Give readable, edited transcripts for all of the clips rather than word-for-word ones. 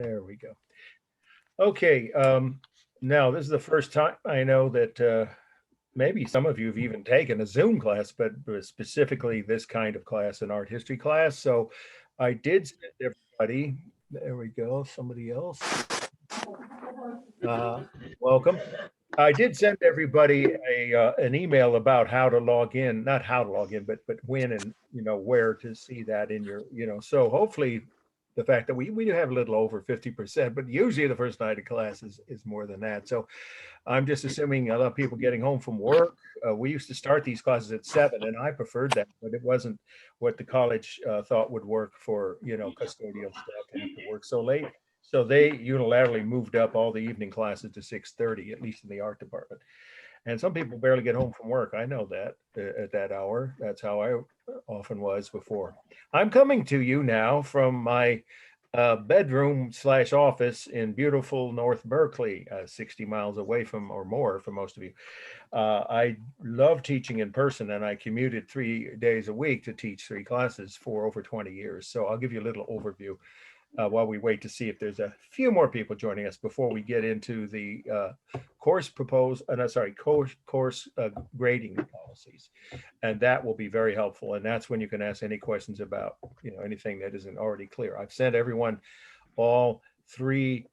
There we go. Okay. Now this is the first time I know that maybe some of you have even taken a Zoom class, but specifically this kind of class, an art history class. So I did send everybody. There we go. Somebody else. Uh, Welcome. I did send everybody an email about how to log in, not how to log in, but when and where to see that in your So hopefully, the fact that we do have a little over 50%, but usually the first night of class is more than that. So I'm just assuming a lot of people getting home from work. We used to start these classes at 7, and I preferred that, but it wasn't what the college thought would work for custodial staff to have to work so late. So they unilaterally moved up all the evening classes to 6:30, at least in the art department. And some people barely get home from work. I know that at that hour. That's how I often was before. I'm coming to you now from my bedroom slash office in beautiful North Berkeley, 60 miles away from or more for most of you. I love teaching in person, and I commuted 3 days a week to teach 3 classes for over 20 years. So I'll give you a little overview while we wait to see if there's a few more people joining us before we get into the course proposed, no, sorry, course grading policies. And that will be very helpful. And that's when you can ask any questions about, anything that isn't already clear. I've sent everyone all 3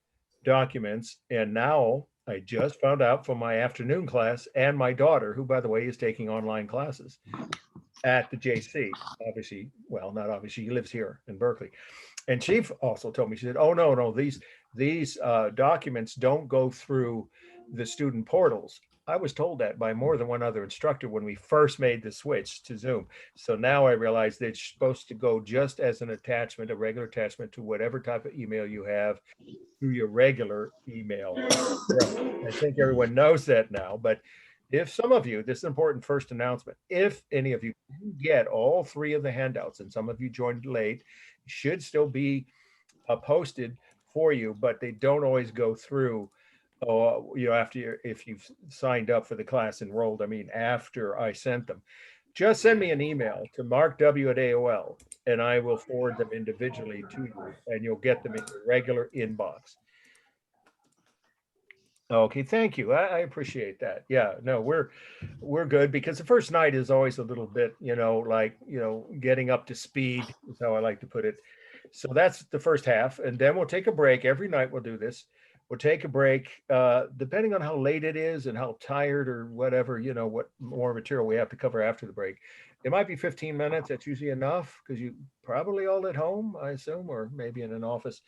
documents. And now I just found out from my afternoon class and my daughter, who, by the way, is taking online classes at the JC. Obviously, well, not obviously, she lives here in Berkeley. And she also told me, she said, "Oh no, these documents don't go through the student portals." I was told that by more than one other instructor when we first made the switch to Zoom. So now I realize that it's supposed to go just as an attachment, a regular attachment to whatever type of email you have through your regular email. I think everyone knows that now, but if some of you, this is an important first announcement, if any of you get all 3 of the handouts, and some of you joined late, should still be posted for you, but they don't always go through. After if you've signed up for the class, enrolled, I mean, after I sent them, just send me an email to markw at AOL, and I will forward them individually to you, and you'll get them in your regular inbox. Okay, thank you. I appreciate that. Yeah, no, we're good because the first night is always a little bit, like, getting up to speed is how I like to put it. So that's the first half, and then we'll take a break. Every night we'll do this. We'll take a break, depending on how late it is and how tired or whatever, what more material we have to cover after the break. It might be 15 minutes. That's usually enough because you probably all at home, I assume, or maybe in an office,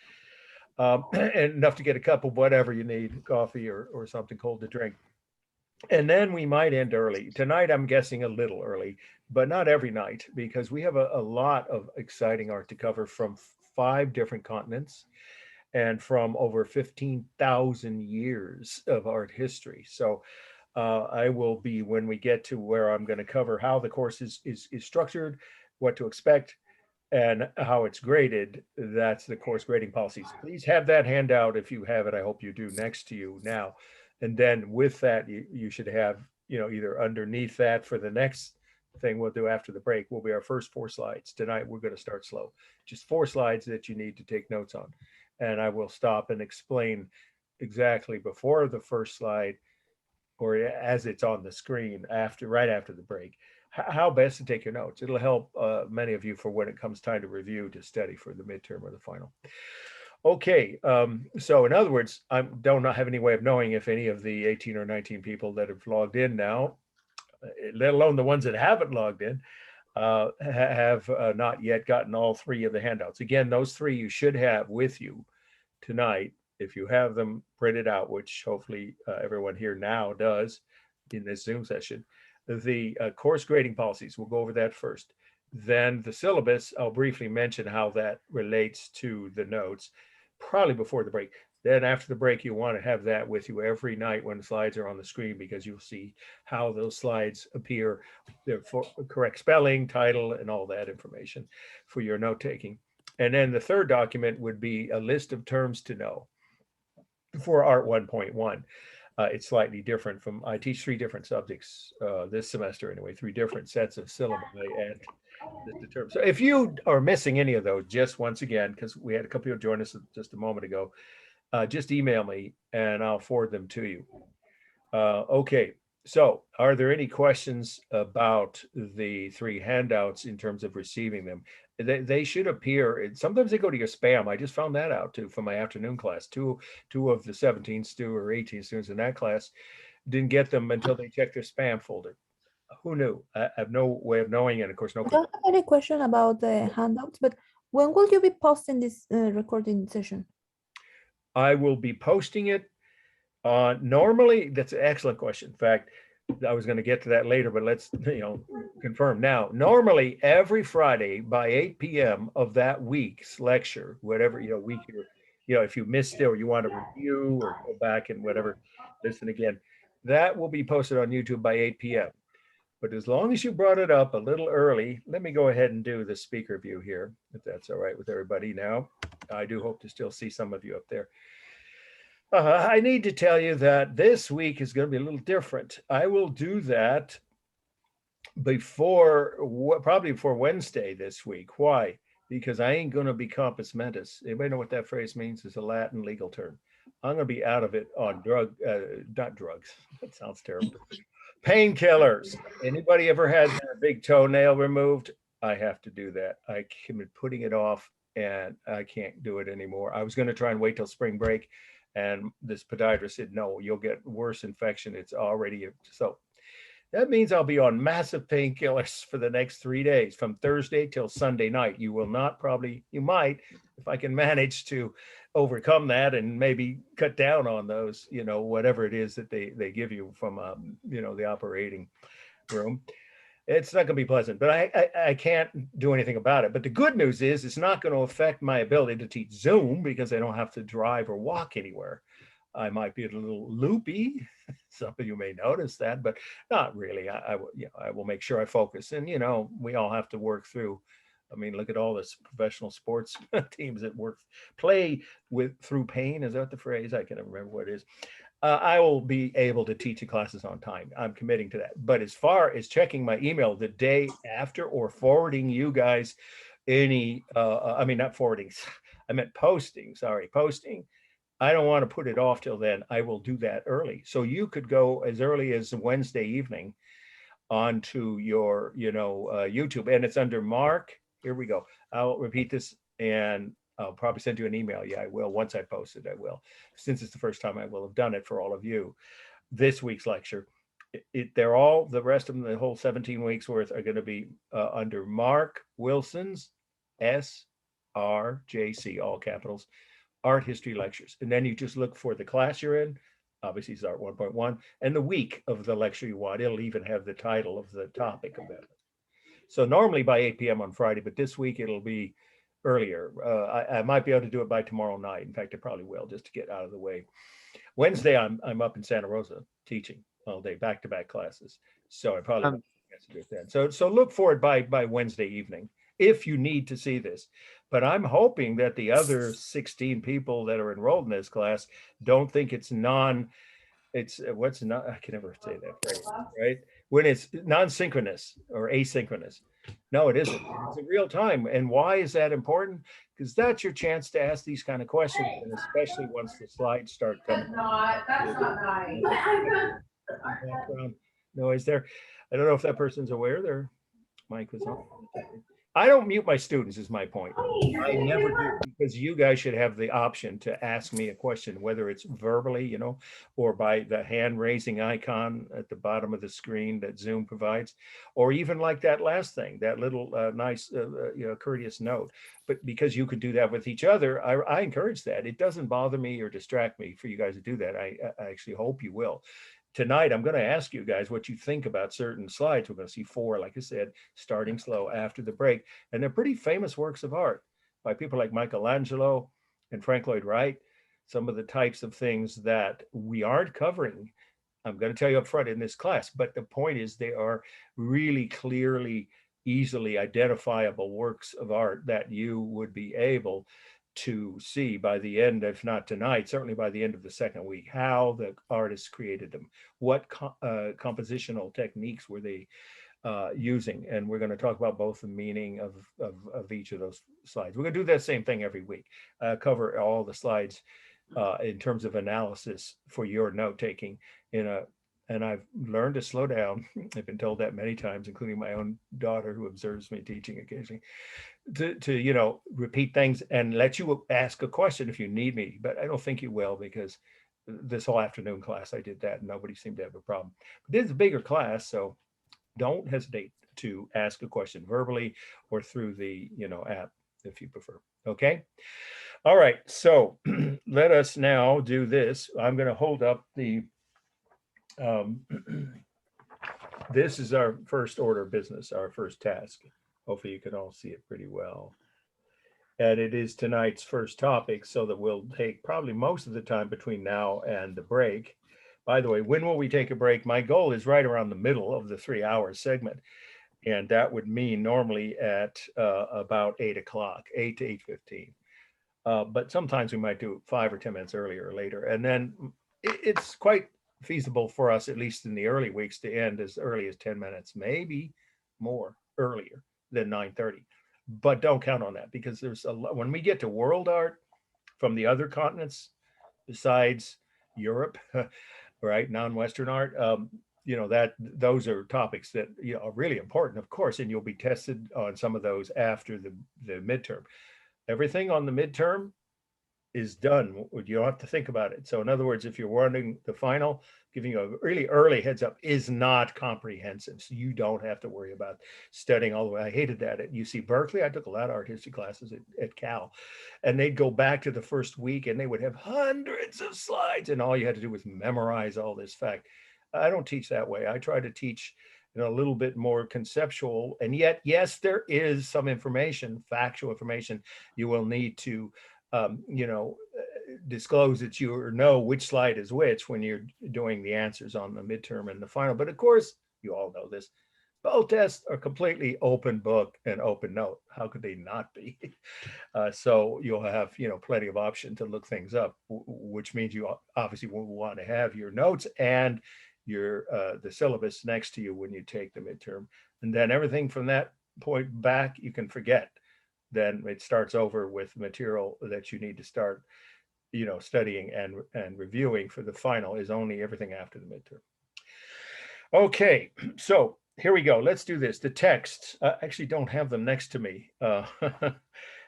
and enough to get a cup of whatever you need, coffee or something cold to drink. And then we might end early. Tonight, I'm guessing a little early, but not every night because we have a lot of exciting art to cover from 5 different continents and from over 15,000 years of art history. So I will be, when we get to where I'm going to cover how the course is structured, what to expect, and how it's graded. That's the course grading policies. Please have that handout if you have it. I hope you do, next to you now. And then with that, you should have, either underneath that for the next thing we'll do after the break will be our first 4 slides. Tonight, we're going to start slow. Just 4 slides that you need to take notes on. And I will stop and explain exactly before the first slide or as it's on the screen right after the break, how best to take your notes. It'll help many of you for when it comes time to review, to study for the midterm or the final. Okay, so in other words, I don't have any way of knowing if any of the 18 or 19 people that have logged in now, let alone the ones that haven't logged in, have not yet gotten all 3 of the handouts. Again, those 3 you should have with you tonight if you have them printed out, which hopefully everyone here now does in this Zoom session. The course grading policies, we'll go over that first. Then the syllabus, I'll briefly mention how that relates to the notes, probably before the break. Then after the break, you want to have that with you every night when the slides are on the screen, because you'll see how those slides appear, the correct spelling, title, and all that information for your note taking. And then the third document would be a list of terms to know for Art 1.1. It's slightly different from, I teach 3 different subjects this semester anyway, 3 different sets of syllabi. And just a term. So if you are missing any of those, just once again, because we had a couple of join us just a moment ago, just email me and I'll forward them to you. Okay, so are there any questions about the three handouts in terms of receiving them? They should appear, and sometimes they go to your spam. I just found that out too from my afternoon class. Two of the 17 or 18 students in that class didn't get them until they checked their spam folder. Who knew? I have no way of knowing, and of course, no. I don't have any question about the handouts, but when will you be posting this recording session? I will be posting it. Normally, that's an excellent question. In fact, I was going to get to that later, but let's confirm now. Normally, every Friday by 8 p.m. of that week's lecture, whatever week you're, if you missed it or you want to review or go back and whatever, listen again, that will be posted on YouTube by 8 p.m. But as long as you brought it up a little early, let me go ahead and do the speaker view here, if that's all right with everybody now. I do hope to still see some of you up there. I need to tell you that this week is going to be a little different. I will do that probably before Wednesday this week. Why? Because I ain't going to be compos mentis. Anybody know what that phrase means? It's a Latin legal term. I'm going to be out of it on not drugs. That sounds terrible. Painkillers. Anybody ever had their big toenail removed? I have to do that. I have been putting it off and I can't do it anymore. I was going to try and wait till spring break. And this podiatrist said, no, you'll get worse infection. It's already so. That means I'll be on massive painkillers for the next 3 days, from Thursday till Sunday night. You will not you might, if I can manage to overcome that and maybe cut down on those, whatever it is that they give you from, the operating room. It's not going to be pleasant, but I can't do anything about it. But the good news is it's not going to affect my ability to teach Zoom because I don't have to drive or walk anywhere. I might be a little loopy. Some of you may notice that, but not really. I will make sure I focus. And, we all have to work through. I mean, look at all this professional sports teams that play through pain. Is that the phrase? I can't remember what it is. I will be able to teach the classes on time. I'm committing to that. But as far as checking my email the day after or forwarding you guys any, not forwarding, I meant posting. I don't want to put it off till then. I will do that early. So you could go as early as Wednesday evening onto your, YouTube, and it's under Mark. Here we go. I'll repeat this and I'll probably send you an email. Yeah, I will. Once I post it, I will. Since it's the first time I will have done it for all of you. This week's lecture, they're all, the rest of them, the whole 17 weeks worth are going to be under Mark Wilson's SRJC, all capitals, art history lectures. And then you just look for the class you're in. Obviously it's art 1.1 and the week of the lecture you want. It'll even have the title of the topic of that. So normally by 8 p.m. on Friday, but this week it'll be earlier. I might be able to do it by tomorrow night. In fact, I probably will, just to get out of the way. Wednesday, I'm up in Santa Rosa teaching all day, back-to-back classes. So I probably won't get to do it then. So look for it by Wednesday evening if you need to see this. But I'm hoping that the other 16 people that are enrolled in this class don't think it's I can never say that phrase, right? When it's non-synchronous or asynchronous. No, it isn't. It's in real time. And why is that important? Because that's your chance to ask these kind of questions, and especially once the slides start coming. That's not nice. Background noise there. I don't know if that person's aware their mic was on. I don't mute my students is my point. I never do, because you guys should have the option to ask me a question, whether it's verbally, or by the hand raising icon at the bottom of the screen that Zoom provides, or even like that last thing, that little nice, courteous note. But because you could do that with each other, I encourage that. It doesn't bother me or distract me for you guys to do that. I actually hope you will. Tonight, I'm going to ask you guys what you think about certain slides. We're going to see 4, like I said, starting slow after the break. And they're pretty famous works of art by people like Michelangelo and Frank Lloyd Wright. Some of the types of things that we aren't covering, I'm going to tell you up front in this class. But the point is they are really clearly, easily identifiable works of art that you would be able to see by the end, if not tonight, certainly by the end of the second week, how the artists created them, what compositional techniques were they using, and we're going to talk about both the meaning of each of those slides. We're going to do that same thing every week, cover all the slides in terms of analysis for your note taking and I've learned to slow down. I've been told that many times, including my own daughter who observes me teaching occasionally, to repeat things and let you ask a question if you need me. But I don't think you will, because this whole afternoon class I did that and nobody seemed to have a problem. But this is a bigger class, so don't hesitate to ask a question verbally or through the app if you prefer. Okay. All right. So let us now do this. I'm going to hold up the this is our first order of business, our first task. Hopefully you can all see it pretty well. And it is tonight's first topic, so that we'll take probably most of the time between now and the break. By the way, when will we take a break? My goal is right around the middle of the 3-hour segment. And that would mean normally at about 8 o'clock, 8 to 8:15. But sometimes we might do 5 or 10 minutes earlier or later. And then it's quite feasible for us, at least in the early weeks, to end as early as 10 minutes, maybe more earlier than 9:30. But don't count on that, because there's a lot, when we get to world art from the other continents besides Europe, right, non-Western art, that those are topics that are really important, of course, and you'll be tested on some of those after the midterm. Everything on the midterm is done. You don't have to think about it. So in other words, if you're running the final, giving you a really early heads up, is not comprehensive. So you don't have to worry about studying all the way. I hated that at UC Berkeley. I took a lot of art history classes at Cal, and they'd go back to the first week and they would have hundreds of slides, and all you had to do was memorize all this fact. I don't teach that way. I try to teach a little bit more conceptual, and yet, yes, there is some information, factual information you will need to disclose that you know which slide is which when you're doing the answers on the midterm and the final. But of course, you all know this, both tests are completely open book and open note. How could they not be? So you'll have plenty of option to look things up, which means you obviously will want to have your notes and your the syllabus next to you when you take the midterm. And then everything from that point back you can forget. Then it starts over with material that you need to start studying and reviewing for the final is only everything after the midterm. Okay, so here we go. Let's do this. The texts, I actually don't have them next to me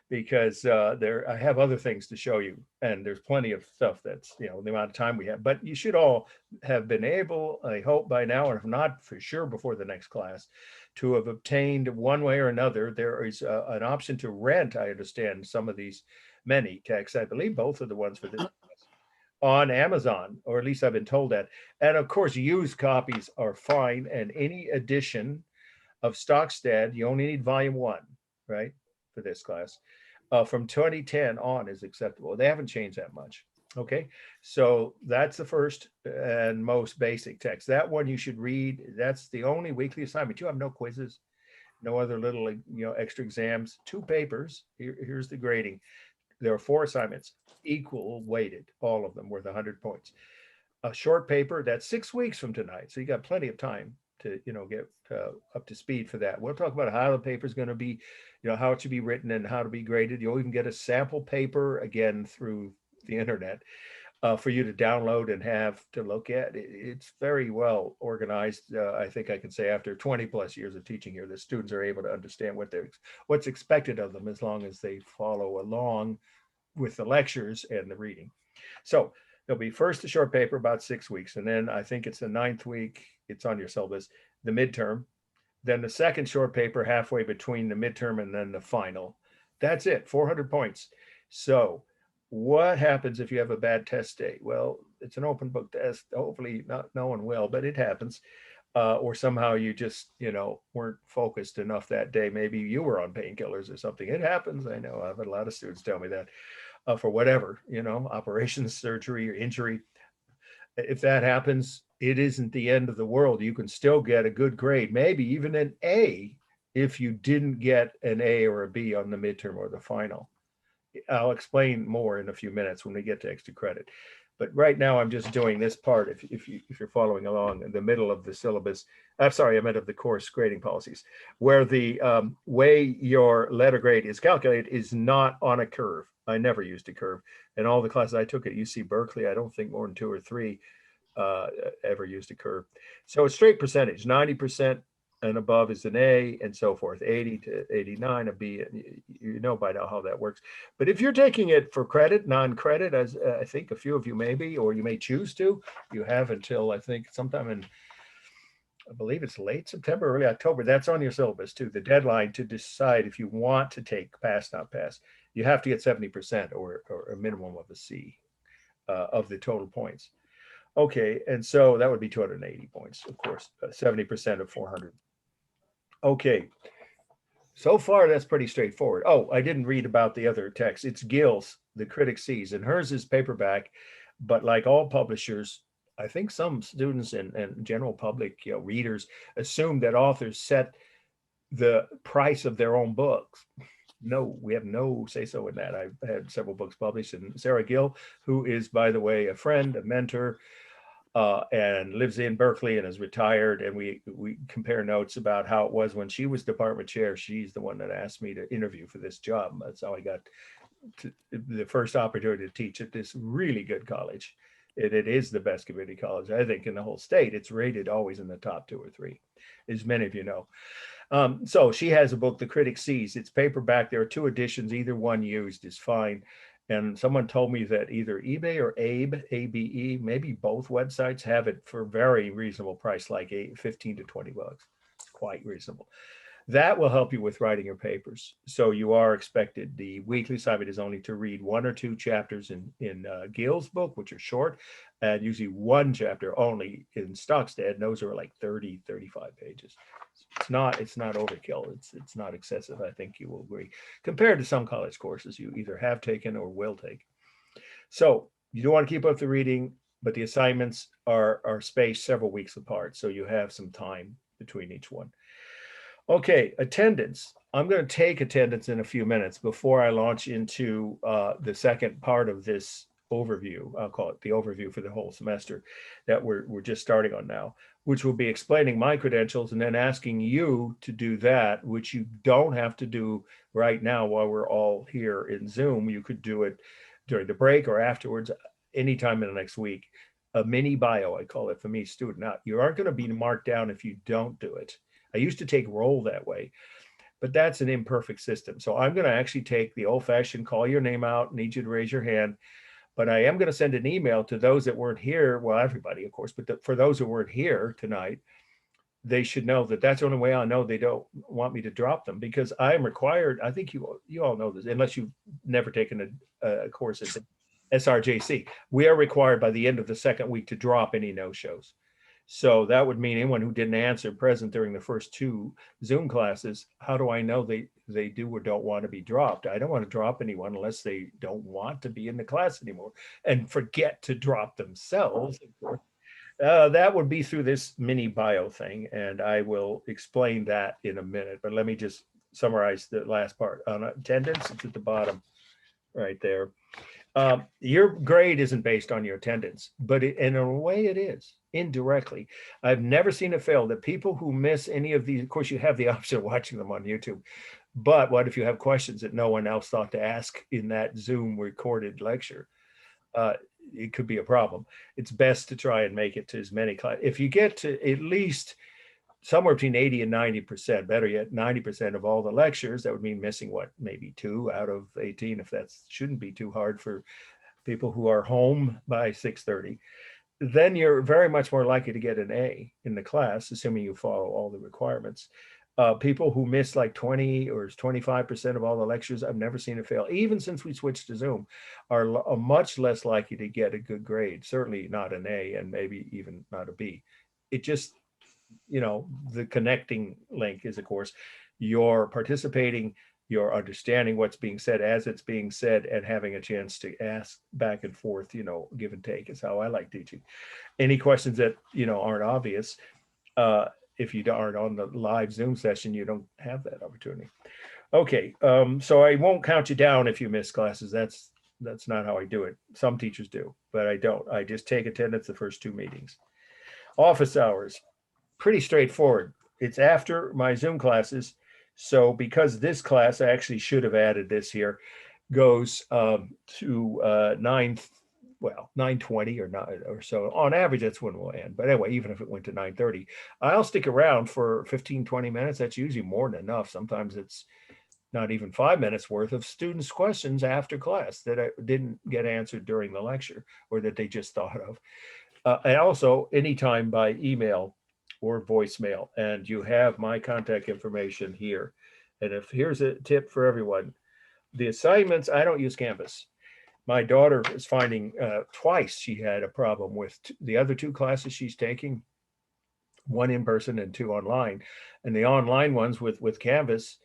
because I have other things to show you, and there's plenty of stuff that's the amount of time we have. But you should all have been able, I hope by now, and if not for sure before the next class, to have obtained one way or another. There is an option to rent, I understand, some of these many texts. I believe both of the ones for this on Amazon, or at least I've been told that. And of course, used copies are fine. And any edition of Stockstead, you only need volume 1, right, for this class. From 2010 on is acceptable. They haven't changed that much. Okay, so that's the first and most basic text. That one you should read. That's the only weekly assignment. You have no quizzes, no other little extra exams. 2 papers. Here's the grading. There are 4 assignments, equal weighted, all of them worth 100 points. A short paper, that's 6 weeks from tonight. So you got plenty of time to get up to speed for that. We'll talk about how the paper is going to be, how it should be written and how to be graded. You'll even get a sample paper again through the internet for you to download and have to look at. It's very well organized. I think I can say after 20 plus years of teaching here, the students are able to understand what's expected of them as long as they follow along with the lectures and the reading. So there'll be first a short paper about 6 weeks, and then I think it's the 9th week, it's on your syllabus, the midterm, then the second short paper halfway between the midterm and then the final. That's it, 400 points. So what happens if you have a bad test day? Well, it's an open book test. Hopefully no one will, but it happens. Or somehow you just, weren't focused enough that day. Maybe you were on painkillers or something. It happens. I know I've had a lot of students tell me that for whatever, operations, surgery, or injury. If that happens, it isn't the end of the world. You can still get a good grade, maybe even an A if you didn't get an A or a B on the midterm or the final. I'll explain more in a few minutes when we get to extra credit. But right now, I'm just doing this part. If you're following along in the middle of the syllabus, I'm sorry, I meant of the course grading policies, where the way your letter grade is calculated is not on a curve. I never used a curve. In all the classes I took at UC Berkeley, I don't think more than 2 or 3 ever used a curve. So it's straight percentage, 90% and above is an A and so forth, 80 to 89 a B. You know by now how that works. But if you're taking it for credit, non-credit, as I think a few of you may be, or you may choose to, you have until I think sometime in, I believe it's late September, early October. That's on your syllabus too. The deadline to decide if you want to take pass, not pass. You have to get 70% or a minimum of a C of the total points. Okay, and so that would be 280 points, of course, 70% of 400. Okay, so far that's pretty straightforward. Oh, I didn't read about the other text. It's Gill's, The Critic Sees, and hers is paperback, but like all publishers, I think some students and general public, readers assume that authors set the price of their own books. No, we have no say so in that. I've had several books published, and Sarah Gill, who is, by the way, a friend, a mentor, and lives in Berkeley and is retired. And we compare notes about how it was when she was department chair. She's the one that asked me to interview for this job. That's how I got the first opportunity to teach at this really good college. It is the best community college, I think, in the whole state. It's rated always in the top 2 or 3, as many of you know. So she has a book, The Critic Sees. It's paperback. There are 2 editions. Either one used is fine. And someone told me that either eBay or Abe, A-B-E, maybe both websites have it for very reasonable price, like 15 to 20 bucks. It's quite reasonable. That will help you with writing your papers. So you are expected. The weekly assignment is only to read 1 or 2 chapters in Gill's book, which are short, and usually 1 chapter only in Stockstead. And those are like 30, 35 pages. It's not overkill. It's not excessive. I think you will agree, compared to some college courses you either have taken or will take. So you do want to keep up the reading, but the assignments are spaced several weeks apart, so you have some time between each one. Okay, attendance. I'm going to take attendance in a few minutes before I launch into the second part of this overview. I'll call it the overview for the whole semester that we're just starting on now, which will be explaining my credentials and then asking you to do that, which you don't have to do right now while we're all here in Zoom. You could do it during the break or afterwards, anytime in the next week. A mini bio, I call it, for me, student. Now, you aren't going to be marked down if you don't do it. I used to take roll that way, but that's an imperfect system. So I'm going to actually take the old-fashioned call your name out, need you to raise your hand. But I am going to send an email to those that weren't here. Well, everybody, of course, but for those who weren't here tonight, they should know that that's the only way I know they don't want me to drop them, because I am required. I think you all know this, unless you've never taken a course at SRJC. We are required by the end of the second week to drop any no-shows. So that would mean anyone who didn't answer present during the first 2 Zoom classes, how do I know they do or don't want to be dropped? I don't want to drop anyone unless they don't want to be in the class anymore and forget to drop themselves. That would be through this mini bio thing, and I will explain that in a minute. But let me just summarize the last part. On attendance, it's at the bottom right there. Your grade isn't based on your attendance, but in a way it is, indirectly. I've never seen it fail. That people who miss any of these, of course, you have the option of watching them on YouTube, but what if you have questions that no one else thought to ask in that Zoom recorded lecture? It could be a problem. It's best to try and make it to as many classes. If you get to at least somewhere between 80 and 90%, better yet, 90% of all the lectures, that would mean missing what, maybe 2 out of 18, if that shouldn't be too hard for people who are home by 6:30, then you're very much more likely to get an A in the class, assuming you follow all the requirements. People who miss like 20 or 25% of all the lectures, I've never seen it fail, even since we switched to Zoom, are much less likely to get a good grade, certainly not an A and maybe even not a B. It just, the connecting link is, of course, you're participating, you're understanding what's being said as it's being said, and having a chance to ask back and forth, give and take is how I like teaching. Any questions that, aren't obvious, if you aren't on the live Zoom session, you don't have that opportunity. Okay, so I won't count you down if you miss classes. That's not how I do it. Some teachers do, but I don't. I just take attendance the first 2 meetings. Office hours, pretty straightforward. It's after my Zoom classes. So because this class, I actually should have added this here, goes to 9:20 or 9 or so. On average, that's when we'll end. But anyway, even if it went to 9:30, I'll stick around for 15, 20 minutes. That's usually more than enough. Sometimes it's not even 5 minutes worth of students' questions after class that I didn't get answered during the lecture or that they just thought of. And also anytime by email or voicemail. And you have my contact information here. And if here's a tip for everyone, the assignments, I don't use Canvas. My daughter is finding twice she had a problem with the other 2 classes she's taking, 1 in person and 2 online. And the online ones with Canvas,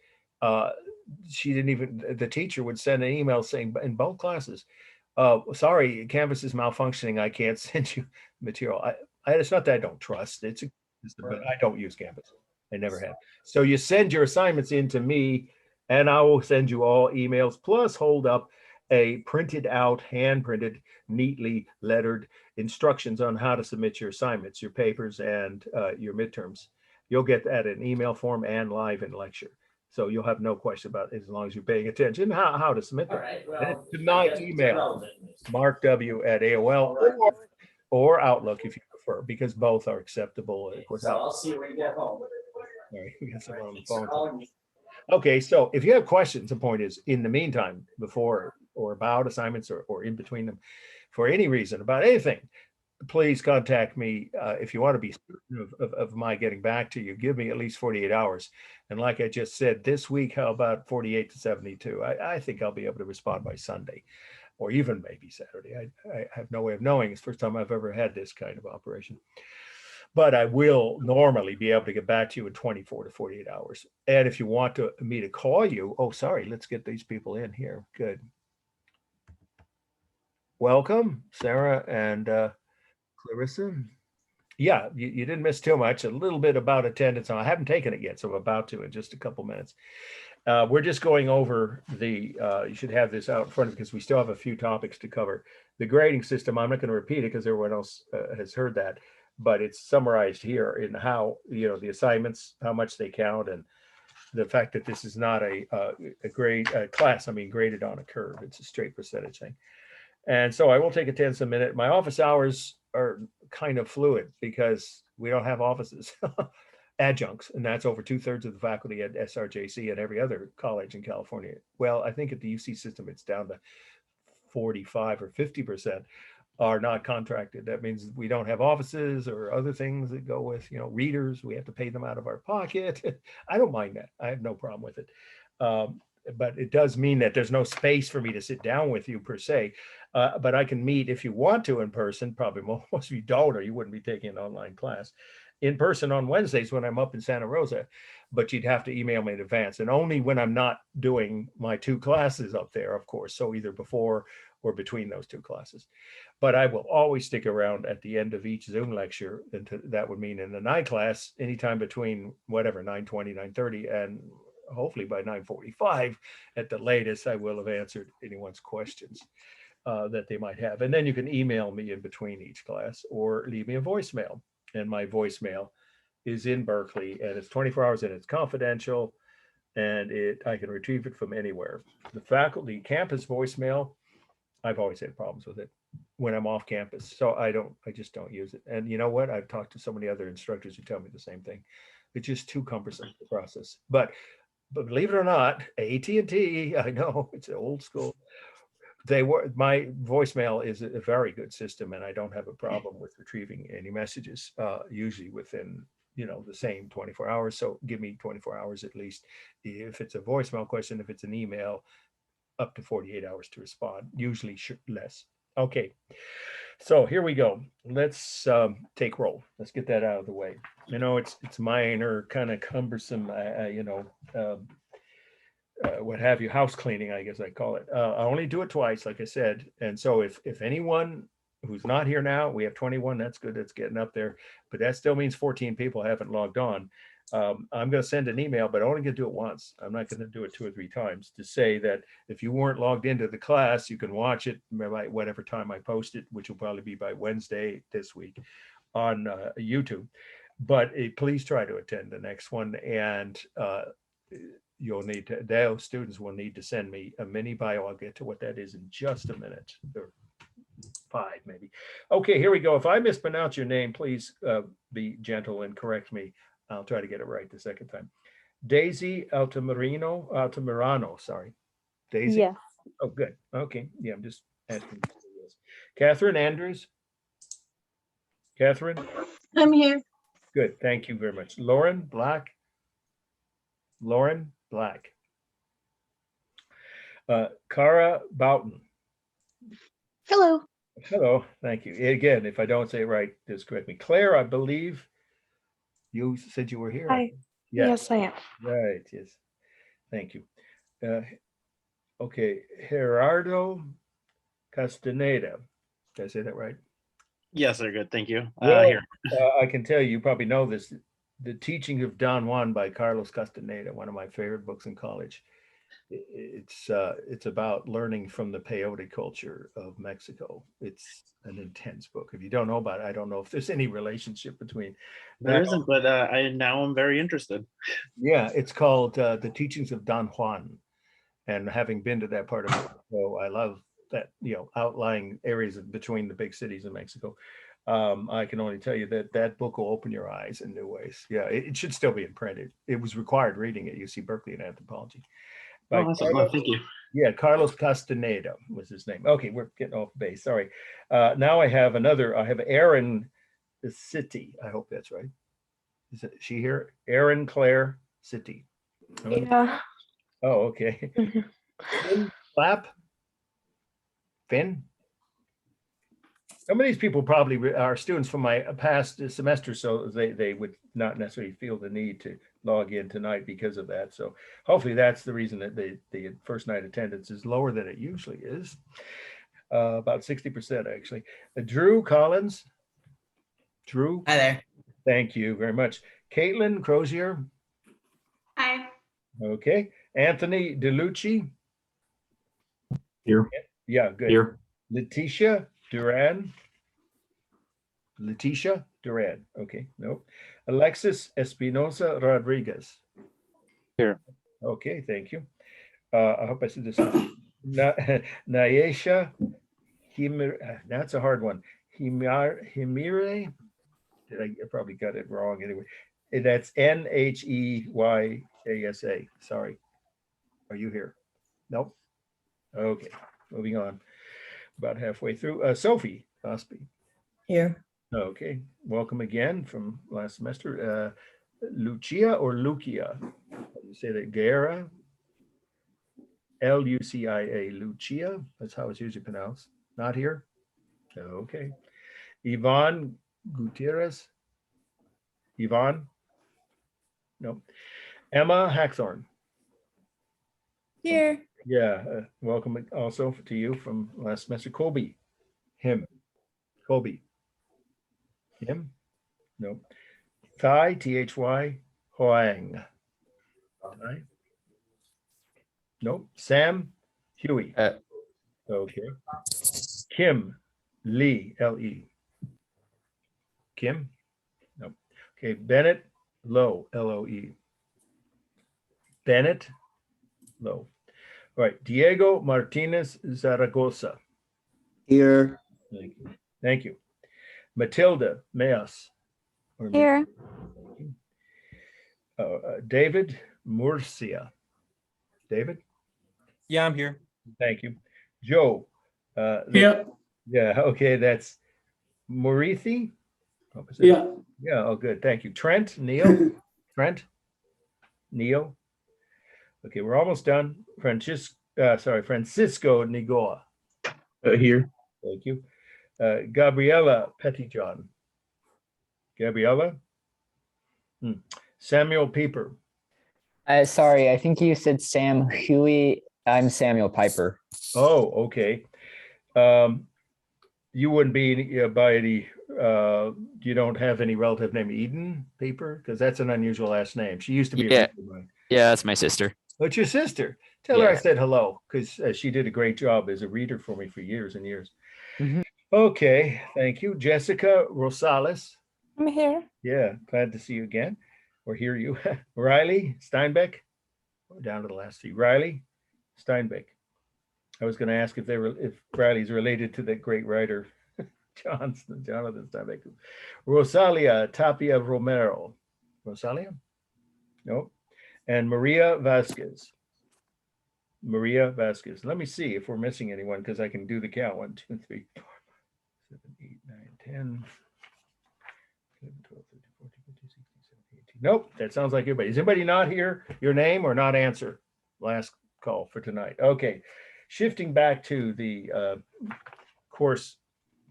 she didn't even, the teacher would send an email saying in both classes, sorry, Canvas is malfunctioning. I can't send you material. It's not that I don't trust. But I don't use Canvas. I never have. So you send your assignments in to me, and I will send you all emails, plus hold up a printed out, hand printed, neatly lettered instructions on how to submit your assignments, your papers, and your midterms. You'll get that in email form and live in lecture. So you'll have no question about it as long as you're paying attention how to submit them. Right, well, and it's to my email, markw@aol or Outlook if you prefer, because both are acceptable. Of course, So I'll see you when you get home. sorry, we got someone on the Thanks for phone. calling me. Okay, so if you have questions, the point is, in the meantime, before or about assignments or in between them, for any reason about anything, please contact me. If you want to be certain of my getting back to you, give me at least 48 hours. And like I just said, this week, how about 48 to 72? I think I'll be able to respond by Sunday or even maybe Saturday. I have no way of knowing. It's the first time I've ever had this kind of operation. But I will normally be able to get back to you in 24 to 48 hours. And if you want me to call you, oh, sorry, let's get these people in here. Good. Welcome, Sarah and Clarissa. Yeah, you didn't miss too much. A little bit about attendance. I haven't taken it yet, so I'm about to in just a couple minutes. We're just going over you should have this out in front of you because we still have a few topics to cover. The grading system, I'm not going to repeat it because everyone else has heard that, but it's summarized here in how, the assignments, how much they count, and the fact that this is not a grade class, graded on a curve. It's a straight percentage thing. And so I will take attendance a minute. My office hours are kind of fluid because we don't have offices. Adjuncts, and that's over 2/3 of the faculty at SRJC and every other college in California. Well, I think at the UC system, it's down to 45 or 50% are not contracted. That means we don't have offices or other things that go with, readers. We have to pay them out of our pocket. I don't mind that. I have no problem with it. But it does mean that there's no space for me to sit down with you per se. But I can meet if you want to in person. Probably most of you don't, or you wouldn't be taking an online class in person on Wednesdays when I'm up in Santa Rosa, but you'd have to email me in advance, and only when I'm not doing my 2 classes up there, of course. So either before or between those 2 classes. But I will always stick around at the end of each Zoom lecture. And that would mean in the night class, anytime between whatever, 9:20, 9:30, and hopefully by 9:45 at the latest, I will have answered anyone's questions that they might have. And then you can email me in between each class or leave me a voicemail. And my voicemail is in Berkeley, and it's 24 hours and it's confidential, and I can retrieve it from anywhere. The faculty campus voicemail, I've always had problems with it when I'm off campus. So I just don't use it. And you know what? I've talked to so many other instructors who tell me the same thing. It's just too cumbersome to process. But believe it or not, AT&T, I know it's old school. My voicemail is a very good system, and I don't have a problem with retrieving any messages, usually within, the same 24 hours. So give me 24 hours at least. If it's a voicemail question, if it's an email, up to 48 hours to respond, usually less. Okay, so here we go. Let's take roll. Let's get that out of the way. It's minor, kind of cumbersome, what have you, house cleaning, I guess I call it. I only do it twice, like I said. And so if anyone who's not here now, we have 21, that's good, that's getting up there, but that still means 14 people haven't logged on. I'm going to send an email, but I'm only going to do it once. I'm not going to do it 2 or 3 times to say that if you weren't logged into the class, you can watch it by whatever time I post it, which will probably be by Wednesday this week on YouTube. But please try to attend the next one. And you'll need to, those students will need to send me a mini bio. I'll get to what that is in just a minute, or 5 maybe. Okay, here we go. If I mispronounce your name, please be gentle and correct me. I'll try to get it right the second time. Daisy Altamirano, sorry. Daisy? Yes. Oh, good. Okay, yeah, I'm just asking. Catherine Andrews? Catherine? I'm here. Good, thank you very much. Lauren Black? Lauren Black. Cara Boughton. Hello. Hello, thank you. Again, if I don't say it right, just correct me. Claire, I believe you said you were here. Hi. Yes, Yes, I am. right, yes. Thank you. Okay, Gerardo Castaneda. Did I say that right? Yes, they're good. Thank you. Well, Here. I can tell you, you probably know this, The Teaching of Don Juan by Carlos Castaneda, one of my favorite books in college. It's about learning from the peyote culture of Mexico. It's an intense book. If you don't know about it, I don't know if there's any relationship between There that. isn't, but I now I'm very interested. Yeah, it's called The Teachings of Don Juan. And having been to that part of Mexico, I love that, outlying areas between the big cities of Mexico. I can only tell you that that book will open your eyes in new ways. Yeah, it should still be in print. It was required reading at UC Berkeley in anthropology. Oh, awesome. Carlos, Thank you. yeah, Carlos Castaneda was his name. Okay, we're getting off base. Sorry. Now I have Erin City. I hope that's right. Is she here? Erin Claire City. Yeah. Oh, okay. Finn Clapp? Finn? Some of these people probably are students from my past semester, so they would not necessarily feel the need to log in tonight because of that. So hopefully that's the reason that the first night attendance is lower than it usually is. About 60% actually. Drew Collins. Drew. Hi there. Thank you very much. Caitlin Crozier. Hi. Okay. Anthony DeLucci. Here. Yeah, good. Here. Letitia Duran. Letitia Duran. Okay, nope. Alexis Espinosa Rodriguez. Here. Okay, thank you. I hope I said this. Naesha Himir, that's a hard one. Himire. I probably got it wrong anyway. That's NheYasa. Sorry. Are you here? Nope. Okay, moving on. About halfway through. Sophie Osby. Here. Okay, welcome again from last semester. Lucia or Lucia? You say that Guerra. Lucia. Lucia. That's how it's usually pronounced. Not here? Okay. Yvonne Gutierrez. Yvonne? No. Emma Hackthorne. Here. Yeah, welcome also to you from last semester. Colby. Him. Colby. Him? No. Thai, Thy, Hoang. Thai? Nope. Sam, Huey. Okay. Kim, Lee, L-E. Kim? Nope. Okay. Bennett, Lowe, L-O-E. Bennett, Lowe. All right. Diego Martinez Zaragoza. Here. Thank you. Thank you. Matilda Meas. Here. David Murcia. David? Yeah, I'm here. Thank you. Joe. Yeah. Yeah, okay, that's Murithi? Yeah. Yeah, oh, good, thank you. Trent, Neil? Trent? Neil? Okay, we're almost done. Francisco Nigoa. Here. Thank you. Gabriella Pettyjohn. Gabriella? Samuel Pieper. Sorry, I think you said Sam Huey. I'm Samuel Piper. Oh, okay. You wouldn't be by any, you don't have any relative named Eden Paper? Because that's an unusual last name. She used to be a Yeah. friend of mine. Yeah, that's my sister. What's your sister? Tell her I Yeah. said hello, because she did a great job as a reader for me for years and years. Mhm. Okay, thank you. Jessica Rosales. I'm here. Yeah, glad to see you again, or hear you. Riley Steinbeck. We're down to the last three. Riley Steinbeck. I was going to ask if Riley's related to that great writer, Jonathan Steinbeck. Rosalia Tapia Romero. Rosalia? No. And Maria Vasquez. Maria Vasquez. Let me see if we're missing anyone because I can do the count. 1, 2, 3, 4, 5, 7, 8, 9, 10, 11, 12, 13, 14, 15, 16, 17, 18. Nope, that sounds like everybody. Is anybody not here? Your name or not answer? Last call for tonight. Okay, shifting back to the course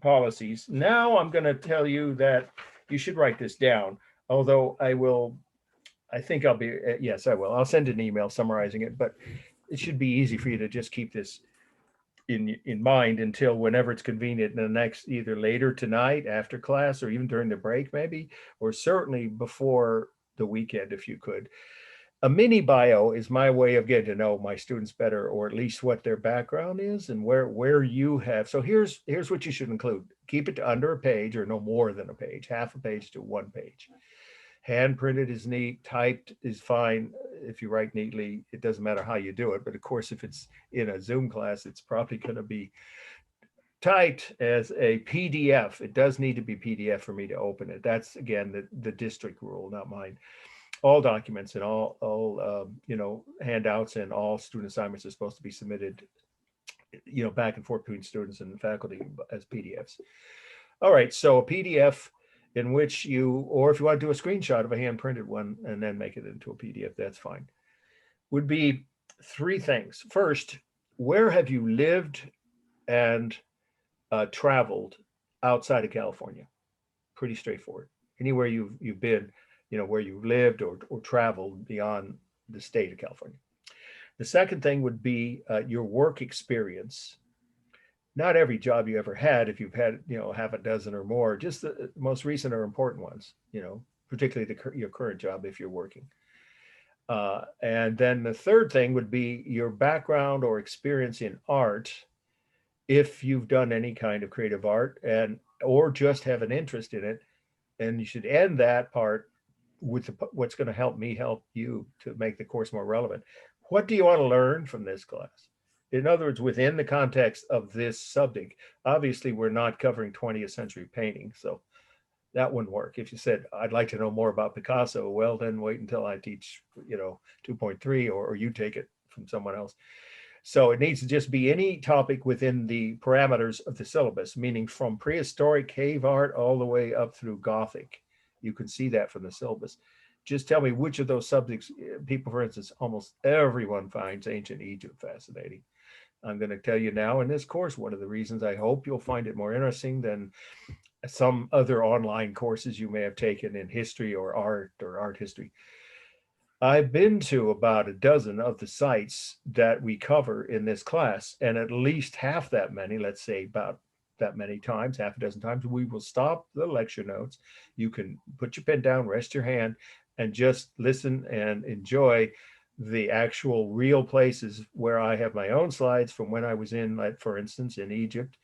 policies. Now I'm going to tell you that you should write this down, although I think I'll be, yes, I will. I'll send an email summarizing it, but it should be easy for you to just keep this in mind until whenever it's convenient in the next, either later tonight after class or even during the break maybe, or certainly before the weekend if you could. A mini bio is my way of getting to know my students better, or at least what their background is and where you have. So here's what you should include. Keep it to under a page or no more than a page, half a page to 1 page. Hand printed is neat, typed is fine. If you write neatly, it doesn't matter how you do it. But of course, if it's in a Zoom class, it's probably going to be typed as a PDF. It does need to be PDF for me to open it. That's again, the district rule, not mine. All documents and all handouts and all student assignments are supposed to be submitted, back and forth between students and faculty as PDFs. All right, so a PDF in which or if you want to do a screenshot of a hand printed one and then make it into a PDF, that's fine. Would be 3 things. First, where have you lived and traveled outside of California? Pretty straightforward. Anywhere you've been, where you've lived or traveled beyond the state of California. The second thing would be your work experience. Not every job you ever had, if you've had, half a dozen or more, just the most recent or important ones, particularly your current job if you're working. And then the third thing would be your background or experience in art, if you've done any kind of creative art or just have an interest in it. And you should end that part with what's going to help you to make the course more relevant. What do you want to learn from this class? In other words, within the context of this subject, obviously we're not covering 20th century painting, so that wouldn't work. If you said, I'd like to know more about Picasso, well, then wait until I teach, 2.3 or you take it from someone else. So it needs to just be any topic within the parameters of the syllabus, meaning from prehistoric cave art all the way up through Gothic. You can see that from the syllabus. Just tell me which of those subjects, people, for instance, almost everyone finds ancient Egypt fascinating. I'm going to tell you now in this course, one of the reasons I hope you'll find it more interesting than some other online courses you may have taken in history or art history. I've been to about a dozen of the sites that we cover in this class, and at least half that many, let's say about that many times, half a dozen times, we will stop the lecture notes. You can put your pen down, rest your hand, and just listen and enjoy the actual real places where I have my own slides from when I was in, like, for instance, in Egypt.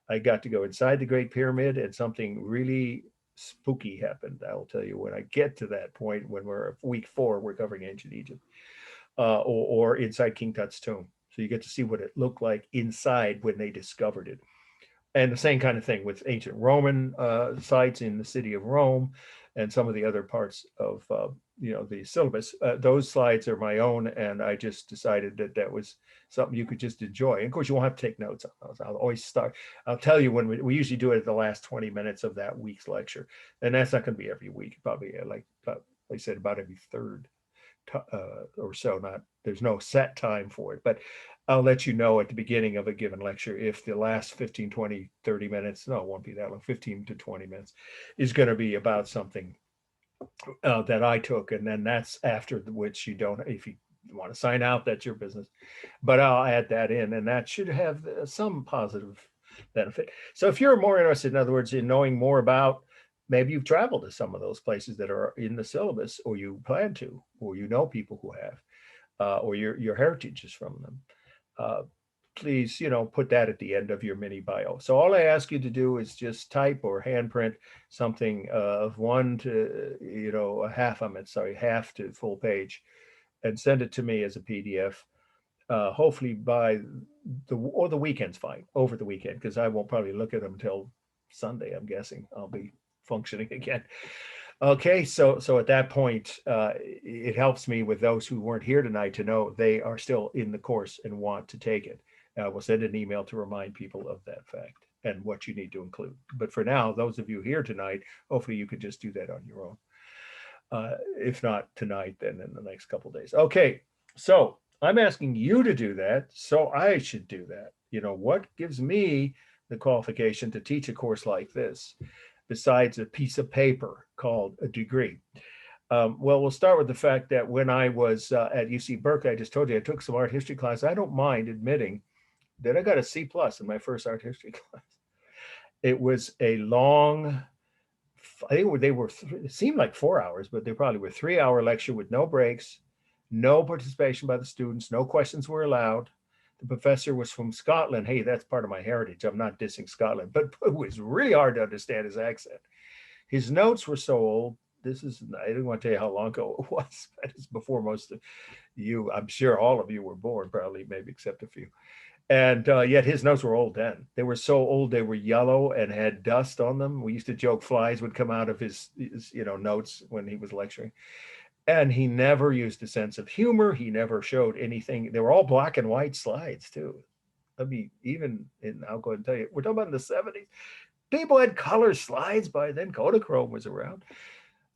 I got to go inside the Great Pyramid and something really spooky happened. I'll tell you when I get to that point, when we're week 4, we're covering ancient Egypt, or inside King Tut's tomb. So you get to see what it looked like inside when they discovered it. And the same kind of thing with ancient Roman sites in the city of Rome and some of the other parts of the syllabus. Those slides are my own, and I just decided that was something you could just enjoy. And of course, you won't have to take notes on those. I'll tell you when we usually do it at the last 20 minutes of that week's lecture. And that's not going to be every week, probably like I said, about every third or so. There's no set time for it, but I'll let you know at the beginning of a given lecture if the last 15, 20, 30 minutes, no, it won't be that long, 15 to 20 minutes, is going to be about something that I took. And then that's after which if you want to sign out, that's your business. But I'll add that in, and that should have some positive benefit. So if you're more interested, in other words, in knowing more about, maybe you've traveled to some of those places that are in the syllabus, or you plan to, or you know people who have, or your heritage is from them. Please, put that at the end of your mini bio. So all I ask you to do is just type or handprint something of 1 to, a half, half to full page, and send it to me as a PDF. Hopefully by the weekend's fine, over the weekend, because I won't probably look at them until Sunday. I'm guessing I'll be functioning again. Okay, so at that point, it helps me with those who weren't here tonight to know they are still in the course and want to take it. We'll send an email to remind people of that fact and what you need to include. But for now, those of you here tonight, hopefully you could just do that on your own. If not tonight, then in the next couple of days. Okay, so I'm asking you to do that, so I should do that. What gives me the qualification to teach a course like this, besides a piece of paper called a degree? Well, we'll start with the fact that when I was at UC Berkeley, I just told you I took some art history class. I don't mind admitting that I got a C+ in my first art history class. It was a long, I think it seemed like 4 hours, but they probably were 3-hour lecture with no breaks, no participation by the students, no questions were allowed. The professor was from Scotland. Hey, that's part of my heritage. I'm not dissing Scotland, but it was really hard to understand his accent. His notes were so old. I didn't want to tell you how long ago it was, but it's before most of you, I'm sure all of you were born, probably, maybe except a few. And yet his notes were old then. They were so old, they were yellow and had dust on them. We used to joke flies would come out of his notes when he was lecturing. And he never used a sense of humor. He never showed anything. They were all black and white slides too. I mean, I'll go ahead and tell you, we're talking about in the 70s. People had color slides by then. Kodachrome was around.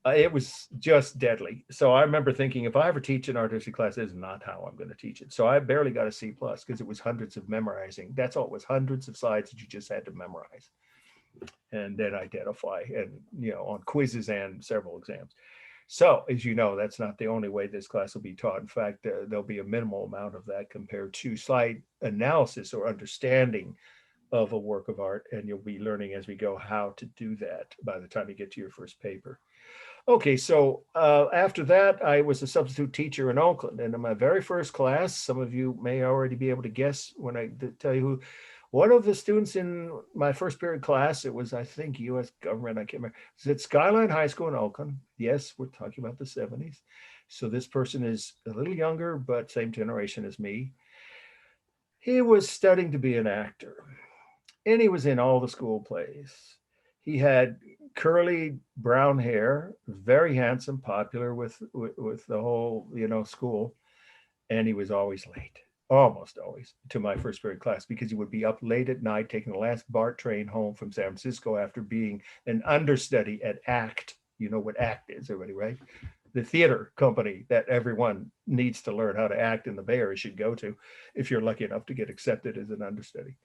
It was just deadly. So I remember thinking, if I ever teach an art history class, this is not how I'm going to teach it. So I barely got a C+ because it was hundreds of memorizing. That's all. It was hundreds of slides that you just had to memorize and then identify, and on quizzes and several exams. So as you know, that's not the only way this class will be taught. In fact, there'll be a minimal amount of that compared to slide analysis or understanding of a work of art. And you'll be learning as we go how to do that by the time you get to your first paper. Okay, so after that, I was a substitute teacher in Oakland. And in my very first class, some of you may already be able to guess when I tell you who. One of the students in my first period class, it was, I think, U.S. government, I can't remember. It's at Skyline High School in Oakland. Yes, we're talking about the 70s. So this person is a little younger, but same generation as me. He was studying to be an actor, and he was in all the school plays. He had curly brown hair, very handsome, popular with the whole, school, and he was always late. Almost always to my first period class, because he would be up late at night taking the last BART train home from San Francisco after being an understudy at ACT. You know what ACT is, everybody, right? The theater company that everyone needs to learn how to act in the Bay Area should go to if you're lucky enough to get accepted as an understudy.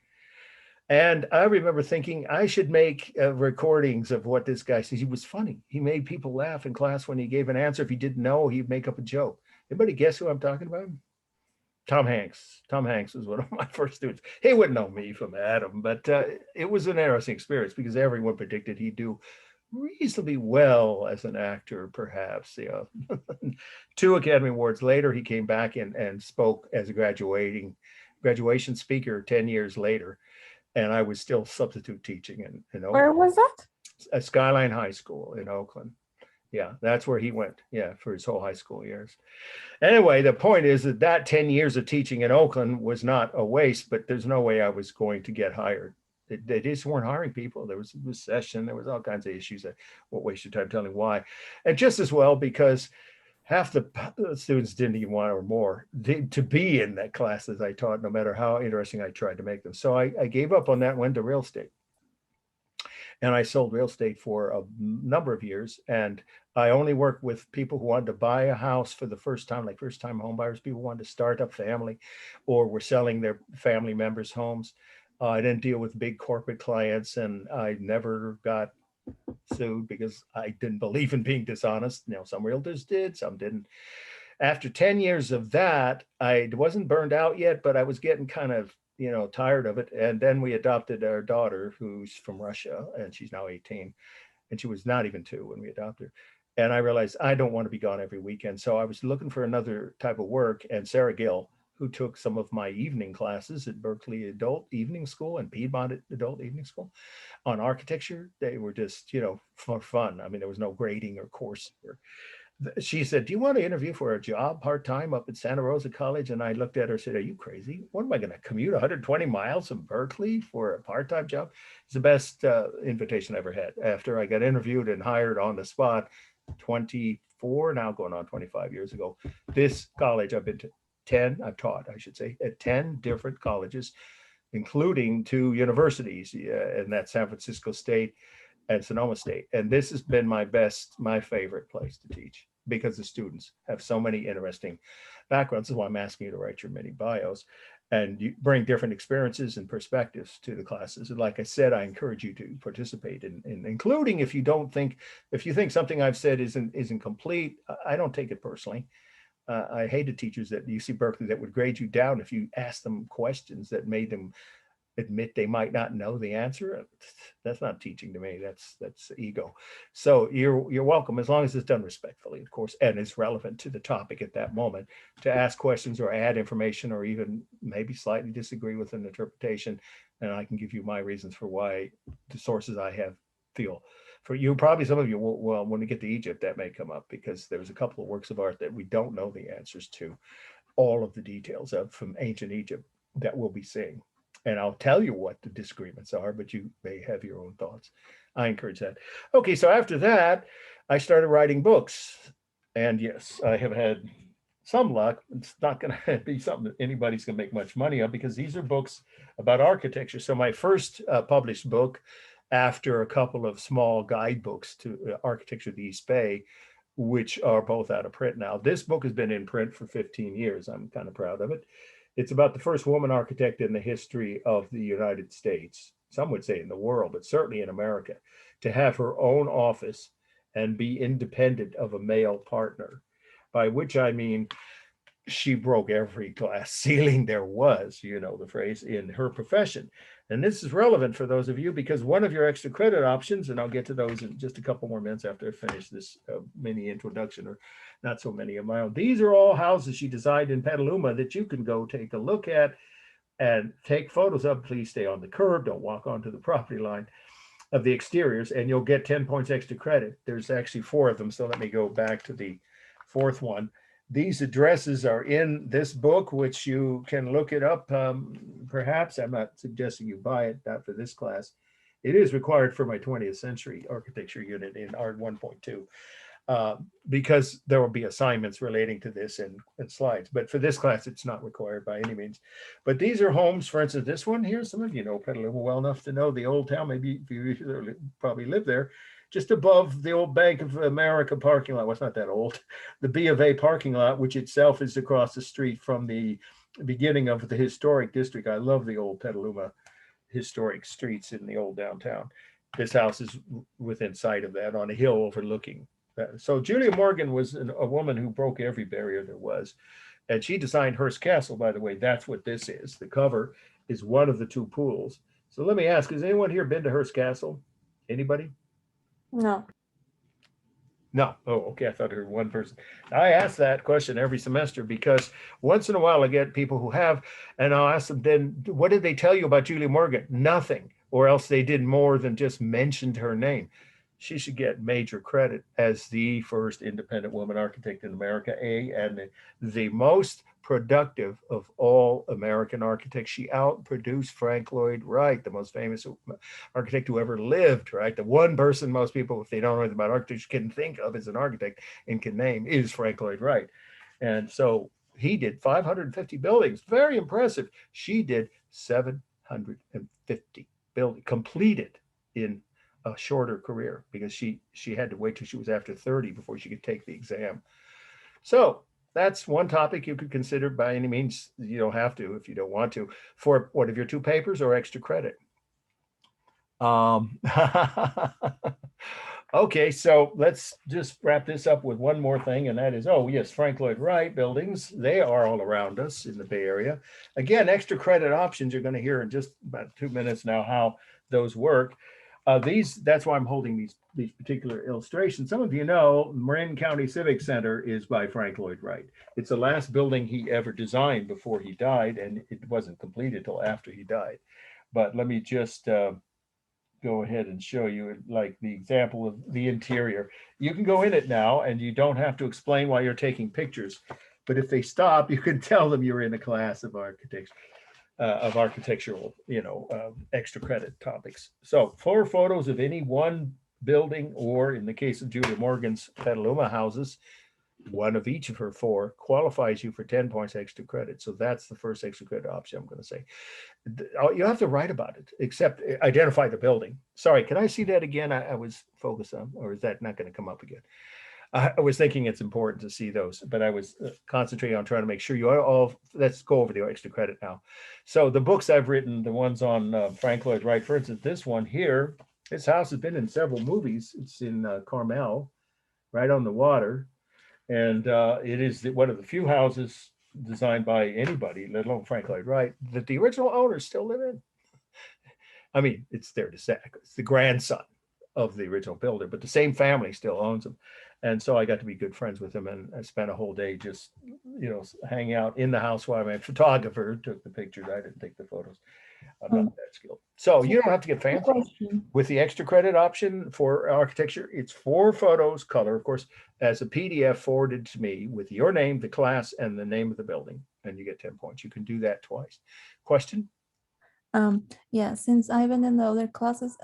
And I remember thinking I should make recordings of what this guy says. He was funny. He made people laugh in class when he gave an answer. If he didn't know, he'd make up a joke. Anybody guess who I'm talking about? Tom Hanks. Tom Hanks was one of my first students. He wouldn't know me from Adam, but it was an interesting experience because everyone predicted he'd do reasonably well as an actor, perhaps. 2 Academy Awards later, he came back and spoke as a graduation speaker 10 years later, and I was still substitute teaching in Oakland. Where was that? At Skyline High School in Oakland. Yeah, that's where he went. Yeah, for his whole high school years. Anyway, the point is that 10 years of teaching in Oakland was not a waste, but there's no way I was going to get hired. They just weren't hiring people. There was a recession. There was all kinds of issues. I won't waste your time telling why. And just as well, because half the students didn't even want, or more, to be in that class as I taught, no matter how interesting I tried to make them. So I gave up on that and went to real estate. And I sold real estate for a number of years. And I only worked with people who wanted to buy a house for the first time, like first-time home buyers, people who wanted to start a family or were selling their family members' homes. I didn't deal with big corporate clients, and I never got sued because I didn't believe in being dishonest. Some realtors did, some didn't. After 10 years of that, I wasn't burned out yet, but I was getting kind of tired of it. And then we adopted our daughter, who's from Russia, and she's now 18, and she was not even 2 when we adopted her. And I realized I don't want to be gone every weekend. So I was looking for another type of work. And Sarah Gill, who took some of my evening classes at Berkeley Adult Evening School and Piedmont Adult Evening School on architecture, they were just, for fun. I mean, there was no grading or course. She said, "Do you want to interview for a job part-time up at Santa Rosa College?" And I looked at her and said, "Are you crazy? What am I going to commute 120 miles from Berkeley for a part-time job?" It's the best invitation I ever had. After I got interviewed and hired on the spot 24, now going on 25 years ago. This college, I've been to 10, I've taught, I should say, at 10 different colleges, including 2 universities, and that's San Francisco State and Sonoma State. And this has been my favorite place to teach, because the students have so many interesting backgrounds. That's why I'm asking you to write your mini bios, and you bring different experiences and perspectives to the classes. And like I said, I encourage you to participate in including if you think something I've said isn't complete. I don't take it personally. I hated teachers at UC Berkeley that would grade you down if you asked them questions that made them admit they might not know the answer. That's not teaching to me. That's ego. So you're welcome, as long as it's done respectfully, of course, and it's relevant to the topic at that moment, to ask questions or add information, or even maybe slightly disagree with an interpretation. And I can give you my reasons for why the sources I have feel. For you, probably some of you will, well, when we get to Egypt, that may come up, because there's a couple of works of art that we don't know the answers to, all of the details of from ancient Egypt, that we'll be seeing. And I'll tell you what the disagreements are, but you may have your own thoughts. I encourage that. Okay, so after that, I started writing books. And yes, I have had some luck. It's not going to be something that anybody's going to make much money of, because these are books about architecture. So my first published book, after a couple of small guidebooks to architecture of the East Bay, which are both out of print now. This book has been in print for 15 years. I'm kind of proud of it. It's about the first woman architect in the history of the United States, some would say in the world, but certainly in America, to have her own office and be independent of a male partner, by which I mean she broke every glass ceiling there was, the phrase, in her profession. And this is relevant for those of you, because one of your extra credit options, and I'll get to those in just a couple more minutes after I finish this mini introduction, or not so many of my own. These are all houses she designed in Petaluma that you can go take a look at and take photos of. Please stay on the curb, don't walk onto the property line, of the exteriors, and you'll get 10 points extra credit. There's actually 4 of them, so let me go back to the 4th one. These addresses are in this book, which you can look it up. Perhaps I'm not suggesting you buy it, not for this class. It is required for my 20th century architecture unit in Art 1.2, because there will be assignments relating to this and slides. But for this class, it's not required by any means. But these are homes, for instance, this one here, some of you know Petaluma well enough to know the old town. Maybe you probably live there. Just above the old Bank of America parking lot. Well, it's not that old. The B of A parking lot, which itself is across the street from the beginning of the historic district. I love the old Petaluma historic streets in the old downtown. This house is within sight of that on a hill overlooking that. So Julia Morgan was a woman who broke every barrier there was. And she designed Hearst Castle, by the way. That's what this is. The cover is one of the 2 pools. So let me ask, has anyone here been to Hearst Castle? Anybody? No. No. Oh, okay. I thought I heard one person. I ask that question every semester, because once in a while I get people who have, and I'll ask them, then what did they tell you about Julia Morgan? Nothing. Or else they did more than just mentioned her name. She should get major credit as the first independent woman architect in America, and the most productive of all American architects. She outproduced Frank Lloyd Wright, the most famous architect who ever lived, right? The one person most people, if they don't know anything about architecture, can think of as an architect and can name is Frank Lloyd Wright. And so he did 550 buildings, very impressive. She did 750 buildings, completed in a shorter career, because she had to wait till she was after 30 before she could take the exam. So that's one topic you could consider. By any means, you don't have to if you don't want to, for one of your 2 papers or extra credit. Okay, so let's just wrap this up with one more thing, and that is, oh yes, Frank Lloyd Wright buildings. They are all around us in the Bay Area. Again, extra credit options, you're going to hear in just about 2 minutes now how those work. That's why I'm holding these particular illustrations. Some of you know Marin County Civic Center is by Frank Lloyd Wright. It's the last building he ever designed before he died, and it wasn't completed till after he died. But let me just go ahead and show you like the example of the interior. You can go in it now and you don't have to explain why you're taking pictures. But if they stop, you can tell them you're in a class of architecture. Of architectural, extra credit topics. So 4 photos of any one building, or in the case of Julia Morgan's Petaluma houses, one of each of her 4 qualifies you for 10 points extra credit. So that's the first extra credit option I'm going to say. You have to write about it, except identify the building. Sorry, can I see that again? I was focused on, or is that not going to come up again? I was thinking it's important to see those, but I was concentrating on trying to make sure you all, let's go over the extra credit now. So the books I've written, the ones on Frank Lloyd Wright, for instance, this one here, this house has been in several movies. It's in Carmel, right on the water. And it is one of the few houses designed by anybody, let alone Frank Lloyd Wright, that the original owners still live in. I mean, it's there to say, it's the grandson of the original builder, but the same family still owns them. And so I got to be good friends with him, and I spent a whole day just, hanging out in the house while my photographer took the pictures. I didn't take the photos. I'm not that skilled. So you don't have to get fancy. With the extra credit option for architecture, it's 4 photos, color, of course, as a PDF forwarded to me with your name, the class, and the name of the building, and you get 10 points. You can do that twice. Question? Yeah, since I've been in the other classes,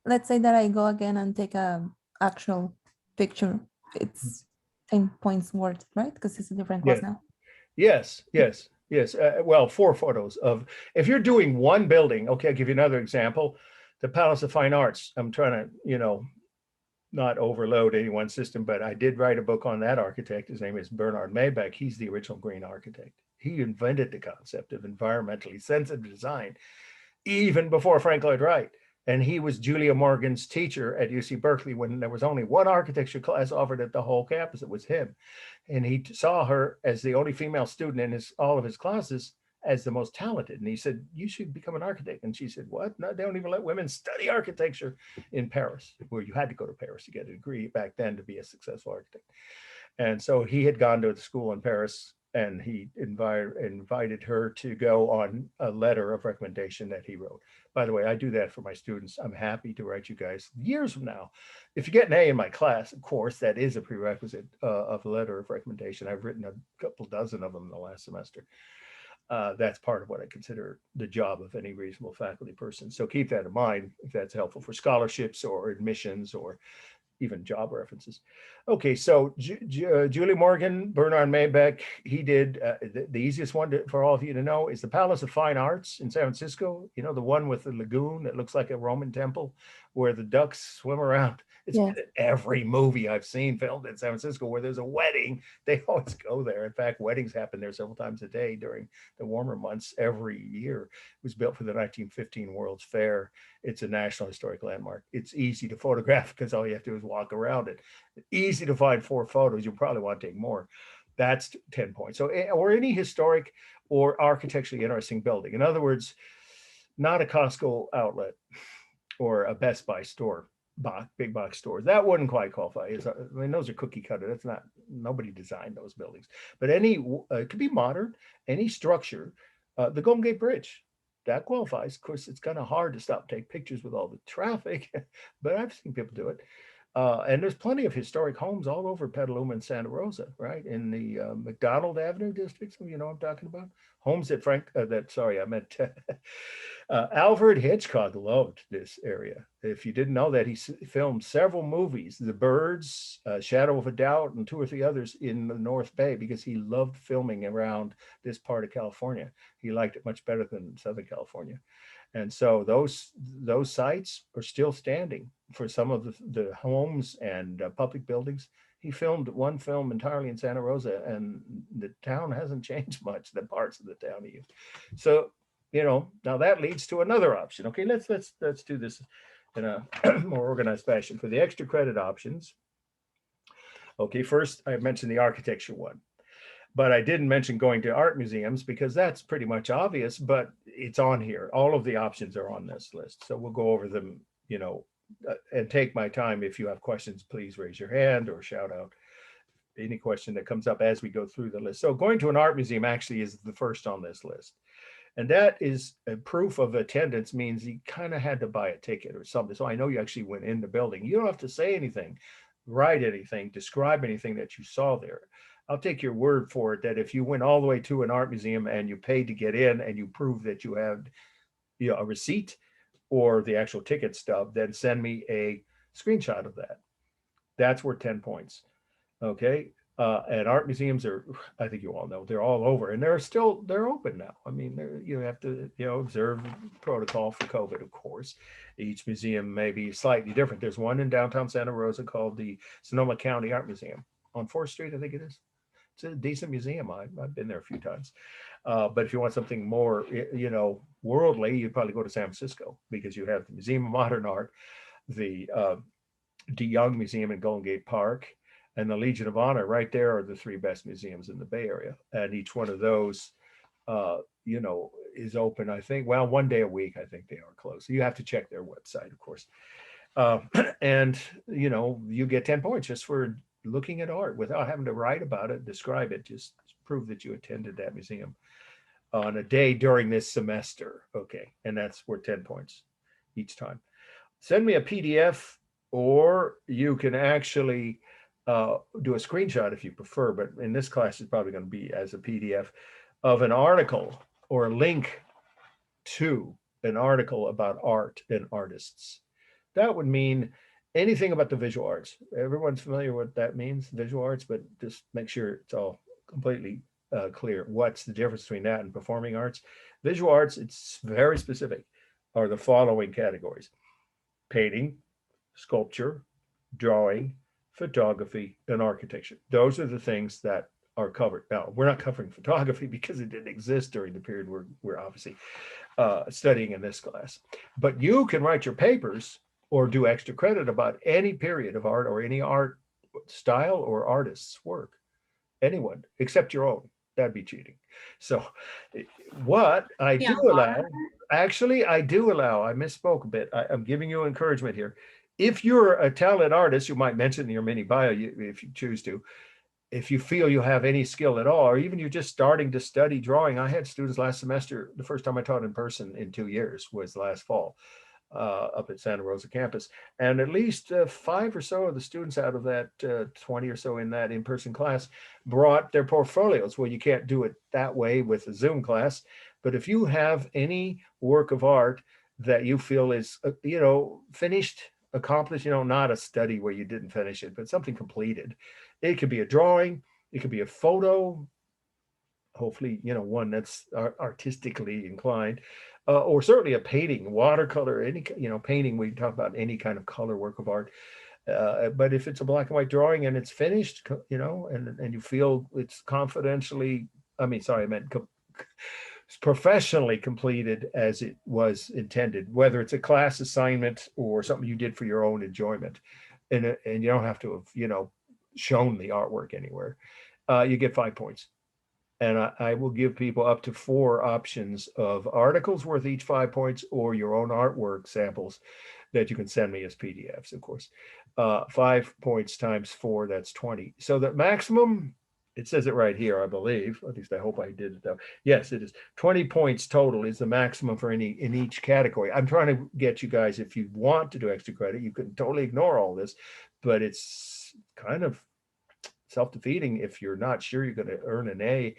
let's say that I go again and take a actual picture. It's 10 points worth, right? Because it's a different class now. Yes. Well, 4 photos of, if you're doing one building, okay, I'll give you another example. The Palace of Fine Arts. I'm trying to, not overload any one system, but I did write a book on that architect. His name is Bernard Maybeck. He's the original green architect. He invented the concept of environmentally sensitive design even before Frank Lloyd Wright. And he was Julia Morgan's teacher at UC Berkeley when there was only one architecture class offered at the whole campus. It was him. And he saw her as the only female student in all of his classes as the most talented. And he said, you should become an architect. And she said, what? No, they don't even let women study architecture in Paris, where you had to go to Paris to get a degree back then to be a successful architect. And so he had gone to the school in Paris, and he invited her to go on a letter of recommendation that he wrote. By the way, I do that for my students. I'm happy to write you guys years from now. If you get an A in my class, of course, that is a prerequisite of a letter of recommendation. I've written a couple dozen of them in the last semester. That's part of what I consider the job of any reasonable faculty person. So keep that in mind if that's helpful for scholarships or admissions or even job references. Okay, so Julie Morgan, Bernard Maybeck, he did, the easiest one for all of you to know is the Palace of Fine Arts in San Francisco, the one with the lagoon that looks like a Roman temple where the ducks swim around. It's been in every movie I've seen filmed in San Francisco where there's a wedding. They always go there. In fact, weddings happen there several times a day during the warmer months every year. It was built for the 1915 World's Fair. It's a National Historic Landmark. It's easy to photograph because all you have to do is walk around it. Easy to find 4 photos. You probably want to take more. That's 10 points. So, or any historic or architecturally interesting building. In other words, not a Costco outlet or a Best Buy store, big box stores. That wouldn't quite qualify. I mean, those are cookie cutter. That's not, nobody designed those buildings. But any, it could be modern, any structure, the Golden Gate Bridge, that qualifies. Of course, it's kind of hard to stop and take pictures with all the traffic, but I've seen people do it. And there's plenty of historic homes all over Petaluma and Santa Rosa, right? In the McDonald Avenue districts, you know what I'm talking about? Homes that Alfred Hitchcock loved this area. If you didn't know that, he filmed several movies, The Birds, Shadow of a Doubt, and 2 or 3 others in the North Bay because he loved filming around this part of California. He liked it much better than Southern California. And so those sites are still standing for some of the homes and public buildings. He filmed one film entirely in Santa Rosa, and the town hasn't changed much, the parts of the town he used. So, now that leads to another option. Okay, let's do this in a more organized fashion. For the extra credit options, okay, first I mentioned the architecture one, but I didn't mention going to art museums because that's pretty much obvious, but it's on here. All of the options are on this list. So we'll go over them, and take my time. If you have questions, please raise your hand or shout out any question that comes up as we go through the list. So going to an art museum actually is the first on this list. And that is a proof of attendance, means you kind of had to buy a ticket or something. So I know you actually went in the building. You don't have to say anything, write anything, describe anything that you saw there. I'll take your word for it that if you went all the way to an art museum and you paid to get in and you prove that you had a receipt or the actual ticket stub, then send me a screenshot of that. That's worth 10 points. Okay. And art museums are, I think you all know, they're all over, and they're open now. I mean, you have to, observe protocol for COVID, of course. Each museum may be slightly different. There's one in downtown Santa Rosa called the Sonoma County Art Museum on 4th Street, I think it is. It's a decent museum. I've been there a few times. But if you want something more, worldly, you'd probably go to San Francisco, because you have the Museum of Modern Art, the DeYoung Museum in Golden Gate Park, and the Legion of Honor. Right there are the 3 best museums in the Bay Area. And each one of those, is open, I think, well, 1 day a week. I think they are closed. So you have to check their website, of course. And, you get 10 points just for looking at art without having to write about it, describe it, just prove that you attended that museum on a day during this semester. Okay. And that's worth 10 points each time. Send me a PDF, or you can actually do a screenshot if you prefer, but in this class it's probably going to be as a PDF of an article or a link to an article about art and artists. That would mean anything about the visual arts. Everyone's familiar with what that means, visual arts, but just make sure it's all completely clear. What's the difference between that and performing arts? Visual arts, it's very specific, are the following categories: painting, sculpture, drawing, photography, and architecture. Those are the things that are covered. Now, we're not covering photography because it didn't exist during the period we're obviously studying in this class. But you can write your papers or do extra credit about any period of art or any art style or artist's work. Anyone except your own. That'd be cheating. So what I do allow, actually, I misspoke a bit. I'm giving you encouragement here. If you're a talented artist, you might mention in your mini bio, if you choose to, if you feel you have any skill at all, or even you're just starting to study drawing. I had students last semester, the first time I taught in person in 2 years was last fall up at Santa Rosa campus. And at least 5 or so of the students out of that 20 or so in that in-person class brought their portfolios. Well, you can't do it that way with a Zoom class, but if you have any work of art that you feel is, finished, accomplished, not a study where you didn't finish it, but something completed. It could be a drawing, it could be a photo, hopefully, one that's artistically inclined, or certainly a painting, watercolor, any, painting, we talk about any kind of color work of art. But if it's a black and white drawing and it's finished, and you feel it's professionally completed as it was intended, whether it's a class assignment or something you did for your own enjoyment, and you don't have to have, shown the artwork anywhere, you get 5 points. And I will give people up to 4 options of articles worth each 5 points, or your own artwork samples that you can send me as PDFs, of course. 5 points times 4, that's 20. So the maximum, it says it right here, I believe, at least I hope I did it though. Yes, it is 20 points total is the maximum for in each category. I'm trying to get you guys, if you want to do extra credit, you can totally ignore all this, but it's kind of self-defeating if you're not sure you're going to earn an A.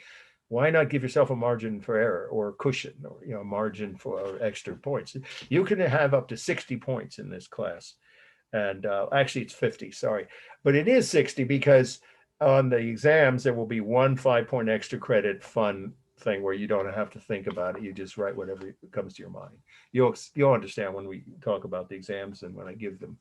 Why not give yourself a margin for error or a cushion, or margin for extra points? You can have up to 60 points in this class, and actually it's 50, sorry, but it is 60 because on the exams there will be 1 5-point extra credit fun thing where you don't have to think about it. You just write whatever comes to your mind. You'll understand when we talk about the exams and when I give them.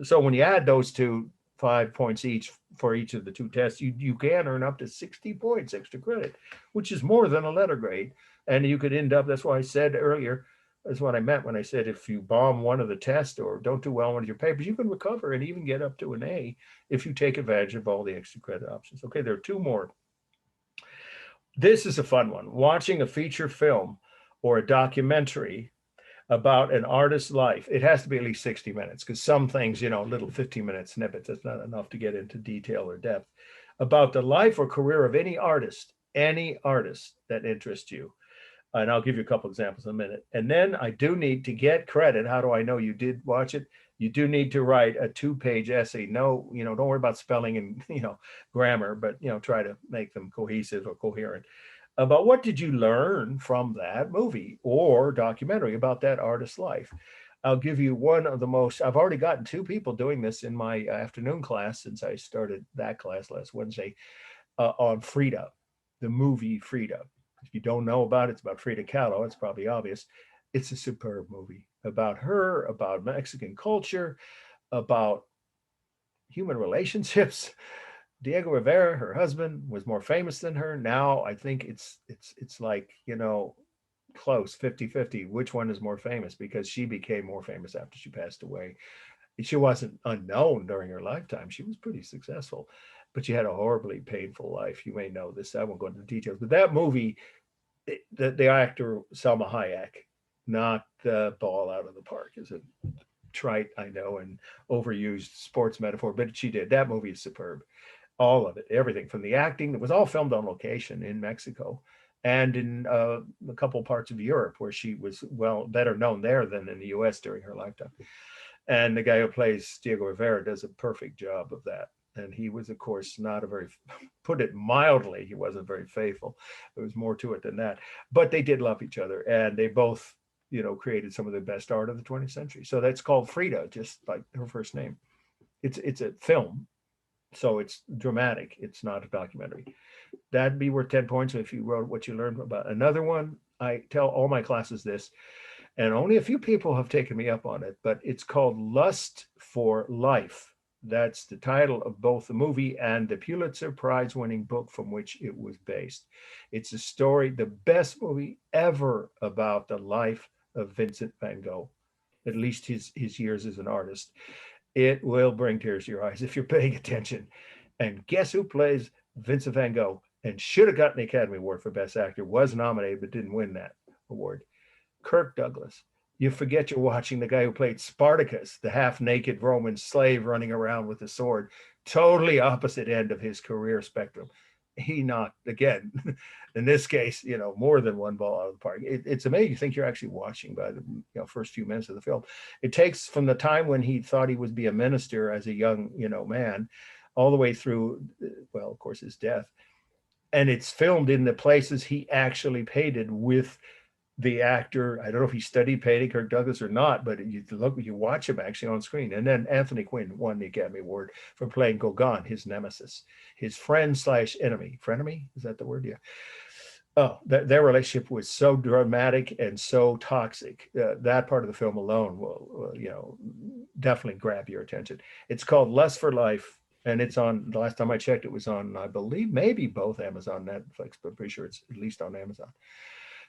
So when you add those two, 5 points each for each of the 2 tests, you can earn up to 60 points extra credit, which is more than a letter grade. And you could end up, that's why I said earlier, is what I meant when I said if you bomb one of the tests or don't do well on one of your papers, you can recover and even get up to an A if you take advantage of all the extra credit options. Okay, there are two more. This is a fun one. Watching a feature film or a documentary about an artist's life. It has to be at least 60 minutes because some things, little 15-minute snippets, that's not enough to get into detail or depth about the life or career of any artist that interests you. And I'll give you a couple examples in a minute. And then I do need to get credit. How do I know you did watch it? You do need to write a 2-page essay. No, don't worry about spelling and, grammar, but, try to make them cohesive or coherent about what did you learn from that movie or documentary about that artist's life. I'll give you one of the most, I've already gotten 2 people doing this in my afternoon class since I started that class last Wednesday on Frida, the movie Frida. If you don't know about it, it's about Frida Kahlo. It's probably obvious. It's a superb movie about her, about Mexican culture, about human relationships. Diego Rivera, her husband, was more famous than her. Now I think it's like, close 50-50. Which one is more famous? Because she became more famous after she passed away. She wasn't unknown during her lifetime. She was pretty successful, but she had a horribly painful life. You may know this. I won't go into details, but that movie, the actor Salma Hayek knocked the ball out of the park. Is a trite, I know, and overused sports metaphor, but she did. That movie is superb. All of it, everything from the acting. It was all filmed on location in Mexico and in a couple parts of Europe where she was better known there than in the US during her lifetime. And the guy who plays Diego Rivera does a perfect job of that. And he was, of course, not a very, put it mildly, he wasn't very faithful. There was more to it than that. But they did love each other, and they both, created some of the best art of the 20th century. So that's called Frida, just like her first name. It's a film, so it's dramatic. It's not a documentary. That'd be worth 10 points if you wrote what you learned about. Another one, I tell all my classes this, and only a few people have taken me up on it, but it's called Lust for Life. That's the title of both the movie and the Pulitzer Prize-winning book from which it was based. It's a story, the best movie ever about the life of Vincent van Gogh, at least his years as an artist. It will bring tears to your eyes if you're paying attention. And guess who plays Vincent van Gogh and should have gotten the Academy Award for Best Actor, was nominated but didn't win that award? Kirk Douglas. You forget you're watching the guy who played Spartacus, the half-naked Roman slave running around with a sword, totally opposite end of his career spectrum. He knocked, again, in this case, more than one ball out of the park. It's amazing. You think you're actually watching by the first few minutes of the film. It takes from the time when he thought he would be a minister as a young, man, all the way through, well, of course, his death. And it's filmed in the places he actually painted with the actor. I don't know if he studied painting, Kirk Douglas, or not, but you watch him actually on screen. And then Anthony Quinn won the Academy Award for playing Gauguin, his nemesis, his friend/enemy. Frenemy, is that the word? Yeah. Oh, their relationship was so dramatic and so toxic. That part of the film alone will, definitely grab your attention. It's called Lust for Life, and it's on. The last time I checked, it was on, I believe, maybe both Amazon, Netflix, but I'm pretty sure it's at least on Amazon.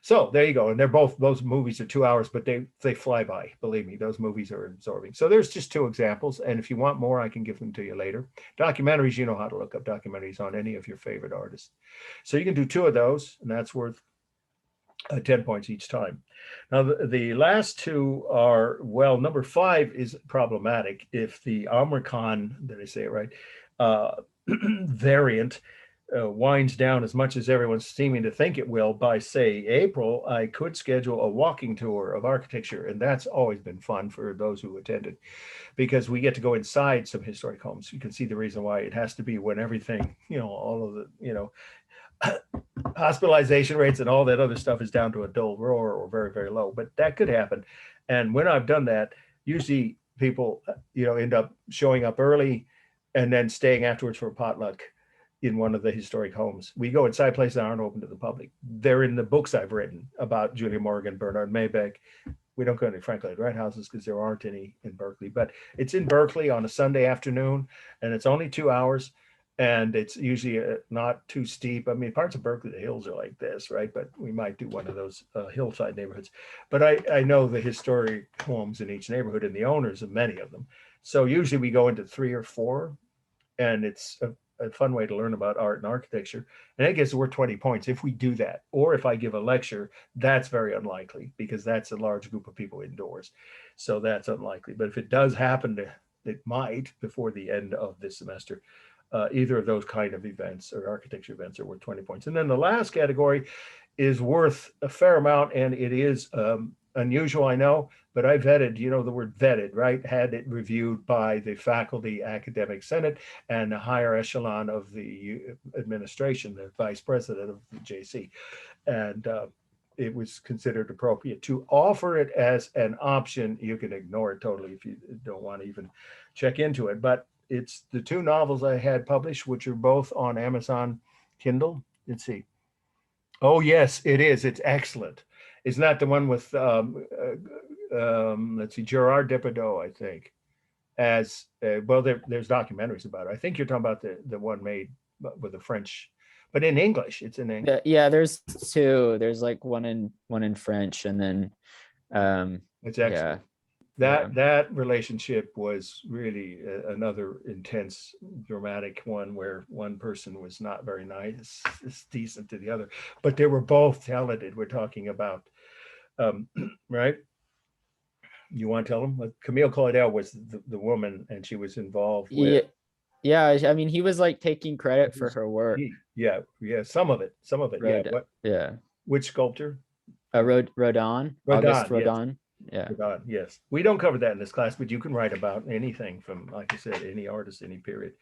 So there you go. And those movies are 2 hours, but they fly by. Believe me, those movies are absorbing. So there's just 2 examples. And if you want more, I can give them to you later. Documentaries, you know how to look up documentaries on any of your favorite artists. So you can do 2 of those, and that's worth 10 points each time. Now, the last 2 are, well, number 5 is problematic. If the Omicron, did I say it right, variant winds down as much as everyone's seeming to think it will by, say, April, I could schedule a walking tour of architecture. And that's always been fun for those who attended, because we get to go inside some historic homes. You can see the reason why it has to be when everything, all of the, hospitalization rates and all that other stuff is down to a dull roar or very, very low. But that could happen. And when I've done that, usually people, end up showing up early and then staying afterwards for a potluck in one of the historic homes. We go inside places that aren't open to the public. They're in the books I've written about Julia Morgan, Bernard Maybeck. We don't go to Frank Lloyd Wright houses because there aren't any in Berkeley, but it's in Berkeley on a Sunday afternoon, and it's only 2 hours. and it's usually not too steep. I mean, parts of Berkeley, the hills are like this, right? But we might do one of those hillside neighborhoods. But I know the historic homes in each neighborhood and the owners of many of them. So usually we go into 3 or 4, and it's a fun way to learn about art and architecture. And it gets worth 20 points if we do that. Or if I give a lecture, that's very unlikely because that's a large group of people indoors. So that's unlikely. But if it does happen it might before the end of this semester. Either of those kind of events or architecture events are worth 20 points. And then the last category is worth a fair amount, and it is unusual, I know, but I vetted, you know the word vetted, right? Had it reviewed by the faculty academic senate and the higher echelon of the administration, the vice president of the JC. And it was considered appropriate to offer it as an option. You can ignore it totally if you don't want to even check into it, but it's the 2 novels I had published, which are both on Amazon Kindle. Let's see. Oh, yes, it is. It's excellent. Isn't that the one with, let's see, Gerard Depardieu, I think, as, well, there's documentaries about it. I think you're talking about the one made with the French, but in English, it's in English. Yeah, there's 2. There's like one in French, and then It's excellent. That relationship was really another intense, dramatic one where one person was not very nice, decent to the other, but they were both talented. We're talking about, right? You want to tell them? Camille Claudel was the woman, and she was involved with. Yeah. I mean, he was like taking credit for her work. Yeah. Some of it. Yeah. Which sculptor? Rodin. August Rodin. Yes. Yeah. Yes. We don't cover that in this class, but you can write about anything from, like I said, any artist, any period,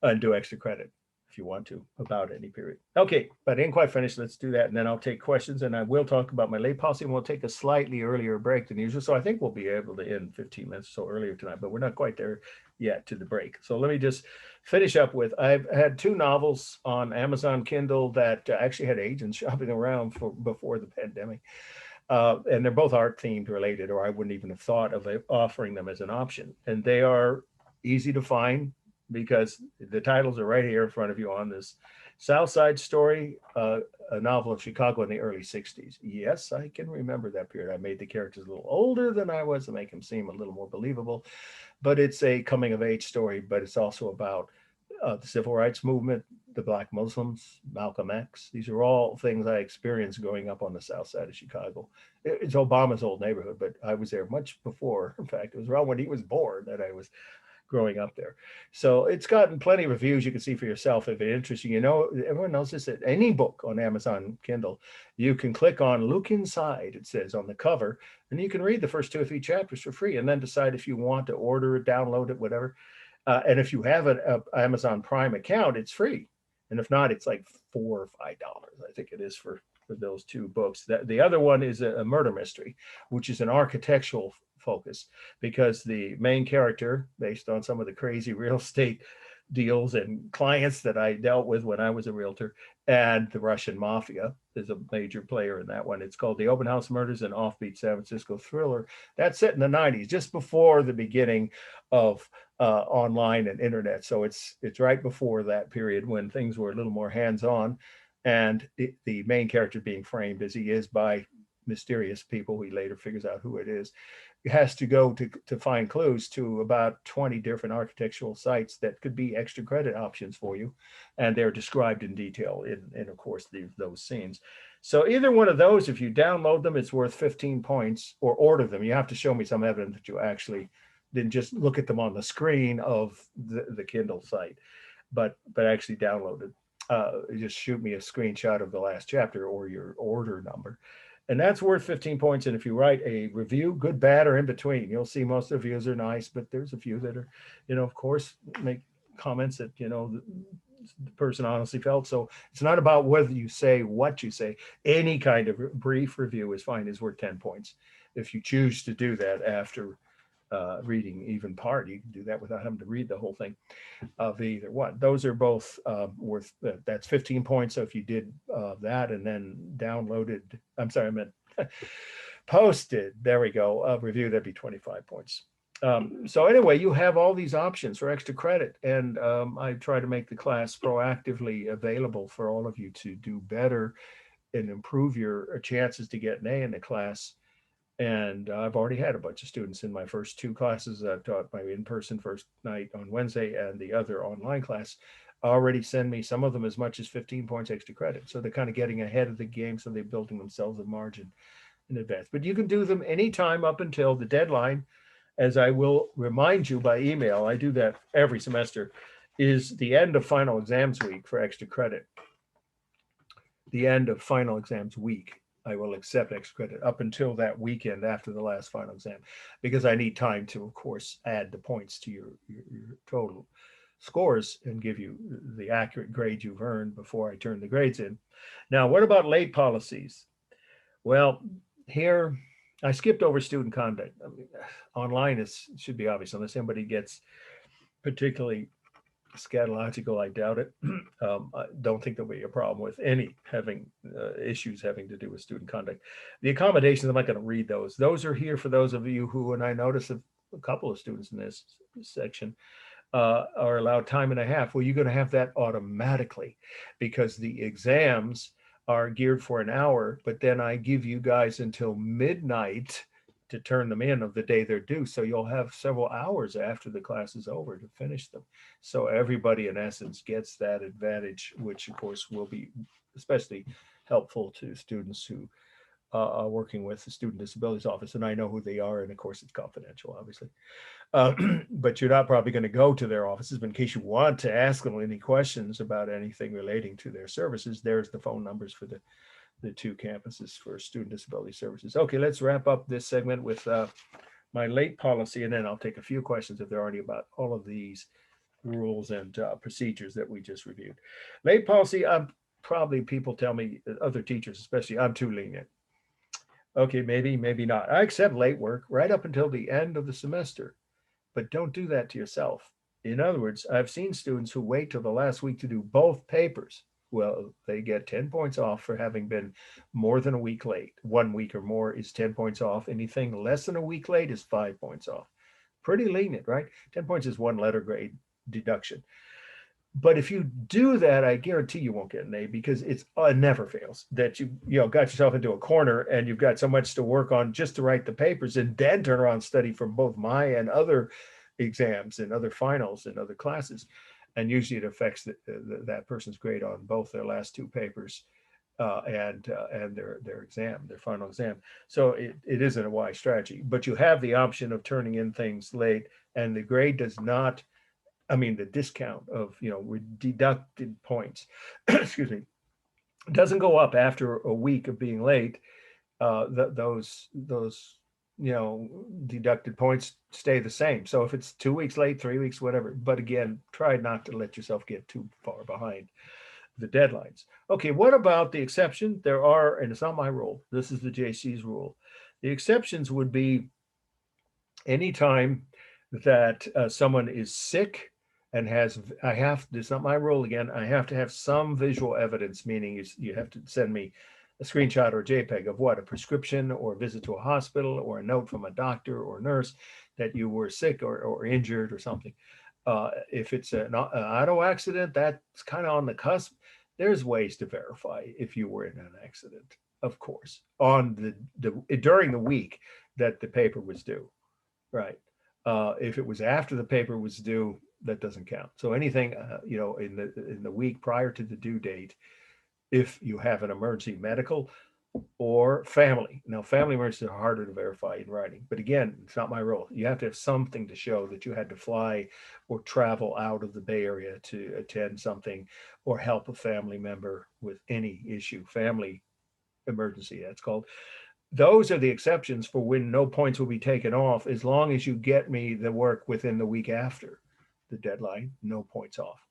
and do extra credit if you want to about any period. Okay, but I didn't quite finish. Let's do that. And then I'll take questions, and I will talk about my late policy, and we'll take a slightly earlier break than usual. So I think we'll be able to end 15 minutes or so earlier tonight, but we're not quite there yet to the break. So let me just finish up with, I've had 2 novels on Amazon Kindle that actually had agents shopping around before the pandemic. And they're both art themed related, or I wouldn't even have thought of offering them as an option. And they are easy to find because the titles are right here in front of you on this. South Side Story, a novel of Chicago in the early 60s. Yes, I can remember that period. I made the characters a little older than I was to make them seem a little more believable. But it's a coming of age story, but it's also about the civil rights movement, the Black Muslims, Malcolm X. These are all things I experienced growing up on the south side of Chicago. It's Obama's old neighborhood, but I was there much before. In fact, it was around when he was born that I was growing up there. So it's gotten plenty of reviews. You can see for yourself if it's interesting. You know, everyone knows this, that any book on Amazon Kindle, you can click on look inside, it says on the cover, and you can read the first 2 or 3 chapters for free and then decide if you want to order it, download it, whatever. And if you have an Amazon Prime account, it's free. And if not, it's like $4 or $5. I think it is for those 2 books. The other one is a murder mystery, which is an architectural focus, because the main character, based on some of the crazy real estate deals and clients that I dealt with when I was a realtor, and the Russian mafia is a major player in that one. It's called The Open House Murders, an offbeat San Francisco thriller. That's set in the 90s, just before the beginning of online and internet. So it's right before that period when things were a little more hands-on, and the main character being framed as he is by mysterious people. He later figures out who it is. He has to go to find clues to about 20 different architectural sites that could be extra credit options for you. And they're described in detail in of course, those scenes. So either one of those, if you download them, it's worth 15 points, or order them. You have to show me some evidence that you actually didn't just look at them on the screen of the Kindle site, but actually download it. Just shoot me a screenshot of the last chapter or your order number. And that's worth 15 points. And if you write a review, good, bad, or in between, you'll see most of the reviews are nice, but there's a few that are, of course, make comments that, the person honestly felt. So it's not about whether you say what you say. Any kind of brief review is fine, is worth 10 points. If you choose to do that after reading even part, you can do that without having to read the whole thing of either one. Those are both worth, that's 15 points. So if you did that and then posted, there we go, a review, that'd be 25 points. So anyway, you have all these options for extra credit, and I try to make the class proactively available for all of you to do better and improve your chances to get an A in the class. And I've already had a bunch of students in my first two classes. I've taught my in-person first night on Wednesday and the other online class already send me, some of them as much as 15 points extra credit. So they're kind of getting ahead of the game. So they're building themselves a margin in advance. But you can do them anytime up until the deadline, as I will remind you by email. I do that every semester, is the end of final exams week for extra credit. The end of final exams week, I will accept extra credit up until that weekend after the last final exam, because I need time to, of course, add the points to your total scores and give you the accurate grade you've earned before I turn the grades in. Now, what about late policies? Well, here I skipped over student conduct. I mean, online should be obvious unless somebody gets particularly scatological. I doubt it. I don't think there'll be a problem with any having issues having to do with student conduct. The accommodations, I'm not going to read those. Those are here for those of you who, and I notice a couple of students in this section, are allowed time and a half. Well, you're going to have that automatically because the exams are geared for an hour, but then I give you guys until midnight to turn them in of the day they're due. So you'll have several hours after the class is over to finish them. So everybody in essence gets that advantage, which of course will be especially helpful to students who are working with the Student Disabilities Office. And I know who they are. And of course it's confidential, obviously. But you're not probably going to go to their offices, but in case you want to ask them any questions about anything relating to their services, there's the phone numbers for the two campuses for student disability services. Okay, let's wrap up this segment with my late policy, and then I'll take a few questions if there are any about all of these rules and procedures that we just reviewed. Late policy, probably people tell me, other teachers especially, I'm too lenient. Okay, maybe not. I accept late work right up until the end of the semester, but don't do that to yourself. In other words, I've seen students who wait till the last week to do both papers. Well, they get 10 points off for having been more than a week late. 1 week or more is 10 points off. Anything less than a week late is 5 points off. Pretty lenient, right? 10 points is one letter grade deduction. But if you do that, I guarantee you won't get an A, because it never fails that you got yourself into a corner and you've got so much to work on just to write the papers and then turn around and study for both my and other exams and other finals and other classes. And usually it affects that person's grade on both their last two papers and their exam, their final exam. So it isn't a wise strategy, but you have the option of turning in things late, and the grade does not, the discount of, deducted points, excuse me, doesn't go up after a week of being late. Those deducted points stay the same. So if it's 2 weeks late, 3 weeks, whatever, but again, try not to let yourself get too far behind the deadlines. Okay, what about the exception? There are, and it's not my rule, this is the JC's rule. The exceptions would be anytime that someone is sick and it's not my rule again, I have to have some visual evidence, meaning you have to send me a screenshot or a JPEG of what, a prescription or a visit to a hospital or a note from a doctor or nurse that you were sick or injured or something. If it's an auto accident, that's kind of on the cusp. There's ways to verify if you were in an accident, of course, on during the week that the paper was due, right? If it was after the paper was due, that doesn't count. So anything, in the week prior to the due date, if you have an emergency medical or family. Now, family emergencies are harder to verify in writing, but again, it's not my role. You have to have something to show that you had to fly or travel out of the Bay Area to attend something or help a family member with any issue, family emergency, that's called. Those are the exceptions for when no points will be taken off, as long as you get me the work within the week after the deadline, no points off.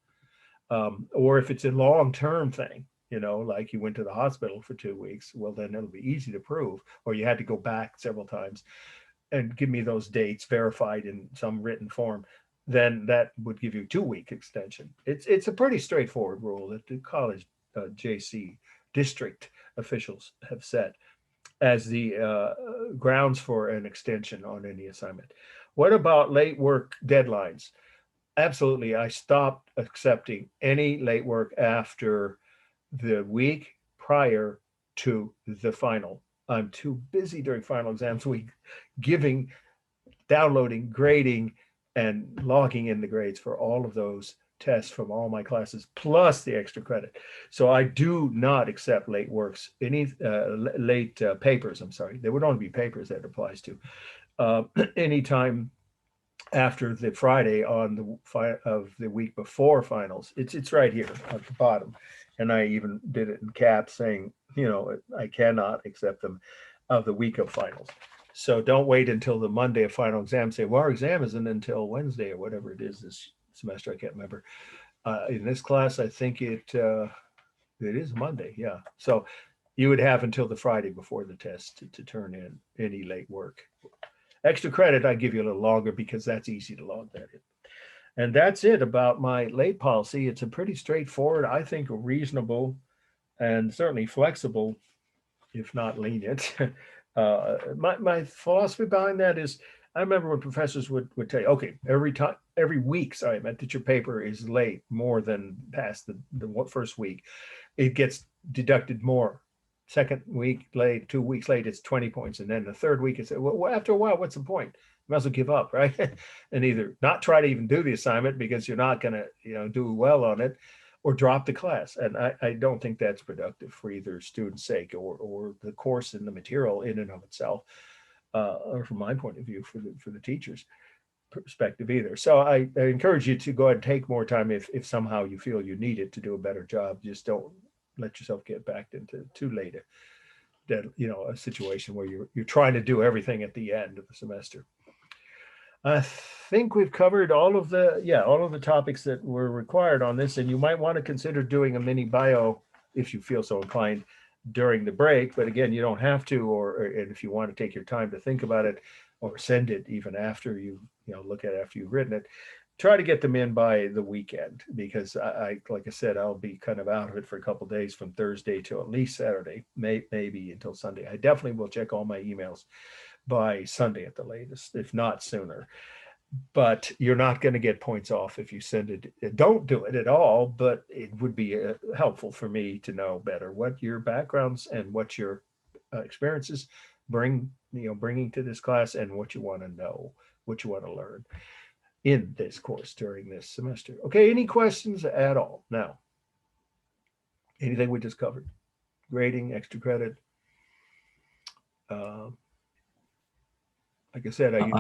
Or if it's a long-term thing, like you went to the hospital for 2 weeks, well, then it'll be easy to prove, or you had to go back several times and give me those dates verified in some written form, then that would give you 2-week extension. It's a pretty straightforward rule that the college JC district officials have set as the grounds for an extension on any assignment. What about late work deadlines? Absolutely. I stopped accepting any late work after the week prior to the final. I'm too busy during final exams week giving, downloading, grading, and logging in the grades for all of those tests from all my classes, plus the extra credit. So I do not accept late works, any late papers, I'm sorry. There would only be papers that applies to. Anytime after the Friday on of the week before finals. It's right here at the bottom. And I even did it in caps saying, I cannot accept them of the week of finals. So don't wait until the Monday of final exam. Say, well, our exam isn't until Wednesday or whatever it is this semester. I can't remember. In this class, I think it is Monday. Yeah. So you would have until the Friday before the test to turn in any late work. Extra credit, I give you a little longer because that's easy to log that in. And that's it about my late policy. It's a pretty straightforward, I think, reasonable and certainly flexible, if not lenient. My philosophy behind that is, I remember when professors would tell you, okay, every week, sorry, I meant that your paper is late more than past the first week, it gets deducted more. Second week late, 2 weeks late, it's 20 points. And then the third week, it's, well, after a while, what's the point? You might as well give up, right? And either not try to even do the assignment because you're not going to, do well on it, or drop the class. And I don't think that's productive for either student's sake or the course and the material in and of itself, or from my point of view, for the teacher's perspective either. So I encourage you to go ahead and take more time if somehow you feel you need it to do a better job. Just don't let yourself get backed into too late a situation where you're trying to do everything at the end of the semester. I think we've covered all of the topics that were required on this, and you might want to consider doing a mini bio if you feel so inclined during the break. But again, you don't have to, or if you want to take your time to think about it, or send it even after you look at it after you've written it. Try to get them in by the weekend, because I like I said, I'll be kind of out of it for a couple of days from Thursday till at least Saturday, maybe until Sunday. I definitely will check all my emails by Sunday at the latest, if not sooner. But you're not going to get points off if you send it. Don't do it at all, but it would be helpful for me to know better what your backgrounds and what your experiences bringing to this class, and what you want to know, what you want to learn in this course during this semester. Okay, any questions at all? Now, anything we just covered? Grading, extra credit. Like I said, I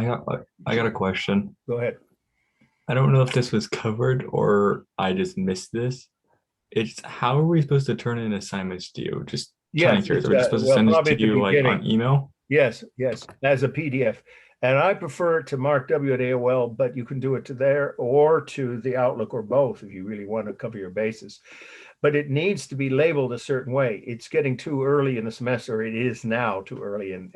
got a question. Go ahead. I don't know if this was covered or I just missed this. It's how are we supposed to turn in assignments to you? Just kind of curious. Are we just supposed to send it to you like on email? Yes, as a PDF. And I prefer to Mark W at AOL, but you can do it to there or to the Outlook, or both if you really want to cover your bases. But it needs to be labeled a certain way. It's getting too early in the semester. It is now too early, and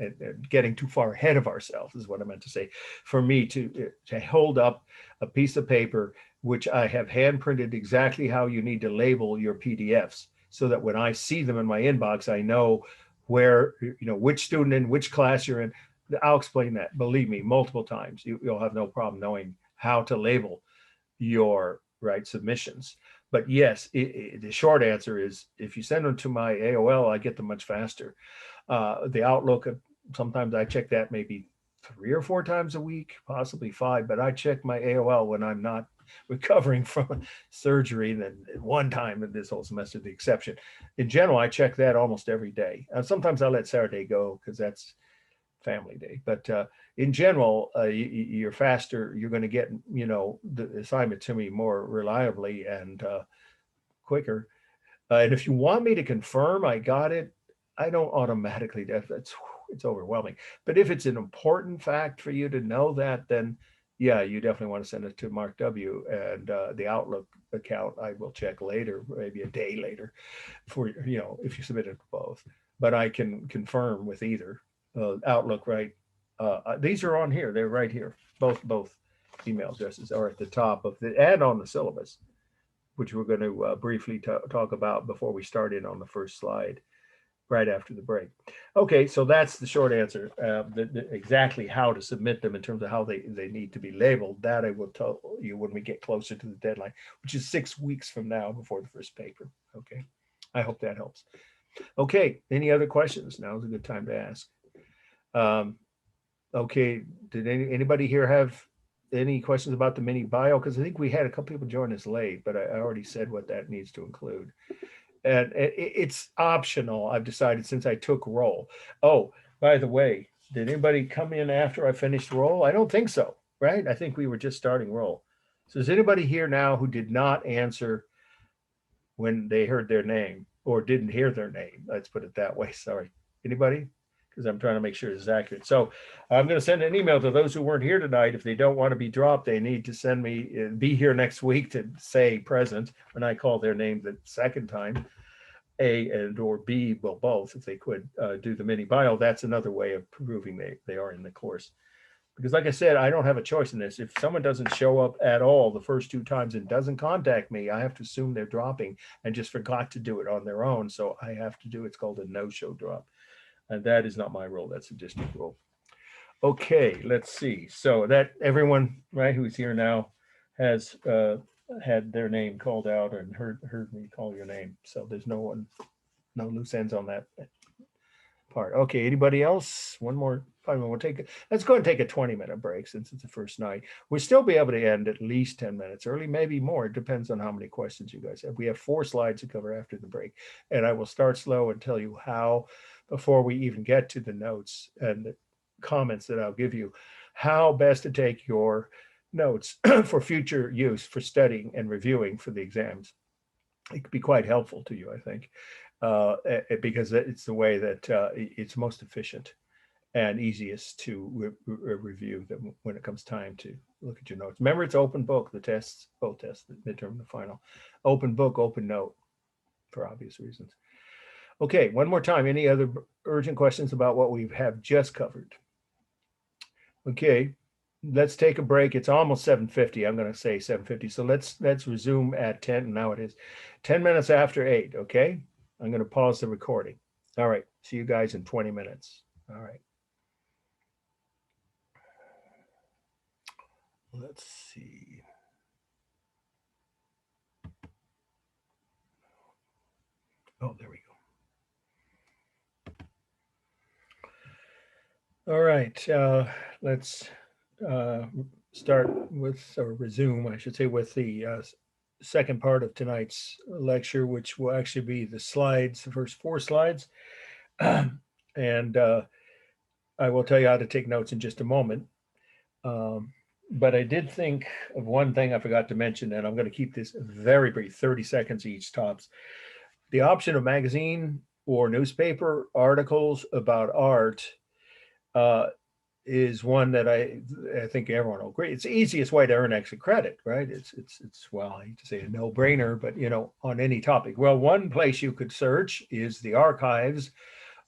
getting too far ahead of ourselves is what I meant to say. For me to hold up a piece of paper, which I have hand printed exactly how you need to label your PDFs, so that when I see them in my inbox, I know where, which student in which class you're in. I'll explain that, believe me, multiple times. You'll have no problem knowing how to label your submissions. But yes, the short answer is, if you send them to my AOL, I get them much faster. The Outlook, sometimes I check that maybe 3 or 4 times a week, possibly 5, but I check my AOL when I'm not recovering from surgery. Then one time in this whole semester, the exception. In general, I check that almost every day. Sometimes I let Saturday go because that's family day, but in general, you're faster. You're going to get the assignment to me more reliably and quicker. And if you want me to confirm I got it, I don't automatically. It's overwhelming. But if it's an important fact for you to know that, then yeah, you definitely want to send it to Mark W, and the Outlook account I will check later, maybe a day later, for if you submit it to both. But I can confirm with either. Outlook, right? These are on here. They're right here. Both email addresses are at the top of and on the syllabus, which we're going to briefly talk about before we start in on the first slide. right after the break. Okay, so that's the short answer. Exactly how to submit them in terms of how they need to be labeled, that I will tell you when we get closer to the deadline, which is 6 weeks from now before the first paper. Okay, I hope that helps. Okay, any other questions? Now is a good time to ask. Okay, did anybody here have any questions about the mini bio? Because I think we had a couple people join us late, but I already said what that needs to include. And it's optional, I've decided, since I took roll. Oh, by the way, did anybody come in after I finished roll? I don't think so, right? I think we were just starting roll. So is anybody here now who did not answer when they heard their name or didn't hear their name? Let's put it that way. Sorry. Anybody? Because I'm trying to make sure this is accurate. So I'm going to send an email to those who weren't here tonight. If they don't want to be dropped, they need to send me, be here next week to say present when I call their name the second time. A and or B, well, both, if they could do the mini bio. That's another way of proving they are in the course. Because like I said, I don't have a choice in this. If someone doesn't show up at all the first 2 times and doesn't contact me, I have to assume they're dropping and just forgot to do it on their own. So I have to do, it's called a no-show drop. And that is not my role, that's a district role. Okay, let's see. So that everyone, right, who's here now has had their name called out and heard me call your name. So there's no loose ends on that part. Okay, anybody else? One more, 5 minutes. Let's go and take a 20-minute break since it's the first night. We'll still be able to end at least 10 minutes early, maybe more. It depends on how many questions you guys have. We have 4 slides to cover after the break, and I will start slow and tell you how, before we even get to the notes and the comments that I'll give you, how best to take your notes for future use for studying and reviewing for the exams. It could be quite helpful to you, I think, because it's the way that it's most efficient and easiest to review them when it comes time to look at your notes. Remember, it's open book, the tests, both tests, the midterm and the final. Open book, open note, for obvious reasons. Okay, one more time. Any other urgent questions about what we have just covered? Okay, let's take a break. It's almost 7:50. I'm going to say 7:50. So let's resume at 10. Now it is 10 minutes after 8. Okay, I'm going to pause the recording. All right, see you guys in 20 minutes. All right. Let's see. Oh, there we go. All right, let's start with, or resume, I should say, with the second part of tonight's lecture, which will actually be the slides, the first 4 slides. And I will tell you how to take notes in just a moment. But I did think of one thing I forgot to mention, and I'm going to keep this very brief, 30 seconds each tops. The option of magazine or newspaper articles about art is one that I think everyone will agree. It's the easiest way to earn extra credit, right? It's well, I hate to say a no-brainer, but on any topic. Well, one place you could search is the archives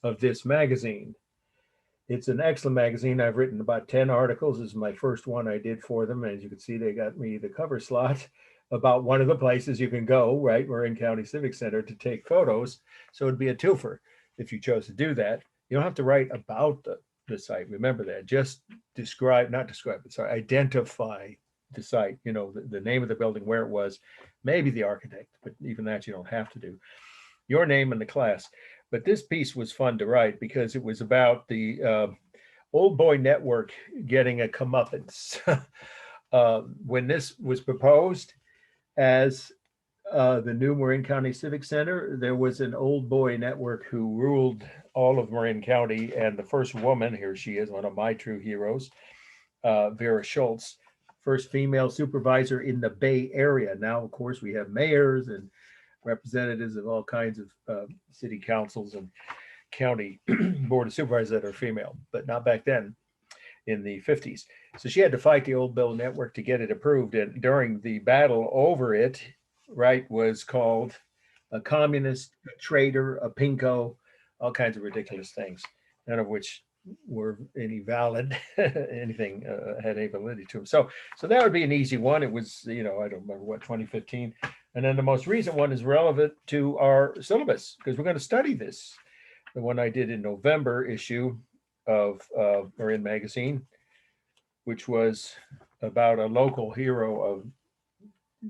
of this magazine. It's an excellent magazine. I've written about 10 articles. This is my first one I did for them. As you can see, they got me the cover slot about one of the places you can go, right? Marin County Civic Center, to take photos. So it'd be a twofer if you chose to do that. You don't have to write about the site. Remember that. Just identify the site, the name of the building, where it was, maybe the architect, but even that you don't have to do. Your name and the class. But this piece was fun to write because it was about the Old Boy Network getting a comeuppance. When this was proposed as the new Marin County Civic Center, there was an Old Boy Network who ruled all of Marin County, and the first woman, here she is, one of my true heroes, Vera Schultz, first female supervisor in the Bay Area. Now, of course, we have mayors and representatives of all kinds of city councils and county board of supervisors that are female, but not back then in the 50s. So she had to fight the Old Bill Network to get it approved. And during the battle over it, right, was called a communist, a traitor, a pinko, all kinds of ridiculous things, none of which were any valid, anything had any validity to them. So that would be an easy one. It was, I don't remember what, 2015. And then the most recent one is relevant to our syllabus because we're going to study this. the one I did in November issue of Marin Magazine, which was about a local hero of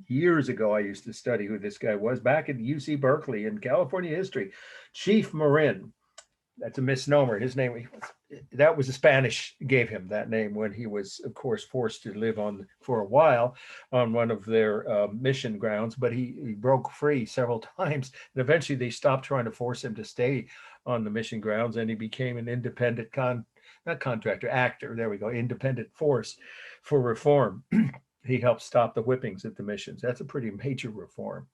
years ago. I used to study who this guy was back at UC Berkeley in California history. Chief Marin. That's a misnomer. His name, that was a Spanish gave him that name when he was, of course, forced to live on for a while on one of their mission grounds, but he broke free several times. And eventually they stopped trying to force him to stay on the mission grounds, and he became an independent actor. There we go. Independent force for reform. He helped stop the whippings at the missions. That's a pretty major reform.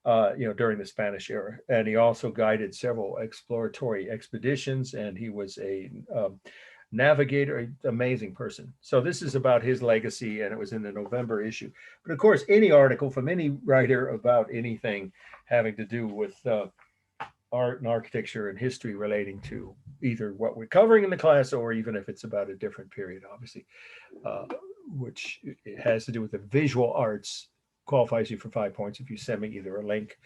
During the Spanish era. And he also guided several exploratory expeditions, and he was a navigator, amazing person. So this is about his legacy, and it was in the November issue. But of course, any article from any writer about anything having to do with art and architecture and history relating to either what we're covering in the class, or even if it's about a different period, obviously, which it has to do with the visual arts, qualifies you for 5 points if you send me either a link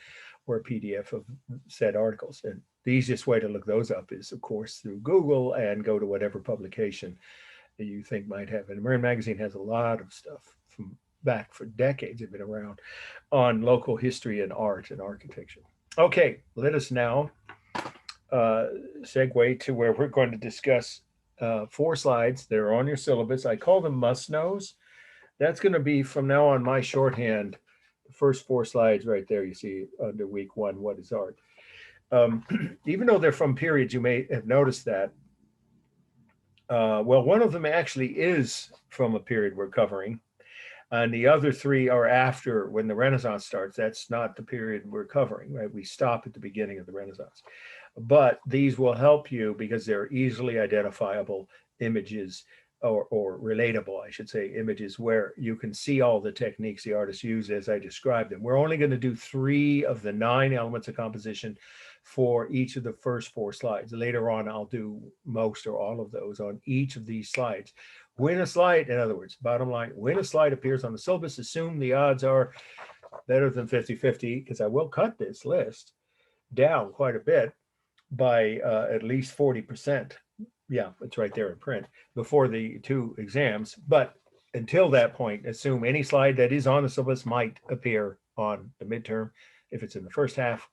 or a PDF of said articles. And the easiest way to look those up is, of course, through Google and go to whatever publication that you think might have. And Marin Magazine has a lot of stuff from back for decades, have been around on local history and art and architecture. Okay, let us now segue to where we're going to discuss 4 slides that are on your syllabus. I call them must-knows. That's going to be from now on my shorthand. The first 4 slides right there, you see under week 1, what is art? Even though they're from periods, you may have noticed that. Well, one of them actually is from a period we're covering, and the other 3 are after when the Renaissance starts. That's not the period we're covering, right? We stop at the beginning of the Renaissance. But these will help you because they're easily identifiable images, or relatable, I should say, images where you can see all the techniques the artists use as I described them. We're only going to do 3 of the 9 elements of composition for each of the first 4 slides. Later on, I'll do most or all of those on each of these slides. When a slide, in other words, bottom line, when a slide appears on the syllabus, assume the odds are better than 50-50, because I will cut this list down quite a bit by at least 40%. Yeah, it's right there in print before the 2 exams. But until that point, assume any slide that is on the syllabus might appear on the midterm. If it's in the first half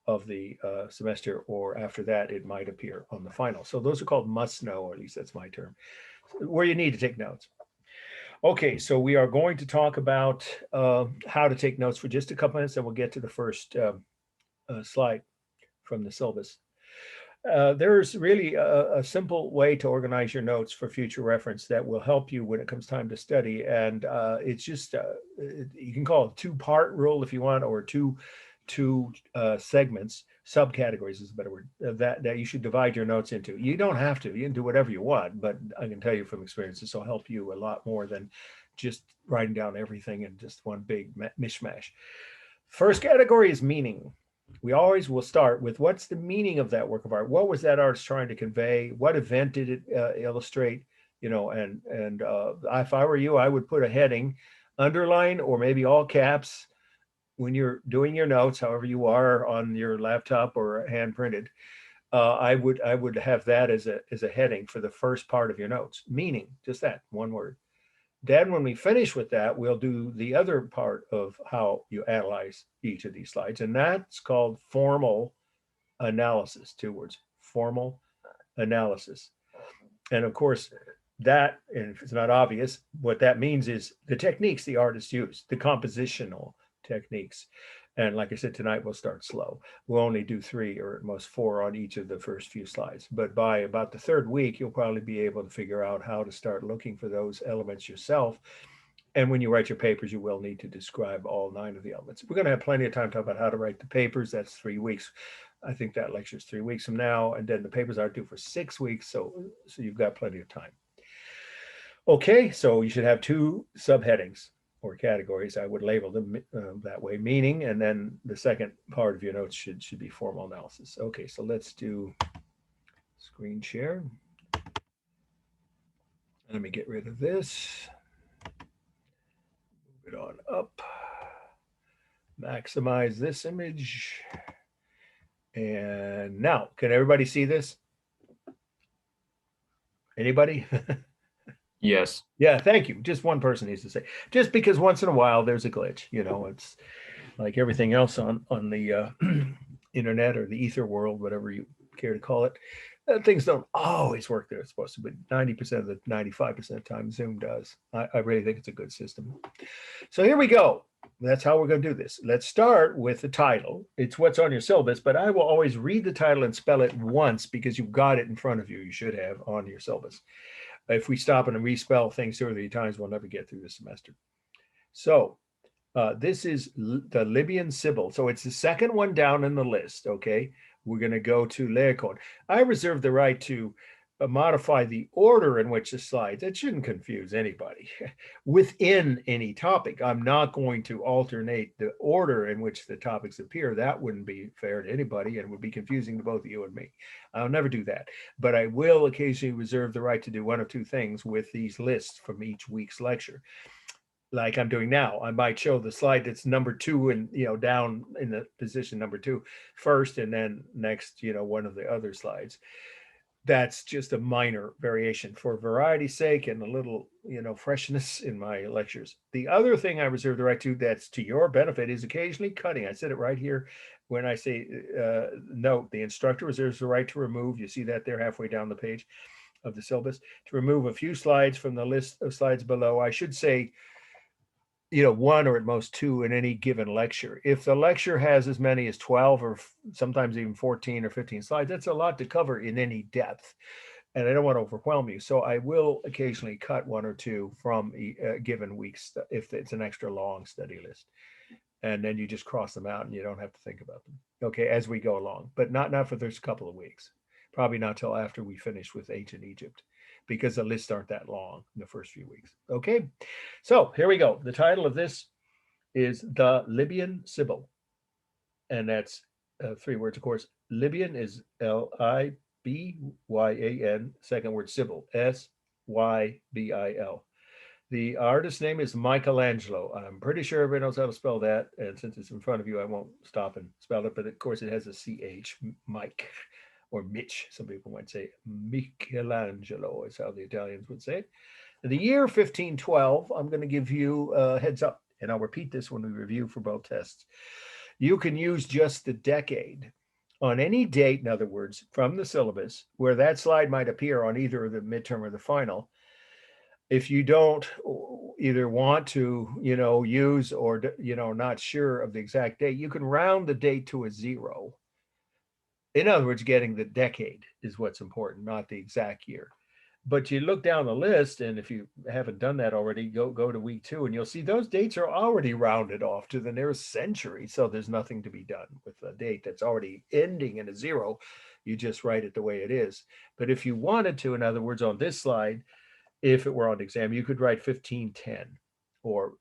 of the semester, or after that, it might appear on the final. So those are called must know, or at least that's my term, where you need to take notes. Okay, so we are going to talk about how to take notes for just a couple minutes, and we'll get to the first slide from the syllabus. There's really a simple way to organize your notes for future reference that will help you when it comes time to study. And it's just, you can call it a 2-part rule if you want, or two segments, subcategories is a better word, that you should divide your notes into. You don't have to, you can do whatever you want, but I can tell you from experience, this will help you a lot more than just writing down everything in just one big mishmash. First category is meaning. We always will start with what's the meaning of that work of art? What was that artist trying to convey? What event did it illustrate? And if I were you, I would put a heading, underline, or maybe all caps when you're doing your notes, however you are on your laptop or hand printed. I would have that as a heading for the first part of your notes. Meaning, just that, one word. Then when we finish with that, we'll do the other part of how you analyze each of these slides, and that's called formal analysis. 2 words, formal analysis. And of course, that, and if it's not obvious, what that means is the techniques the artist used, the compositional techniques. And like I said, tonight we'll start slow. We'll only do 3 or at most 4 on each of the first few slides. But by about the 3rd week, you'll probably be able to figure out how to start looking for those elements yourself. And when you write your papers, you will need to describe all 9 of the elements. We're going to have plenty of time to talk about how to write the papers. That's 3 weeks. I think that lecture is 3 weeks from now. And then the papers are due for 6 weeks. So you've got plenty of time. Okay, so you should have 2 subheadings or categories. I would label them that way, meaning, and then the second part of your notes should be formal analysis. Okay, so let's do screen share. Let me get rid of this. Move it on up. Maximize this image. And now, can everybody see this? Anybody? Yes. Yeah, thank you. Just one person needs to say. Just because once in a while there's a glitch, you know, it's like everything else on the internet or the ether world, whatever you care to call it. Things don't always work there it's supposed to, but 90% of the 95% of the time Zoom does. I really think it's a good system. So here we go. That's how we're going to do this. Let's start with the title. It's what's on your syllabus, but I will always read the title and spell it once because you've got it in front of you. You should have on your syllabus. If we stop and respell things 2 or 3 times, we'll never get through this semester. So this is the Libyan Sybil. So it's the second one down in the list, okay? We're going to go to Laocoon. I reserve the right to modify the order in which the slides, it shouldn't confuse anybody, within any topic. I'm not going to alternate the order in which the topics appear. That wouldn't be fair to anybody and would be confusing to both you and me. I'll never do that. But I will occasionally reserve the right to do one of 2 things with these lists from each week's lecture. Like I'm doing now, I might show the slide that's number 2 and, you know, down in the position number 2 first, and then next, you know, one of the other slides. That's just a minor variation for variety's sake and a little, you know, freshness in my lectures. The other thing I reserve the right to that's to your benefit is occasionally cutting. I said it right here when I say note, the instructor reserves the right to remove. You see that there halfway down the page of the syllabus, to remove a few slides from the list of slides below. I should say, you know, 1 or at most 2 in any given lecture. If the lecture has as many as 12 or sometimes even 14 or 15 slides, that's a lot to cover in any depth. And I don't want to overwhelm you. So I will occasionally cut 1 or 2 from a given week's, if it's an extra long study list. And then you just cross them out and you don't have to think about them. Okay, as we go along, but not for this couple of weeks. Probably not till after we finish with ancient Egypt, because the lists aren't that long in the first few weeks. Okay, so here we go. The title of this is The Libyan Sybil. And that's 3 words, of course. Libyan is Libyan, second word Sybil, Sybil. The artist name is Michelangelo. I'm pretty sure everybody knows how to spell that. And since it's in front of you, I won't stop and spell it. But of course, it has a CH, Mike, or Mitch. Some people might say Michelangelo is how the Italians would say it. The year 1512, I'm going to give you a heads up, and I'll repeat this when we review for both tests. You can use just the decade on any date, in other words, from the syllabus, where that slide might appear on either the midterm or the final. If you don't either want to, you know, use or, you know, not sure of the exact date, you can round the date to a 0. In other words, getting the decade is what's important, not the exact year. But you look down the list, and if you haven't done that already, go to week 2, and you'll see those dates are already rounded off to the nearest century. So there's nothing to be done with a date that's already ending in a 0. You just write it the way it is. But if you wanted to, in other words, on this slide, if it were on exam, you could write 1510 or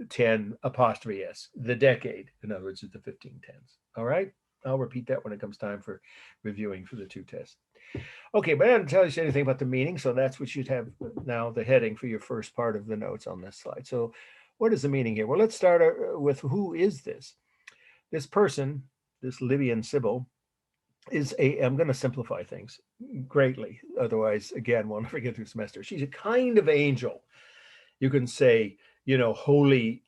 10 apostrophe S, the decade. In other words, it's the 1510s. All right. I'll repeat that when it comes time for reviewing for the 2 tests. Okay, but I didn't tell you anything about the meaning, so that's what you'd have now, the heading for your first part of the notes on this slide. So what is the meaning here? Well, let's start with who is this? This person, this Libyan Sybil, is I'm going to simplify things greatly. Otherwise, again, we'll never get through semester. She's a kind of angel. You can say, you know, holy,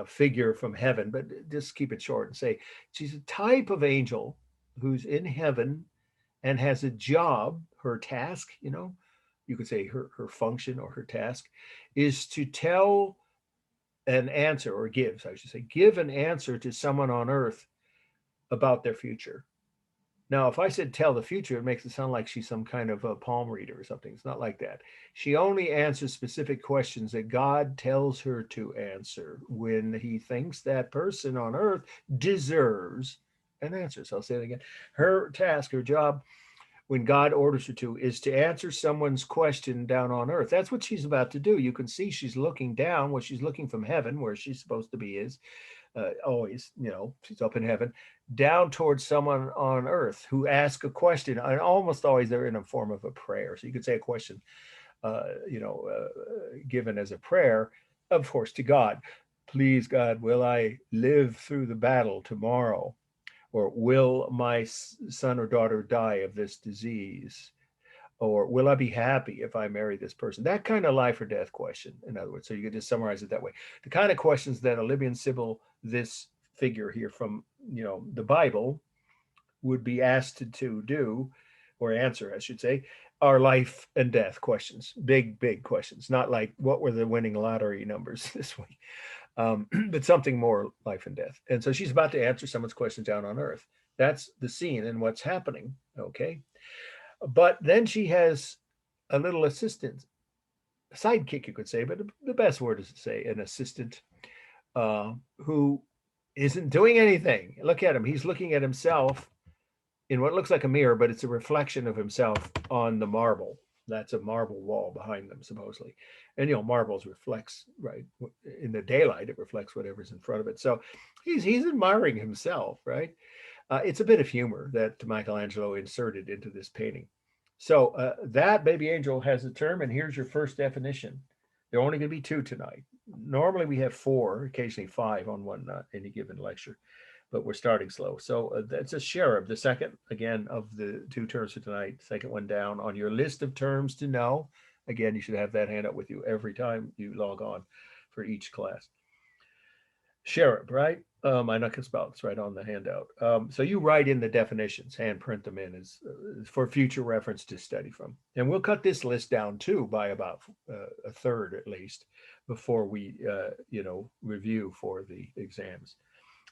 figure from heaven, but just keep it short and say she's a type of angel who's in heaven and has a job. Her task, you know, you could say her function or her task is to tell an answer, or gives, I should say, give an answer to someone on earth about their future. Now, if I said tell the future, it makes it sound like she's some kind of a palm reader or something. It's not like that. She only answers specific questions that God tells her to answer when he thinks that person on earth deserves an answer. So I'll say it again. Her task, her job, when God orders her to, is to answer someone's question down on earth. That's what she's about to do. You can see she's looking down. Well, she's looking from heaven, where she's supposed to be is. Always, you know, she's up in heaven, down towards someone on earth who asks a question, and almost always they're in a form of a prayer. So you could say a question, given as a prayer, of course, to God. Please, God, will I live through the battle tomorrow? or will my son or daughter die of this disease? Or will I be happy if I marry this person? That kind of life or death question, in other words. So you could just summarize it that way. The kind of questions that a Libyan Sybil, this figure here from, the Bible, would be asked to do, or answer, I should say, are life and death questions. Big, big questions. Not like what were the winning lottery numbers this week, but something more life and death. And so she's about to answer someone's questions down on earth. That's the scene and what's happening. Okay. But then she has a little assistant, a sidekick, you could say, but the best word is to say an assistant who isn't doing anything. Look at him. He's looking at himself in what looks like a mirror, but it's a reflection of himself on the marble. That's a marble wall behind them, supposedly. And, marbles reflects, right? In the daylight, it reflects whatever's in front of it. So he's admiring himself, right? It's a bit of humor that Michelangelo inserted into this painting. So that baby angel has a term, and here's your first definition. There are only going to be 2 tonight. Normally we have 4, occasionally 5 on one any given lecture, but we're starting slow. So that's a cherub, the second, again, of the 2 terms for tonight, second one down on your list of terms to know. Again, you should have that handout with you every time you log on for each class. Cherub, right? I know I can spell it's right on the handout. So you write in the definitions, hand print them in as for future reference to study from. And we'll cut this list down too by about a third at least before we, review for the exams.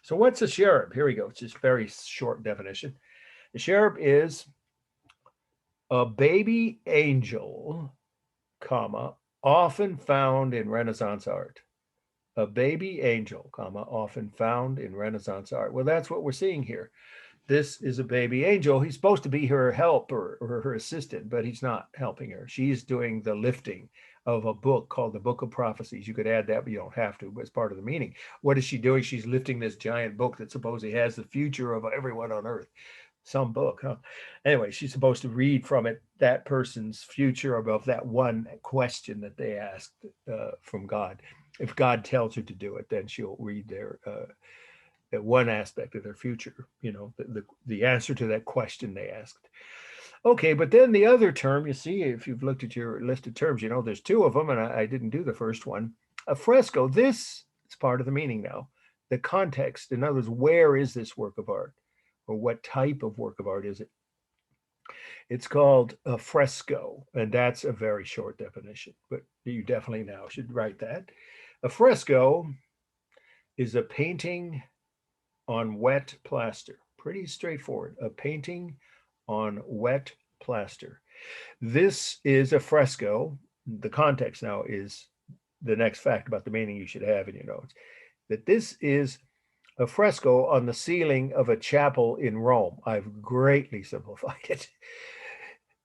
So what's a cherub? Here we go. It's just very short definition. A cherub is a baby angel, comma, often found in Renaissance art. A baby angel, comma, often found in Renaissance art. Well, that's what we're seeing here. This is a baby angel. He's supposed to be her helper or her assistant, but he's not helping her. She's doing the lifting of a book called the Book of Prophecies. You could add that, but you don't have to, but it's part of the meaning. What is she doing? She's lifting this giant book that supposedly has the future of everyone on earth. Some book, huh? Anyway, she's supposed to read from it that person's future about that one question that they asked from God. If God tells her to do it, then she'll read their one aspect of their future, the answer to that question they asked. Okay, but then the other term, you see, if you've looked at your list of terms, there's 2 of them, and I didn't do the first one. A fresco, this is part of the meaning now. The context, in other words, where is this work of art? Or what type of work of art is it? It's called a fresco, and that's a very short definition, but you definitely now should write that. A fresco is a painting on wet plaster. Pretty straightforward. A painting on wet plaster. This is a fresco. The context now is the next fact about the meaning you should have in your notes. That this is a fresco on the ceiling of a chapel in Rome. I've greatly simplified it.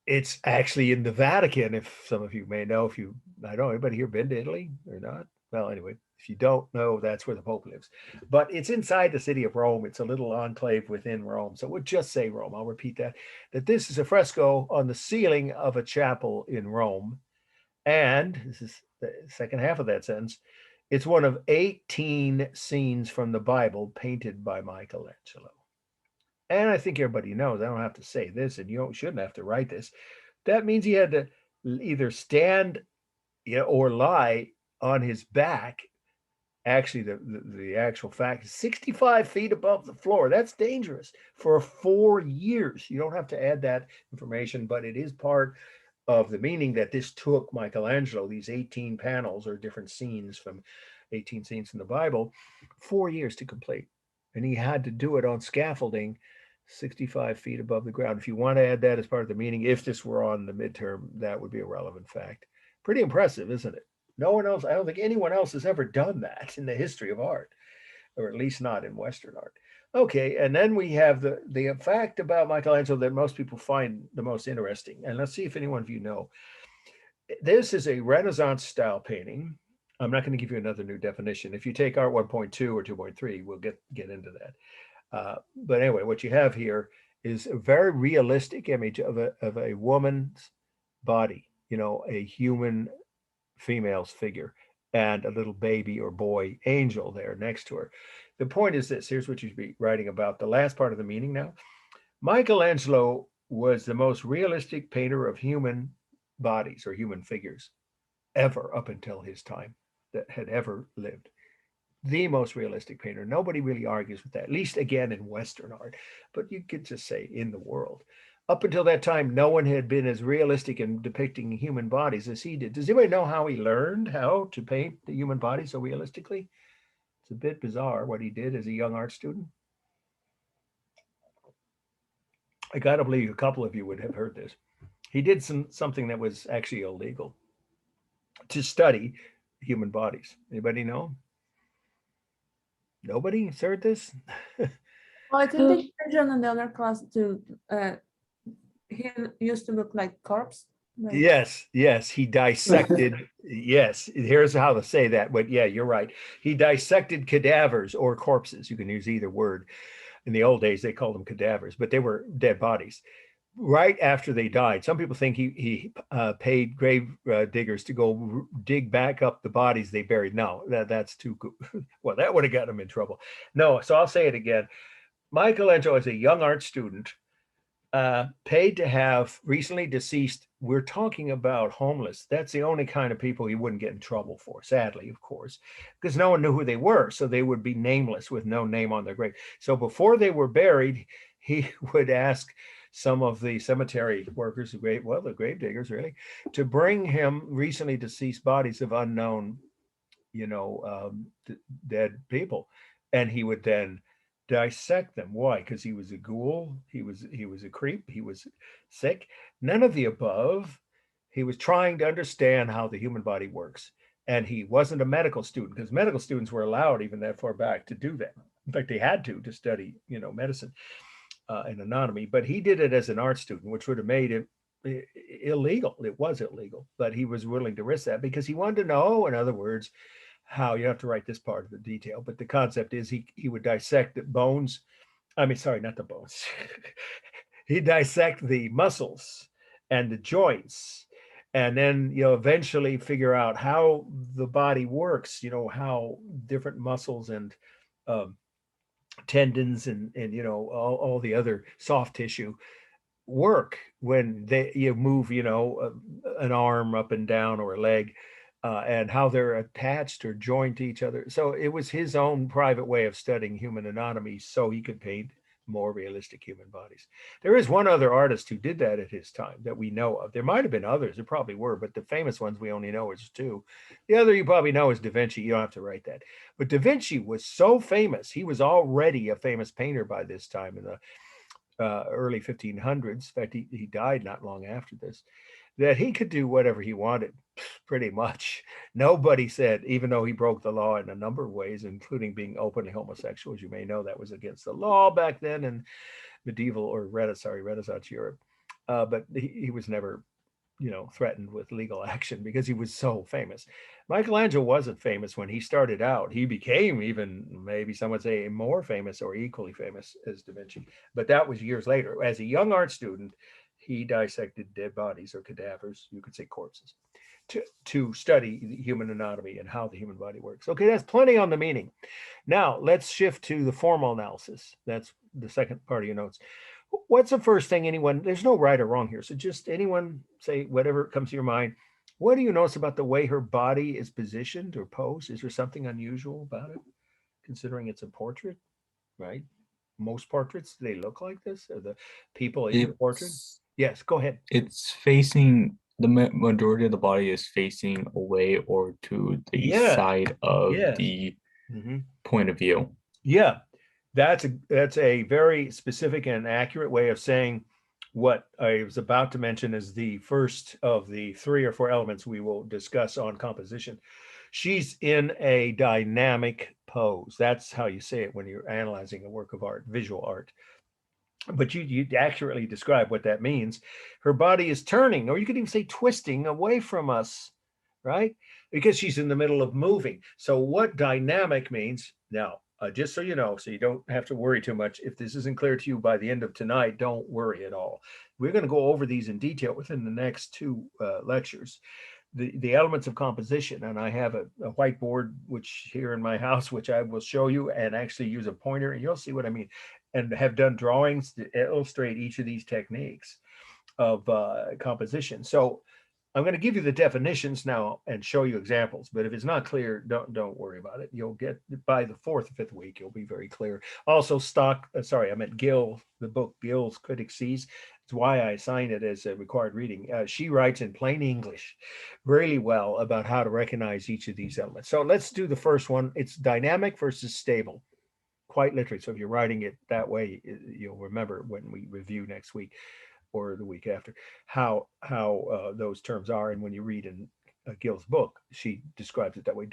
It's actually in the Vatican, if some of you may know. I don't know, anybody here been to Italy or not? Well, anyway, if you don't know, that's where the Pope lives. But it's inside the city of Rome. It's a little enclave within Rome. So we'll just say Rome. I'll repeat that this is a fresco on the ceiling of a chapel in Rome. And this is the second half of that sentence. It's one of 18 scenes from the Bible painted by Michelangelo. And I think everybody knows, I don't have to say this, and you shouldn't have to write this. That means he had to either stand or lie on his back. Actually, the actual fact is 65 feet above the floor. That's dangerous for 4 years. You don't have to add that information, but it is part of the meaning that this took Michelangelo, these 18 panels or different scenes from 18 scenes in the Bible, 4 years to complete. And he had to do it on scaffolding 65 feet above the ground. If you want to add that as part of the meaning, if this were on the midterm, that would be a relevant fact. Pretty impressive, isn't it? No one else, I don't think anyone else has ever done that in the history of art, or at least not in Western art. Okay, and then we have the fact about Michelangelo that most people find the most interesting. And let's see if any one of you know. This is a Renaissance style painting. I'm not going to give you another new definition. If you take art 1.2 or 2.3, we'll get into that. But anyway, what you have here is a very realistic image of a woman's body, a human female's figure and a little baby or boy angel there next to her. The point is this, here's what you should be writing about the last part of the meaning now. Michelangelo was the most realistic painter of human bodies or human figures ever up until his time that had ever lived. The most realistic painter. Nobody really argues with that, at least again in Western art, but you could just say in the world. Up until that time, no one had been as realistic in depicting human bodies as he did. Does anybody know how he learned how to paint the human body so realistically? It's a bit bizarre what he did as a young art student. I gotta believe a couple of you would have heard this. He did something that was actually illegal to study human bodies. Anybody know? Nobody's heard this? Well, I think they mentioned in the other class to he used to look like corpse. Right? Yes, he dissected. Yes, here's how to say that. But yeah, you're right. He dissected cadavers or corpses. You can use either word. In the old days, they called them cadavers, but they were dead bodies. Right after they died, some people think he paid grave diggers to go dig back up the bodies they buried. No, that's too good. Well, that would have gotten him in trouble. No, so I'll say it again. Michelangelo, as a young art student, paid to have recently deceased. We're talking about homeless. That's the only kind of people he wouldn't get in trouble for, sadly, of course, because no one knew who they were. So they would be nameless with no name on their grave. So before they were buried, he would ask some of the cemetery workers, the grave diggers really, to bring him recently deceased bodies of unknown, dead people. And he would then dissect them. Why? Because he was a ghoul, he was a creep, he was sick. None of the above. He was trying to understand how the human body works. And he wasn't a medical student, because medical students were allowed even that far back to do that. In fact, they had to study, medicine and anatomy. But he did it as an art student, which would have made it illegal. It was illegal, but he was willing to risk that because he wanted to know, in other words, how. You have to write this part of the detail, but the concept is he would dissect the bones. I mean, sorry, not the bones. He'd dissect the muscles and the joints, and then eventually figure out how the body works. How different muscles and tendons and all the other soft tissue work when you move an arm up and down or a leg. And how they're attached or joined to each other. So it was his own private way of studying human anatomy so he could paint more realistic human bodies. There is one other artist who did that at his time that we know of. There might have been others, there probably were, but the famous ones we only know is two. The other you probably know is Da Vinci. You don't have to write that. But Da Vinci was so famous. He was already a famous painter by this time in the early 1500s. In fact, he died not long after this, that he could do whatever he wanted, pretty much. Nobody said, even though he broke the law in a number of ways, including being openly homosexual, as you may know, that was against the law back then in medieval or Renaissance Europe. But he was never, threatened with legal action because he was so famous. Michelangelo wasn't famous when he started out. He became even, maybe some would say, more famous or equally famous as Da Vinci. But that was years later. As a young art student, he dissected dead bodies or cadavers, you could say corpses, to study human anatomy and how the human body works. Okay, that's plenty on the meaning. Now, let's shift to the formal analysis. That's the second part of your notes. What's the first thing there's no right or wrong here. So just anyone say whatever comes to your mind. What do you notice about the way her body is positioned or posed? Is there something unusual about it, considering it's a portrait, right? Most portraits, do they look like this? Or the people in the portrait? Yes, go ahead. It's facing, the majority of the body is facing away or to the side of the point of view. Yeah, that's a very specific and accurate way of saying what I was about to mention is the first of the 3 or 4 elements we will discuss on composition. She's in a dynamic pose. That's how you say it when you're analyzing a work of art, visual art. But you accurately describe what that means. Her body is turning, or you could even say twisting away from us, right? Because she's in the middle of moving. So what dynamic means, now, just so you know, so you don't have to worry too much. If this isn't clear to you by the end of tonight, don't worry at all. We're going to go over these in detail within the next 2 lectures. the elements of composition. And I have a whiteboard, which here in my house, which I will show you and actually use a pointer, and you'll see what I mean, and have done drawings to illustrate each of these techniques of composition. So I'm going to give you the definitions now and show you examples, but if it's not clear, don't worry about it. You'll get, by the 4th or 5th week, you'll be very clear. Also sorry, I meant Gill, the book Gill's Critic Sees. It's why I assigned it as a required reading. She writes in plain English really well about how to recognize each of these elements. So let's do the first one. It's dynamic versus stable, quite literally. So if you're writing it that way, you'll remember when we review next week or the week after, how those terms are. And when you read in Gill's book, she describes it that way.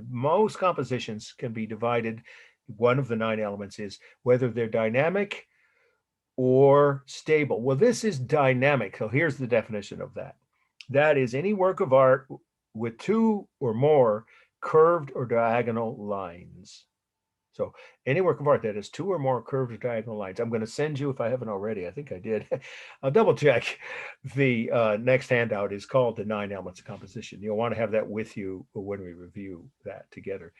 Most compositions can be divided. One of the 9 elements is whether they're dynamic or stable. Well, this is dynamic. So here's the definition of that. That is any work of art with 2 or more curved or diagonal lines. So any work of art that has 2 or more curved or diagonal lines. I'm going to send you, if I haven't already, I think I did. I'll double check. The next handout is called the 9 elements of composition. You'll want to have that with you when we review that together.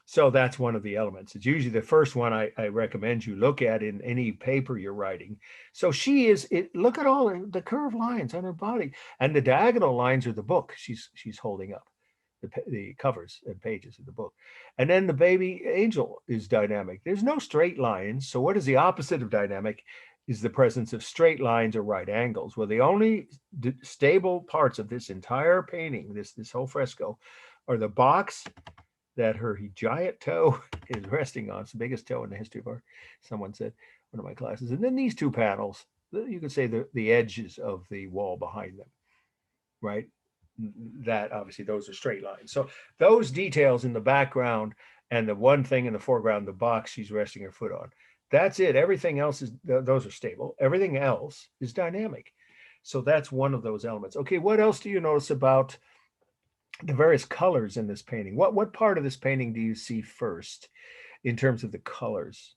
So that's one of the elements. It's usually the first one I recommend you look at in any paper you're writing. So look at all the curved lines on her body, and the diagonal lines are the book she's holding up. The covers and pages of the book. And then the baby angel is dynamic. There's no straight lines. So what is the opposite of dynamic? Is the presence of straight lines or right angles. Well, the only stable parts of this entire painting, this whole fresco, are the box that her giant toe is resting on. It's the biggest toe in the history of art, someone said, one of my classes. And then these 2 panels, you could say the edges of the wall behind them, right? That obviously those are straight lines. So those details in the background and the one thing in the foreground, the box she's resting her foot on, that's it. Everything else those are stable. Everything else is dynamic. So that's one of those elements. Okay, what else do you notice about the various colors in this painting? What part of this painting do you see first in terms of the colors?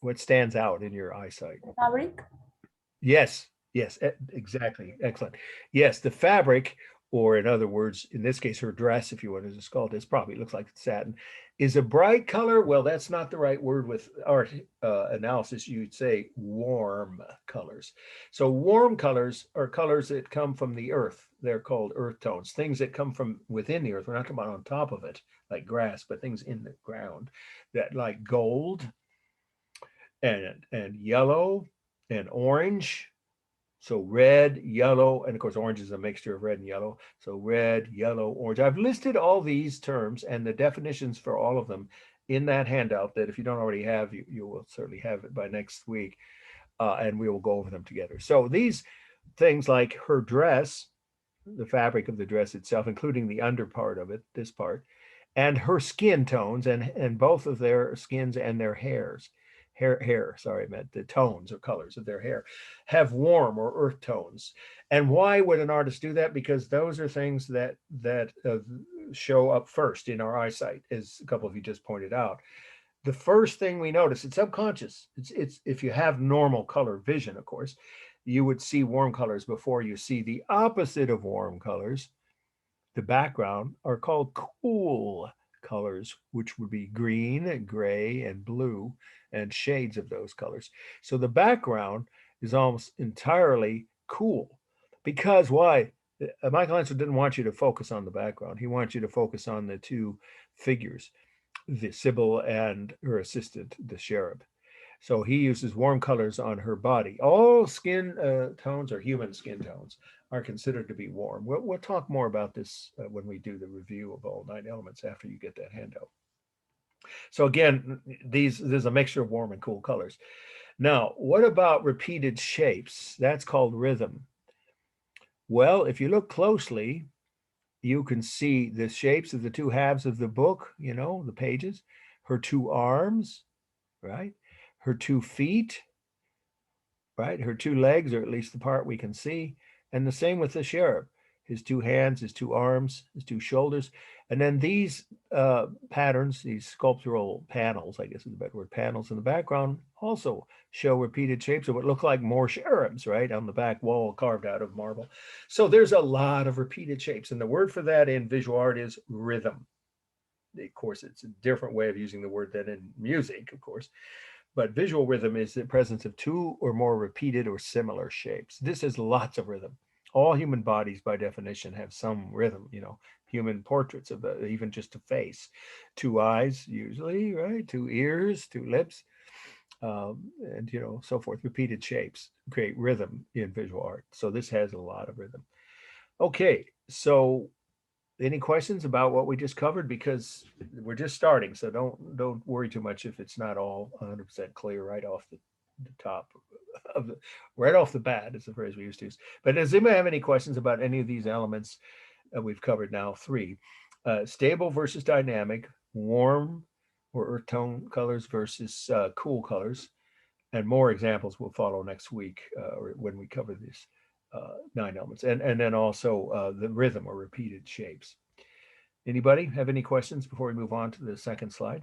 What stands out in your eyesight? Fabric. Yes, exactly. Excellent. Yes, the fabric, or in other words, in this case, her dress, if you want to just call it, probably looks like satin, is a bright color. Well, that's not the right word with art analysis. You'd say warm colors. So warm colors are colors that come from the earth. They're called earth tones, things that come from within the earth. We're not talking about on top of it, like grass, but things in the ground, that like gold and yellow and orange. So red, yellow, and of course, orange is a mixture of red and yellow. So red, yellow, orange. I've listed all these terms and the definitions for all of them in that handout that if you don't already have, you will certainly have it by next week. And we will go over them together. So these things like her dress, the fabric of the dress itself, including the under part of it, this part, and her skin tones and both of their skins and their hairs. Sorry, I meant the tones or colors of their hair, have warm or earth tones. And why would an artist do that? Because those are things that show up first in our eyesight, as a couple of you just pointed out. The first thing we notice, it's subconscious. It's if you have normal color vision, of course, you would see warm colors before you see the opposite of warm colors. The background are called cool colors, which would be green, gray, and blue, and shades of those colors. So the background is almost entirely cool. Because why? Michelangelo didn't want you to focus on the background. He wants you to focus on the 2 figures, the Sybil and her assistant, the cherub. So he uses warm colors on her body. All skin tones, or human skin tones, are considered to be warm. We'll talk more about this when we do the review of all 9 elements after you get that handout. So again, there's a mixture of warm and cool colors. Now, what about repeated shapes? That's called rhythm. Well, if you look closely, you can see the shapes of the 2 halves of the book, the pages, her 2 arms, right? Her 2 feet, right? Her 2 legs, or at least the part we can see. And the same with the cherub. his two hands, his two arms, his two shoulders. And then these patterns, these sculptural panels, I guess is the better word, panels in the background also show repeated shapes of what look like more cherubs, right, on the back wall carved out of marble. So there's a lot of repeated shapes. And the word for that in visual art is rhythm. Of course, it's a different way of using the word than in music, of course. But visual rhythm is the presence of two or more repeated or similar shapes. This is lots of rhythm. All human bodies, by definition, have some rhythm. Human portraits of even just a face, two eyes, usually, right? Two ears, two lips, and so forth. Repeated shapes create rhythm in visual art. So this has a lot of rhythm. Okay, so any questions about what we just covered? Because we're just starting, so don't worry too much if it's not all 100% clear right off the top of right off the bat, is the phrase we used to use. But does anybody have any questions about any of these elements we've covered now? 3, stable versus dynamic, warm or earth tone colors versus cool colors, and more examples will follow next week or when we cover this. 9 elements, and then also the rhythm or repeated shapes. Anybody have any questions before we move on to the second slide?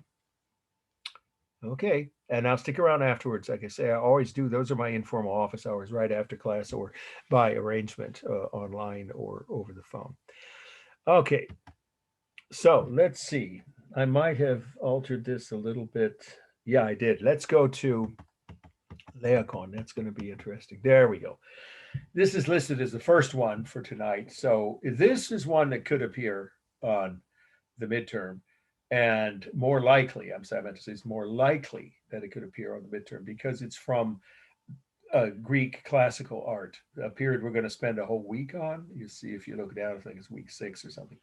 Okay, and now stick around afterwards. Like I say, I always do. Those are my informal office hours right after class or by arrangement online or over the phone. Okay, so let's see. I might have altered this a little bit. Yeah, I did. Let's go to Laocoon. That's going to be interesting. There we go. This is listed as the first one for tonight. So this is one that could appear on the midterm, and more likely, I meant to say it's more likely that it could appear on the midterm because it's from Greek classical art, a period we're going to spend a whole week on. You see, if you look down, I think it's week 6 or something.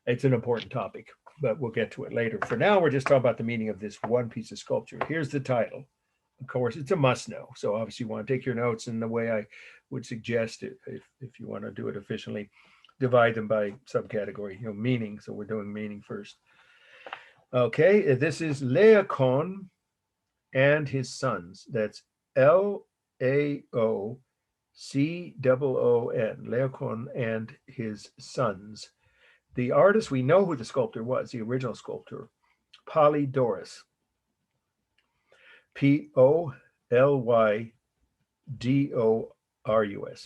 It's an important topic, but we'll get to it later. For now, we're just talking about the meaning of this one piece of sculpture. Here's the title. Of course, it's a must know. So obviously you want to take your notes in the way I would suggest it, if you want to do it efficiently, divide them by subcategory, meaning. So we're doing meaning first. Okay, this is Laocoon and his sons. That's Laocoon, Laocoon and his sons. The artist, we know who the sculptor was, the original sculptor, Polydorus. PolyDorus,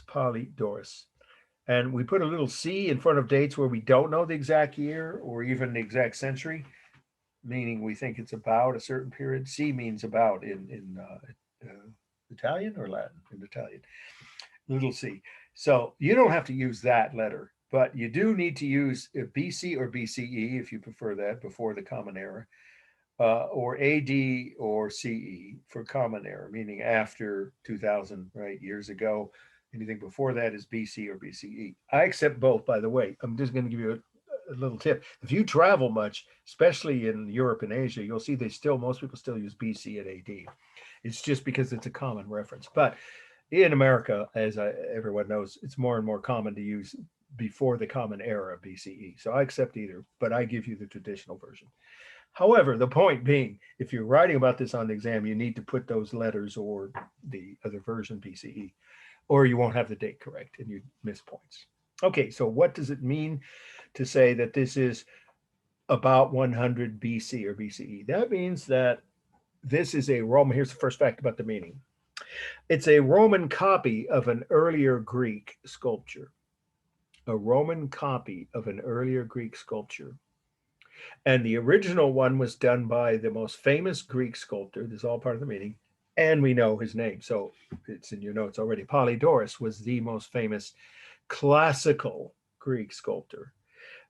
Polydorus. And we put a little C in front of dates where we don't know the exact year or even the exact century, meaning we think it's about a certain period. C means about in Italian or Latin? In Italian, little c. So you don't have to use that letter, but you do need to use BC or BCE if you prefer that, before the Common Era. Or AD or CE for Common Era, meaning after 2000, right, years ago. Anything before that is BC or BCE. I accept both, by the way. I'm just going to give you a little tip. If you travel much, especially in Europe and Asia, you'll see most people still use BC and AD. It's just because it's a common reference. But in America, as everyone knows, it's more and more common to use before the Common Era, BCE. So I accept either, but I give you the traditional version. However, the point being, if you're writing about this on the exam, you need to put those letters or the other version, BCE, or you won't have the date correct and you miss points. Okay, so what does it mean to say that this is about 100 BC or BCE? That means that this is a Roman, here's the first fact about the meaning. It's a Roman copy of an earlier Greek sculpture. A Roman copy of an earlier Greek sculpture. And the original one was done by the most famous Greek sculptor. This is all part of the meaning. And we know his name. So it's in your notes already. Polydorus was the most famous classical Greek sculptor.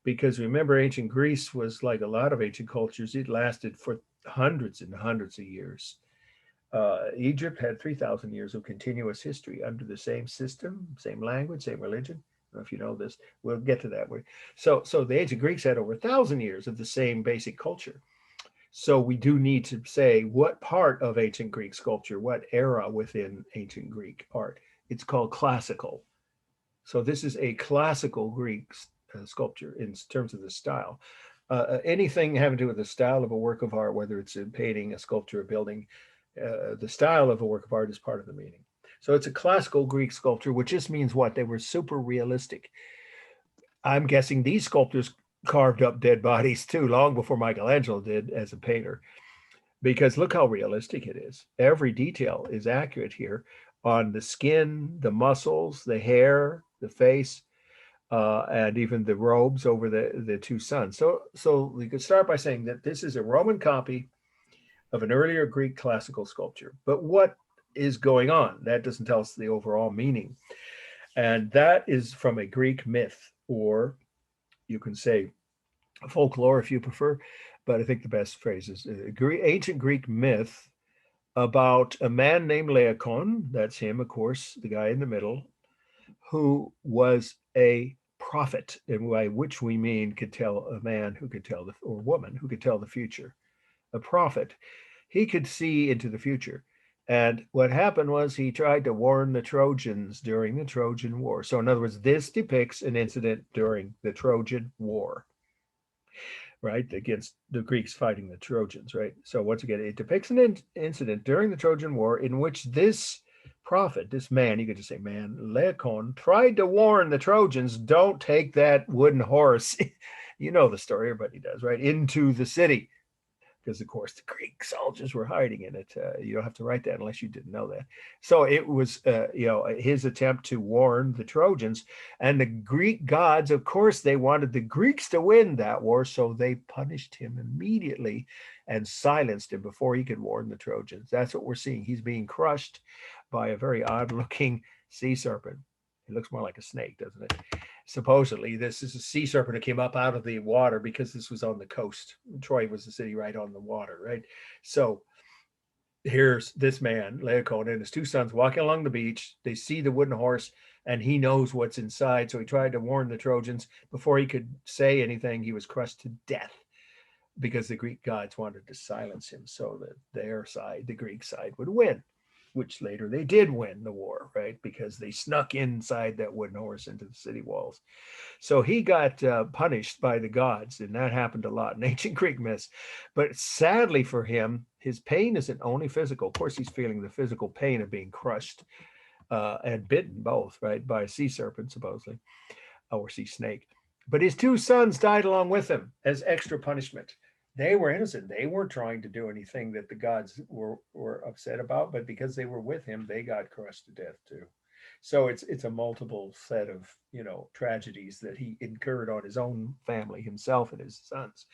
Because remember, ancient Greece was like a lot of ancient cultures. It lasted for hundreds and hundreds of years. Egypt had 3,000 years of continuous history under the same system, same language, same religion. I don't know if you know this, we'll get to that. So the ancient Greeks had over 1,000 years of the same basic culture. So we do need to say what part of ancient Greek sculpture, what era within ancient Greek art. It's called classical. So this is a classical Greek sculpture in terms of the style. Anything having to do with the style of a work of art, whether it's a painting, a sculpture, a building, the style of a work of art is part of the meaning. So it's a classical Greek sculpture, which just means what? They were super realistic. I'm guessing these sculptors carved up dead bodies too, long before Michelangelo did as a painter, because look how realistic it is. Every detail is accurate here on the skin, the muscles, the hair, the face, and even the robes over the two sons. So we could start by saying that this is a Roman copy of an earlier Greek classical sculpture. But what is going on? That doesn't tell us the overall meaning. And that is from a Greek myth, or you can say folklore if you prefer, but I think the best phrase is ancient Greek myth about a man named Laocoon, that's him, of course, the guy in the middle, who was a prophet, and by which we mean could tell a man who could tell or woman who could tell the future. A prophet. He could see into the future. And what happened was he tried to warn the Trojans during the Trojan War. So in other words, this depicts an incident during the Trojan War, right? Against the Greeks fighting the Trojans, right? So once again, it depicts an incident during the Trojan War in which this prophet, this man, you could just say man, Laocoon, tried to warn the Trojans, don't take that wooden horse, you know the story, everybody does, right? Into the city. Because of course the Greek soldiers were hiding in it. You don't have to write that unless you didn't know that. So it was, his attempt to warn the Trojans, and the Greek gods, of course, they wanted the Greeks to win that war, so they punished him immediately and silenced him before he could warn the Trojans. That's what we're seeing. He's being crushed by a very odd-looking sea serpent. It looks more like a snake, doesn't it? Supposedly, this is a sea serpent that came up out of the water because this was on the coast. Troy was the city right on the water, right? So here's this man, Laocoon, and his two sons walking along the beach. They see the wooden horse, and he knows what's inside. So he tried to warn the Trojans. Before he could say anything, he was crushed to death because the Greek gods wanted to silence him so that their side, the Greek side, would win, which later they did win the war, right? Because they snuck inside that wooden horse into the city walls. So he got punished by the gods, and that happened a lot in ancient Greek myths. But sadly for him, his pain isn't only physical. Of course, he's feeling the physical pain of being crushed and bitten both, right, by a sea serpent, supposedly, or sea snake. But his two sons died along with him as extra punishment. They were innocent. They weren't trying to do anything that the gods were upset about, but because they were with him, they got crushed to death too. So it's a multiple set of, tragedies that he incurred on his own family, himself and his sons.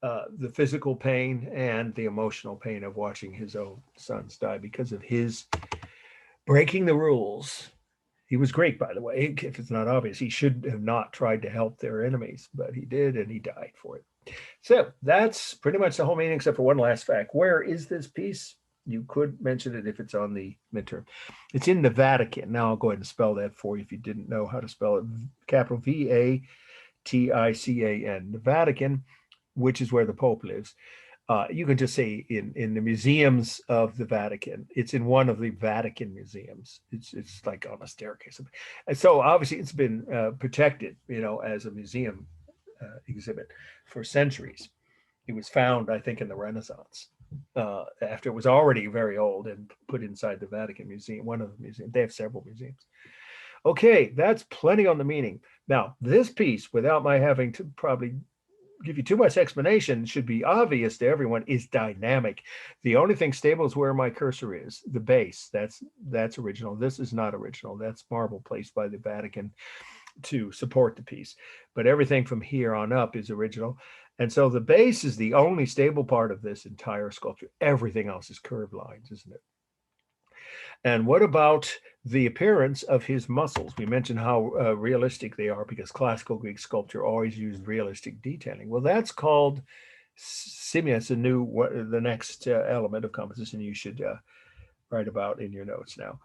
The physical pain and the emotional pain of watching his own sons die because of his breaking the rules. He was Greek, by the way. If it's not obvious, he should have not tried to help their enemies, but he did, and he died for it. So that's pretty much the whole meaning, except for one last fact. Where is this piece? You could mention it if it's on the midterm. It's in the Vatican. Now I'll go ahead and spell that for you if you didn't know how to spell it. Capital VATICAN. The Vatican, which is where the Pope lives. You can just say in the museums of the Vatican. It's in one of the Vatican museums. It's like on a staircase. And so obviously it's been protected, as a museum exhibit for centuries. It was found, I think, in the Renaissance after it was already very old and put inside the Vatican Museum, one of the museums. They have several museums. Okay, that's plenty on the meaning. Now, this piece, without my having to probably give you too much explanation, should be obvious to everyone, is dynamic. The only thing stable is where my cursor is, the base. That's original. This is not original. That's marble placed by the Vatican to support the piece, but everything from here on up is original. And so the base is the only stable part of this entire sculpture. Everything else is curved lines, isn't it? And what about the appearance of his muscles? We mentioned how realistic they are because classical Greek sculpture always used realistic detailing. Well, that's called simius, the next element of composition you should write about in your notes now.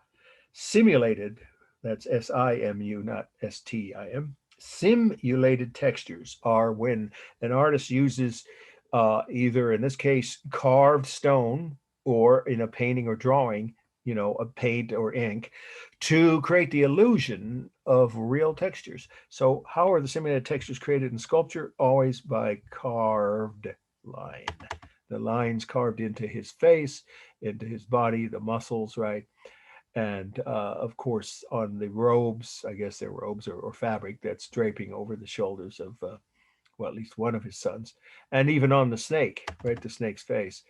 Simulated, that's S-I-M-U, not S-T-I-M. Simulated textures are when an artist uses either, in this case, carved stone, or in a painting or drawing, a paint or ink, to create the illusion of real textures. So how are the simulated textures created in sculpture? Always by carved line. The lines carved into his face, into his body, the muscles, right? And of course, on the robes, I guess they're robes or fabric that's draping over the shoulders of, well, at least one of his sons, and even on the snake, right, the snake's face.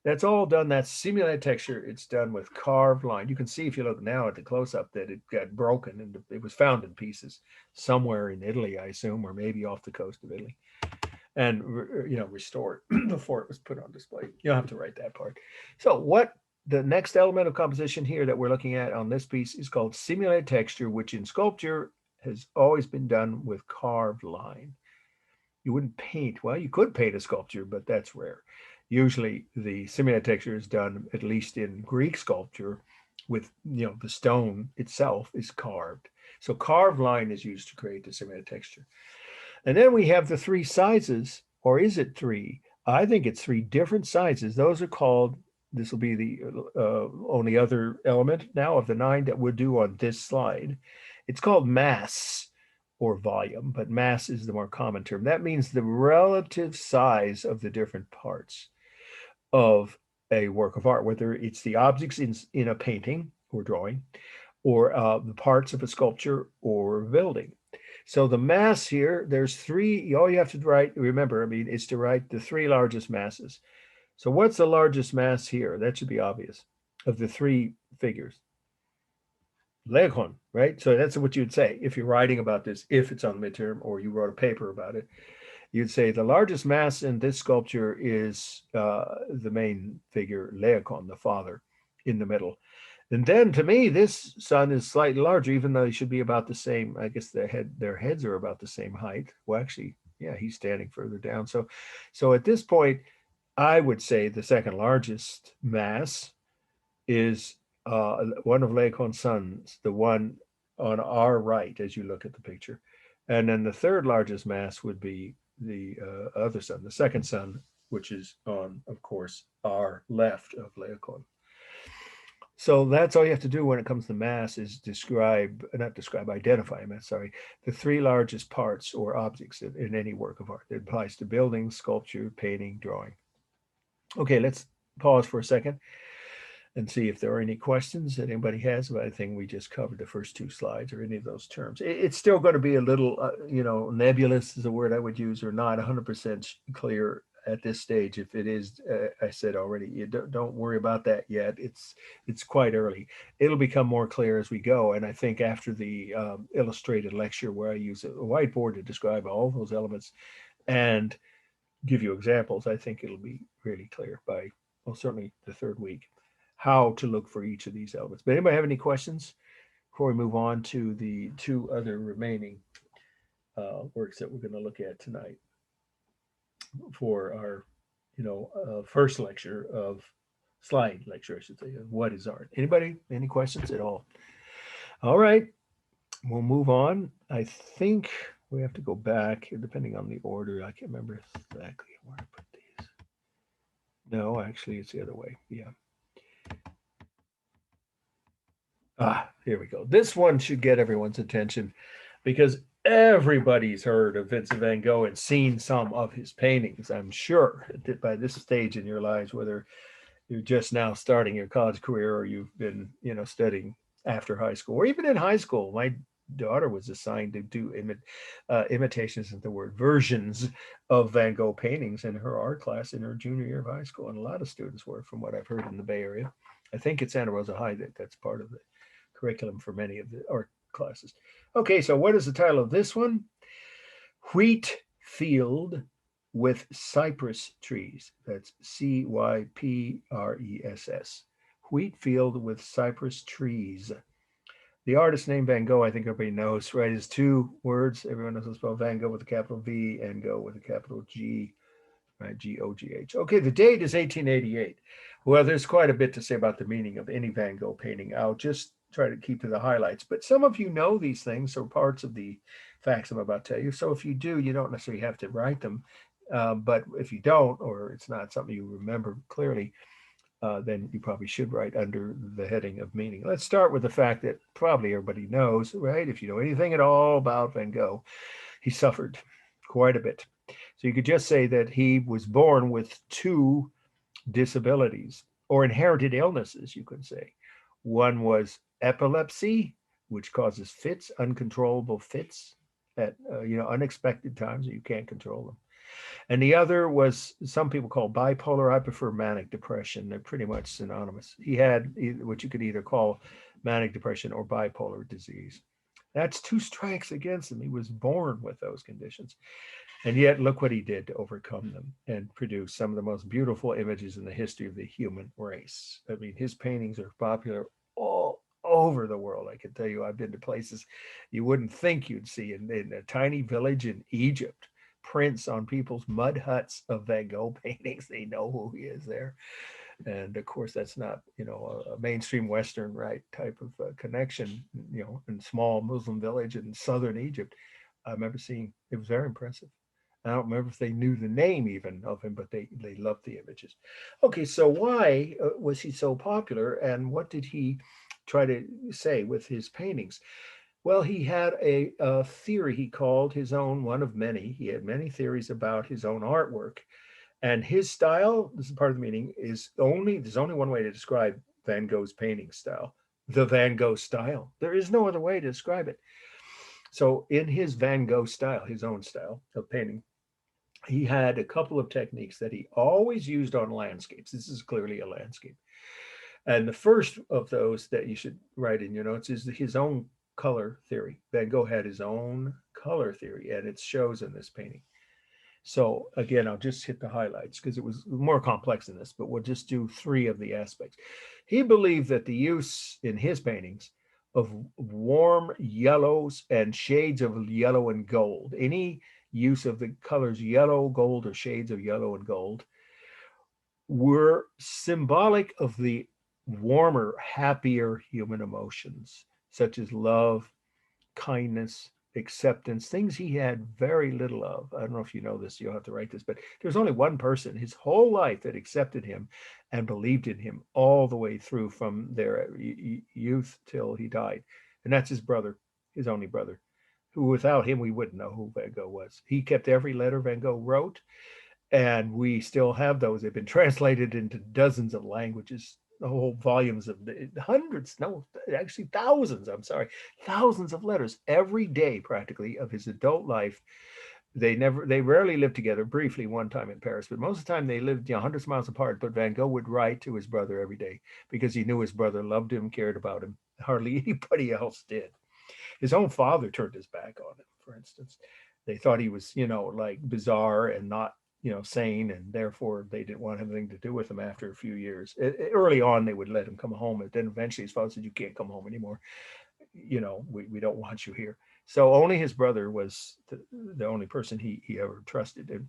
That's all done. That's simulated texture. It's done with carved line. You can see if you look now at the close-up that it got broken and it was found in pieces somewhere in Italy, I assume, or maybe off the coast of Italy, and restored before it was put on display. You don't have to write that part. So what the next element of composition here that we're looking at on this piece is called simulated texture, which in sculpture has always been done with carved line. You wouldn't paint, well, you could paint a sculpture, but that's rare. Usually the simulated texture is done, at least in Greek sculpture, with, the stone itself is carved. So carved line is used to create the simulated texture. And then we have the three sizes, or is it three? I think it's three different sizes. Those are called, this will be the only other element now of the 9 that we'll do on this slide. It's called mass or volume, but mass is the more common term. That means the relative size of the different parts of a work of art, whether it's the objects in a painting or drawing, or the parts of a sculpture or building. So the mass here, there's 3, all you have to write, remember, is to write the 3 largest masses. So what's the largest mass here? That should be obvious of the 3 figures. Leghorn, right? So that's what you'd say if you're writing about this, if it's on the midterm or you wrote a paper about it. You'd say the largest mass in this sculpture is the main figure, Laocoon, the father, in the middle. And then to me, this son is slightly larger, even though he should be about the same. I guess their heads are about the same height. Well, actually, yeah, he's standing further down. So at this point, I would say the second largest mass is one of Laocoon's sons, the one on our right as you look at the picture. And then the third largest mass would be the other son, the second son, which is on, of course, our left of Laocoon. So that's all you have to do when it comes to mass is identify, the 3 largest parts or objects in any work of art. It applies to building, sculpture, painting, drawing. Okay, let's pause for a second and see if there are any questions that anybody has about anything we just covered, the first 2 slides or any of those terms. It's still going to be a little, nebulous is a word I would use, or not 100% clear at this stage. If it is, I said already, you don't worry about that yet. It's quite early. It'll become more clear as we go. And I think after the illustrated lecture where I use a whiteboard to describe all those elements and give you examples, I think it'll be really clear by, well, certainly the 3rd week, how to look for each of these elements. But anybody have any questions before we move on to the 2 other remaining works that we're going to look at tonight for our, first lecture of slide lecture, I should say, of what is art? Anybody, any questions at all? All right, we'll move on. I think we have to go back depending on the order. I can't remember exactly where I put these. No, actually it's the other way. Yeah. Here we go. This one should get everyone's attention because everybody's heard of Vincent van Gogh and seen some of his paintings. I'm sure that by this stage in your lives, whether you're just now starting your college career or you've been, studying after high school or even in high school. My daughter was assigned to do imitations, isn't the word, versions of Van Gogh paintings in her art class in her junior year of high school. And a lot of students were, from what I've heard in the Bay Area. I think at Santa Rosa High that's part of the curriculum for many of the art classes. Okay, so what is the title of this one? Wheat Field with Cypress Trees. That's Cypress. Wheat Field with Cypress Trees. The artist named Van Gogh, I think everybody knows, right, is 2 words. Everyone knows how to spell Van Gogh with a capital V and Go with a capital G, right, G-O-G-H. Okay, the date is 1888. Well, there's quite a bit to say about the meaning of any Van Gogh painting. I'll just try to keep to the highlights, but some of you know these things or parts of the facts I'm about to tell you. So if you do, you don't necessarily have to write them. But if you don't, or it's not something you remember clearly, then you probably should write under the heading of meaning. Let's start with the fact that probably everybody knows, right? If you know anything at all about Van Gogh, he suffered quite a bit. So you could just say that he was born with 2 disabilities or inherited illnesses, you could say. One was epilepsy, which causes fits, uncontrollable fits at unexpected times that you can't control them. And the other was some people call bipolar. I prefer manic depression. They're pretty much synonymous. He had what you could either call manic depression or bipolar disease. That's 2 strikes against him. He was born with those conditions. And yet, look what he did to overcome them and produce some of the most beautiful images in the history of the human race. I mean, his paintings are popular all over the world. I can tell you, I've been to places you wouldn't think you'd see in a tiny village in Egypt, prints on people's mud huts of Van Gogh paintings. They know who he is there. And of course, that's not, a mainstream Western, right, type of connection, in small Muslim village in southern Egypt. I remember seeing, it was very impressive. I don't remember if they knew the name even of him, but they loved the images. Okay, so why was he so popular, and what did he try to say with his paintings? Well, he had a theory he called his own, one of many. He had many theories about his own artwork. And his style, this is part of the meaning, there's only one way to describe Van Gogh's painting style, the Van Gogh style. There is no other way to describe it. So in his Van Gogh style, his own style of painting, he had a couple of techniques that he always used on landscapes. This is clearly a landscape. And the first of those that you should write in your notes is his own color theory. Van Gogh had his own color theory, and it shows in this painting. So again, I'll just hit the highlights because it was more complex than this, but we'll just do 3 of the aspects. He believed that the use in his paintings of warm yellows and shades of yellow and gold, any use of the colors yellow, gold, or shades of yellow and gold, were symbolic of the warmer, happier human emotions, such as love, kindness, acceptance, things he had very little of. I don't know if you know this, you'll have to write this, but there's only one person his whole life that accepted him and believed in him all the way through from their youth till he died. And that's his brother, his only brother, who without him, we wouldn't know who Van Gogh was. He kept every letter Van Gogh wrote, and we still have those. They've been translated into dozens of languages, whole volumes of hundreds, no, actually thousands, thousands of letters every day practically of his adult life. They rarely lived together, briefly one time in Paris, but most of the time they lived hundreds of miles apart. But Van Gogh would write to his brother every day because he knew his brother loved him, cared about him. Hardly anybody else did. His own father turned his back on him, for instance. They thought he was, like bizarre and not sane, and therefore they didn't want anything to do with him after a few years. Early on, they would let him come home, and then eventually his father said, "You can't come home anymore. We don't want you here." So only his brother was the only person he ever trusted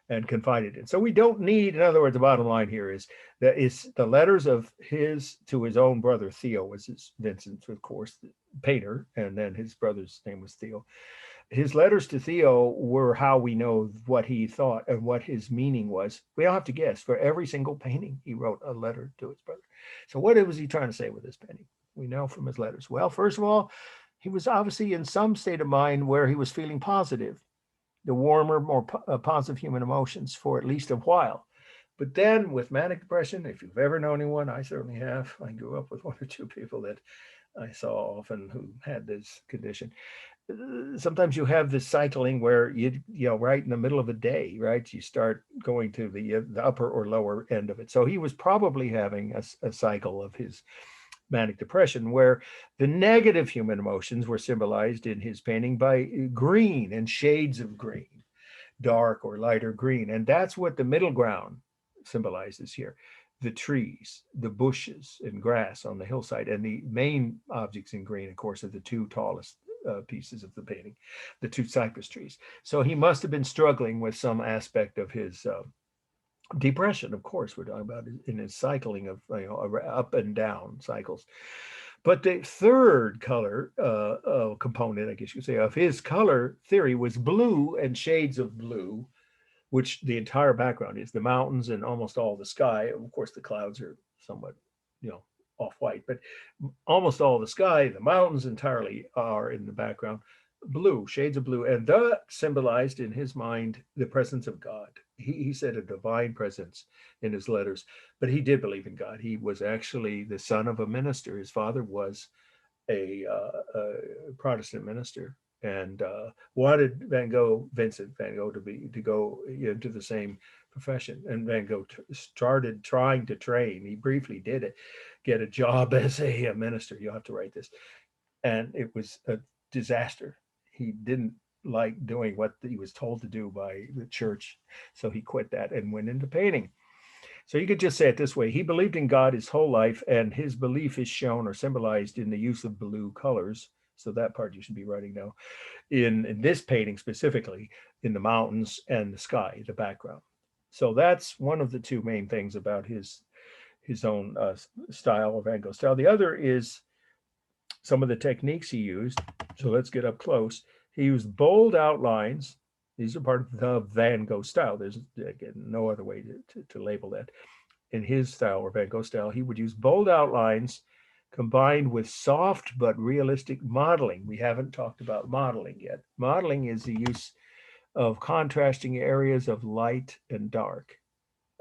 and confided in. So we don't need, in other words, the bottom line here is that it's the letters of his to his own brother Theo, was his Vincent, of course, the painter, and then his brother's name was Theo. His letters to Theo were how we know what he thought and what his meaning was. We don't have to guess. For every single painting, he wrote a letter to his brother. So what was he trying to say with this painting? We know from his letters. Well, first of all, he was obviously in some state of mind where he was feeling positive, the warmer, more positive human emotions for at least a while. But then with manic depression, if you've ever known anyone, I certainly have. I grew up with 1 or 2 people that I saw often who had this condition. Sometimes you have this cycling where you right in the middle of a day, right, you start going to the upper or lower end of it. So he was probably having a cycle of his manic depression where the negative human emotions were symbolized in his painting by green and shades of green, dark or lighter green. And that's what the middle ground symbolizes here: the trees, the bushes and grass on the hillside. And the main objects in green, of course, are the 2 tallest pieces of the painting, the 2 cypress trees. So he must have been struggling with some aspect of his depression. Of course, we're talking about in his cycling of up and down cycles. But the third color component, I guess you could say, of his color theory was blue and shades of blue, which the entire background is the mountains and almost all the sky. Of course, the clouds are somewhat, off-white, but almost all the sky, the mountains entirely are in the background. blue, shades of blue, and that symbolized in his mind the presence of God. He said a divine presence in his letters, but he did believe in God. He was actually the son of a minister. His father was a Protestant minister, and wanted Vincent Van Gogh, to go into the same profession. And Van Gogh started trying to train. He briefly did it, get a job as a minister. You'll have to write this, and it was a disaster. He didn't like doing what he was told to do by the church, so he quit that and went into painting. So you could just say it this way: he believed in God his whole life, and his belief is shown or symbolized in the use of blue colors. So that part you should be writing now. In this painting specifically, in the mountains and the sky, the background. So that's one of the two main things about his own style, or Van Gogh style. The other is some of the techniques he used. So let's get up close. He used bold outlines. These are part of the Van Gogh style. There's, again, no other way to label that. In his style, or Van Gogh style, he would use bold outlines combined with soft but realistic modeling. We haven't talked about modeling yet. Modeling is the use of contrasting areas of light and dark.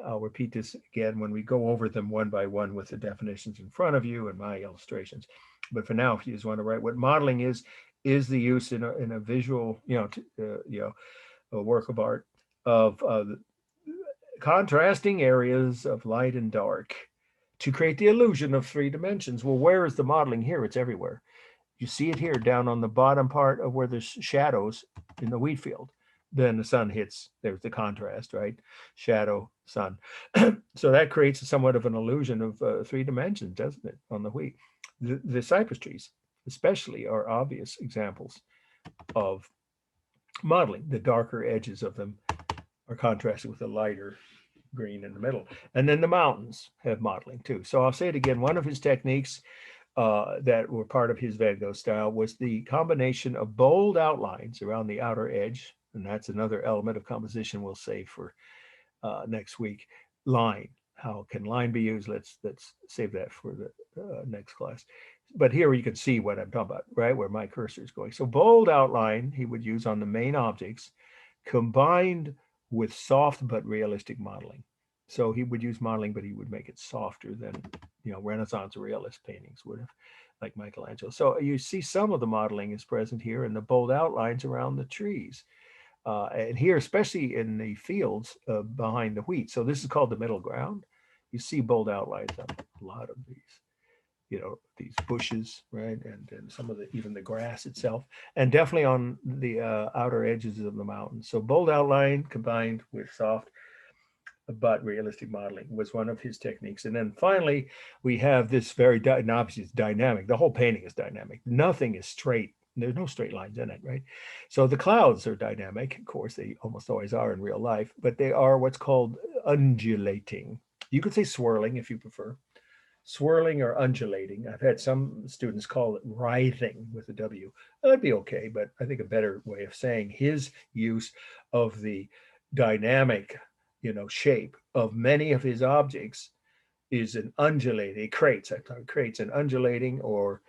I'll repeat this again when we go over them one by one with the definitions in front of you and my illustrations. But for now, if you just want to write what modeling is the use in a visual, a work of art of contrasting areas of light and dark to create the illusion of three dimensions. Well, where is the modeling here? It's everywhere. You see it here down on the bottom part of where there's shadows in the wheat field. Then the sun hits, there's the contrast, right? Shadow, sun. So that creates somewhat of an illusion of three dimensions, doesn't it, on the wheat? The cypress trees, especially, are obvious examples of modeling. The darker edges of them are contrasted with the lighter green in the middle. And then the mountains have modeling too. So I'll say it again. One of his techniques that were part of his Van Gogh style was the combination of bold outlines around the outer edge. And that's another element of composition we'll save for next week. Line. How can line be used? Let's save that for the next class. But here you can see what I'm talking about, right? Where my cursor is going. So bold outline he would use on the main objects, combined with soft but realistic modeling. So he would use modeling, but he would make it softer than, Renaissance realist paintings would have, like Michelangelo. So you see some of the modeling is present here in the bold outlines around the trees. And here, especially in the fields behind the wheat. So this is called the middle ground. You see bold outlines on a lot of these, these bushes, right? And some of even the grass itself, and definitely on the outer edges of the mountains. So bold outline combined with soft but realistic modeling was one of his techniques. And then finally, we have this very, obviously it's dynamic. The whole painting is dynamic. Nothing is straight. There's no straight lines in it, right? So the clouds are dynamic. Of course, they almost always are in real life, but they are what's called undulating. You could say swirling if you prefer. Swirling or undulating. I've had some students call it writhing with a W. That'd be okay, but I think a better way of saying his use of the dynamic, shape of many of his objects is an undulating. It creates an undulating or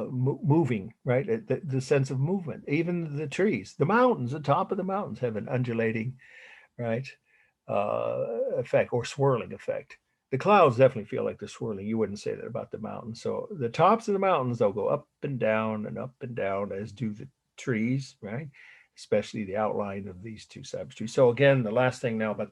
moving, right? The sense of movement. Even the trees, the mountains, the top of the mountains have an undulating, right, effect or swirling effect. The clouds definitely feel like they're swirling. You wouldn't say that about the mountains. So the tops of the mountains, they'll go up and down, as do the trees, right? Especially the outline of these two cypress trees. So again, the last thing now about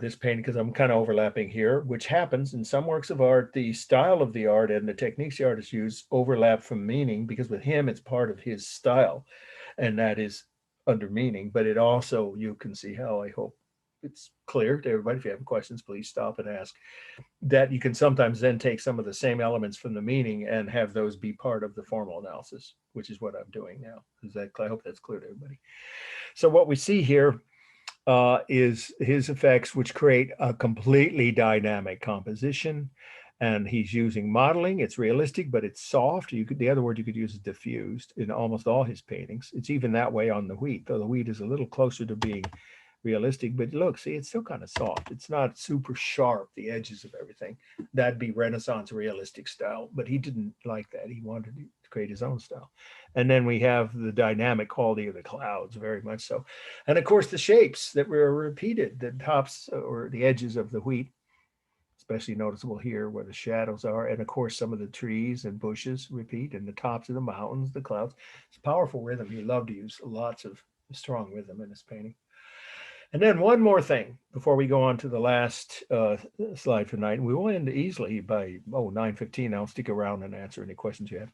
this painting, because I'm kind of overlapping here, which happens in some works of art, the style of the art and the techniques the artist use overlap from meaning, because with him, it's part of his style, and that is under meaning. But it also, you can see how, I hope it's clear to everybody. If you have questions, please stop and ask. That you can sometimes then take some of the same elements from the meaning and have those be part of the formal analysis, which is what I'm doing now. I hope that's clear to everybody. So what we see here is his effects, which create a completely dynamic composition. And he's using modeling. It's realistic, but it's soft. The other word you could use is diffused in almost all his paintings. It's even that way on the wheat, though the wheat is a little closer to being realistic. But look, see, it's still kind of soft. It's not super sharp, the edges of everything. That'd be Renaissance realistic style, but he didn't like that. He wanted to create his own style. And then we have the dynamic quality of the clouds, very much so. And of course, the shapes that were repeated, the tops or the edges of the wheat, especially noticeable here where the shadows are. And of course, some of the trees and bushes repeat, and the tops of the mountains, the clouds. It's powerful rhythm. He loved to use lots of strong rhythm in his painting. And then one more thing before we go on to the last slide for tonight, and we will end easily by 9:15. I'll stick around and answer any questions you have,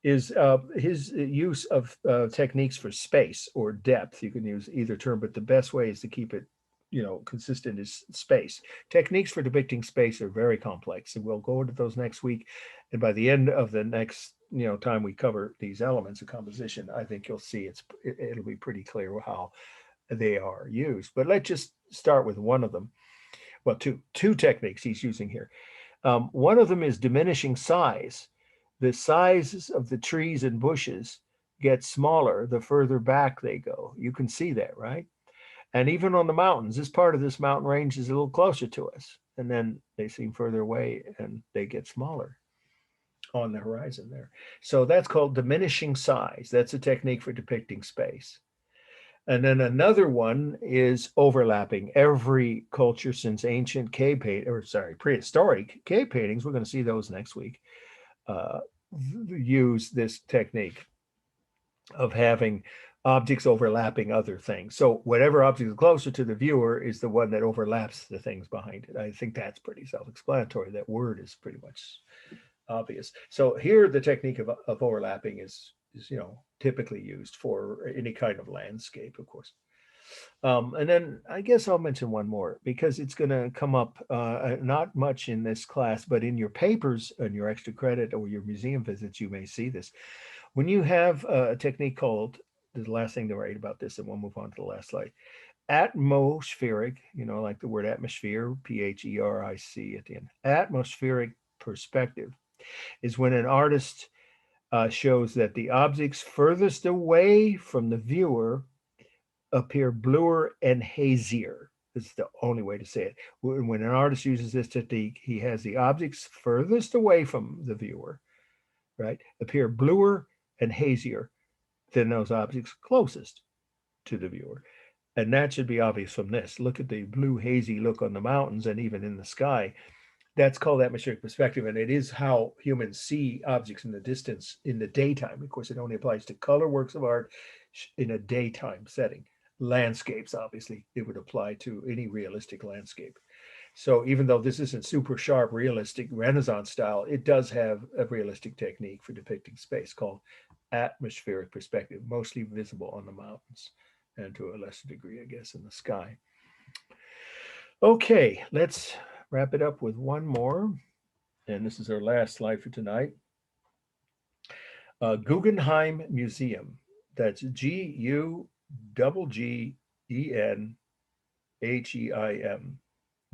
is his use of techniques for space or depth. You can use either term, but the best way is to keep it, consistent is space. Techniques for depicting space are very complex, and we'll go into those next week. And by the end of the next, time we cover these elements of composition, I think you'll see it'll be pretty clear how they are used. But let's just start with one of them. Well, two techniques he's using here. One of them is diminishing size. The sizes of the trees and bushes get smaller the further back they go. You can see that, right? And even on the mountains, this part of this mountain range is a little closer to us, and then they seem further away and they get smaller on the horizon there. So that's called diminishing size. That's a technique for depicting space. And then another one is overlapping. Every culture since ancient prehistoric cave paintings, we're going to see those next week, use this technique of having objects overlapping other things. So whatever object is closer to the viewer is the one that overlaps the things behind it. I think that's pretty self-explanatory. That word is pretty much obvious. So here the technique of overlapping is typically used for any kind of landscape, of course. And then I guess I'll mention one more because it's going to come up not much in this class, but in your papers and your extra credit or your museum visits, you may see this. When you have a technique called, the last thing to write about this, and we'll move on to the last slide, atmospheric, like the word atmosphere, PHERIC at the end, atmospheric perspective is when an artist shows that the objects furthest away from the viewer appear bluer and hazier. This is the only way to say it. When an artist uses this technique, he has the objects furthest away from the viewer, right, appear bluer and hazier than those objects closest to the viewer. And that should be obvious from this. Look at the blue hazy look on the mountains and even in the sky. That's called atmospheric perspective, and it is how humans see objects in the distance in the daytime. Of course, it only applies to color works of art in a daytime setting. Landscapes, obviously, it would apply to any realistic landscape. So even though this isn't super sharp, realistic Renaissance style, it does have a realistic technique for depicting space called atmospheric perspective, mostly visible on the mountains and to a lesser degree, I guess, in the sky. Okay, let's wrap it up with one more. And this is our last slide for tonight. Guggenheim Museum. That's GUGGENHEIM.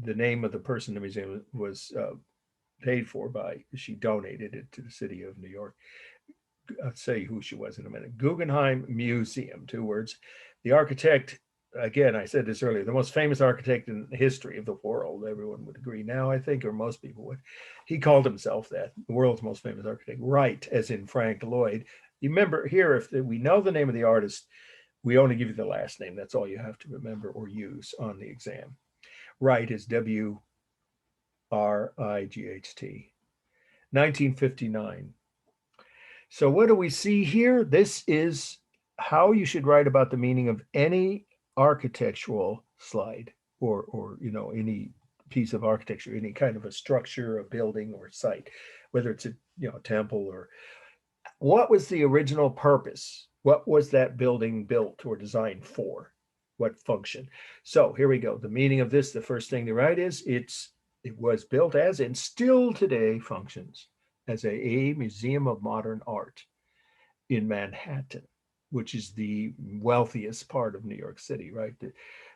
The name of the person in the museum was paid for by, she donated it to the city of New York. I'll say who she was in a minute. Guggenheim Museum, 2 words. The architect, again, I said this earlier, the most famous architect in the history of the world. Everyone would agree now, I think, or most people would. He called himself that, the world's most famous architect. Wright, as in Frank Lloyd. You remember here, if we know the name of the artist, we only give you the last name. That's all you have to remember or use on the exam. Wright is WRIGHT. 1959. So what do we see here? This is how you should write about the meaning of any architectural slide or any piece of architecture, any kind of a structure, a building or site, whether it's a temple or what was the original purpose? What was that building built or designed for? What function? So here we go. The meaning of this, the first thing to write is it was built as and still today functions as a museum of modern art in Manhattan, which is the wealthiest part of New York City, right?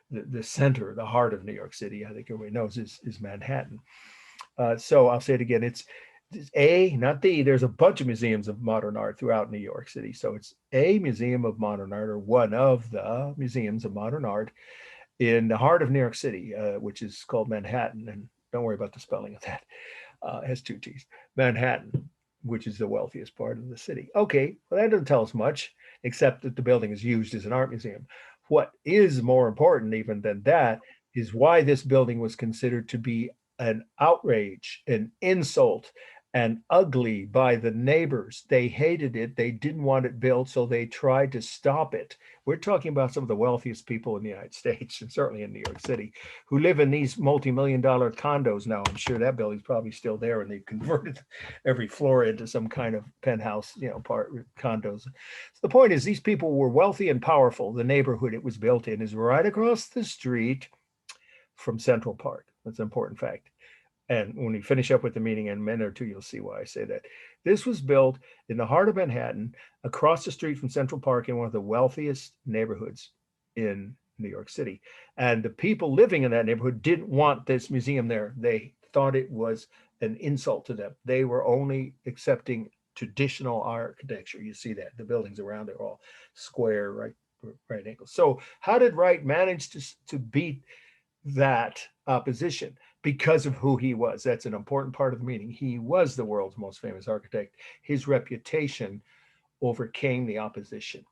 The center, the heart of New York City, I think everybody knows, is Manhattan. So I'll say it again. It's A, not the, there's a bunch of museums of modern art throughout New York City. So it's a museum of modern art, or one of the museums of modern art in the heart of New York City, which is called Manhattan. And don't worry about the spelling of that. It has 2 T's. Manhattan. which is the wealthiest part of the city. Okay, well, that doesn't tell us much, except that the building is used as an art museum. What is more important even than that is why this building was considered to be an outrage, an insult, and ugly by the neighbors. They hated it. They didn't want it built, so they tried to stop it. We're talking about some of the wealthiest people in the United States, and certainly in New York City, who live in these multi-million-dollar condos now. I'm sure that building's probably still there, and they've converted every floor into some kind of penthouse, part condos. So the point is, these people were wealthy and powerful. The neighborhood it was built in is right across the street from Central Park. That's an important fact. And when we finish up with the meeting in a minute or two, you'll see why I say that. This was built in the heart of Manhattan, across the street from Central Park, in one of the wealthiest neighborhoods in New York City. And the people living in that neighborhood didn't want this museum there. They thought it was an insult to them. They were only accepting traditional architecture. You see that the buildings around it are all square, right angles. So how did Wright manage to beat that opposition? Because of who he was. That's an important part of the meeting. He was the world's most famous architect. His reputation overcame the opposition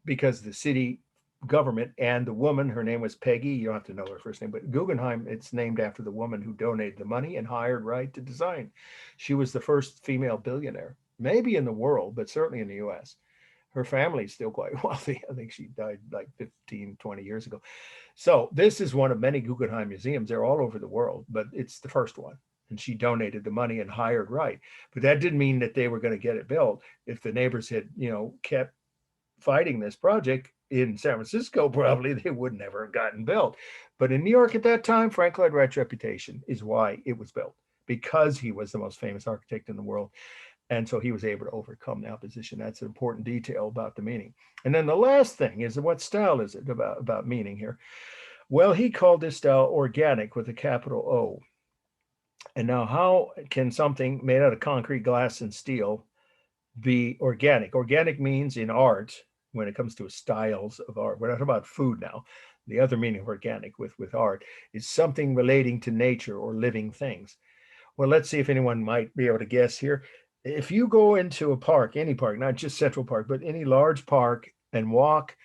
because the city government and the woman, her name was Peggy, you don't have to know her first name, but Guggenheim, it's named after the woman who donated the money and hired Wright to design. She was the first female billionaire, maybe in the world, but certainly in the US. Her family's still quite wealthy. I think she died like 15, 20 years ago. So this is one of many Guggenheim museums. They're all over the world, but it's the first one. And she donated the money and hired Wright. But that didn't mean that they were going to get it built. If the neighbors had, kept fighting this project in San Francisco, probably they would never have gotten built. But in New York at that time, Frank Lloyd Wright's reputation is why it was built, because he was the most famous architect in the world. And so he was able to overcome the opposition. That's an important detail about the meaning. And then the last thing is, what style is it about meaning here? Well, he called this style organic with a capital O. And now how can something made out of concrete, glass, and steel be organic? Organic means in art, when it comes to styles of art, we're not about food now. The other meaning of organic with art is something relating to nature or living things. Well, let's see if anyone might be able to guess here. If you go into a park, any park, not just Central Park, but any large park, and walk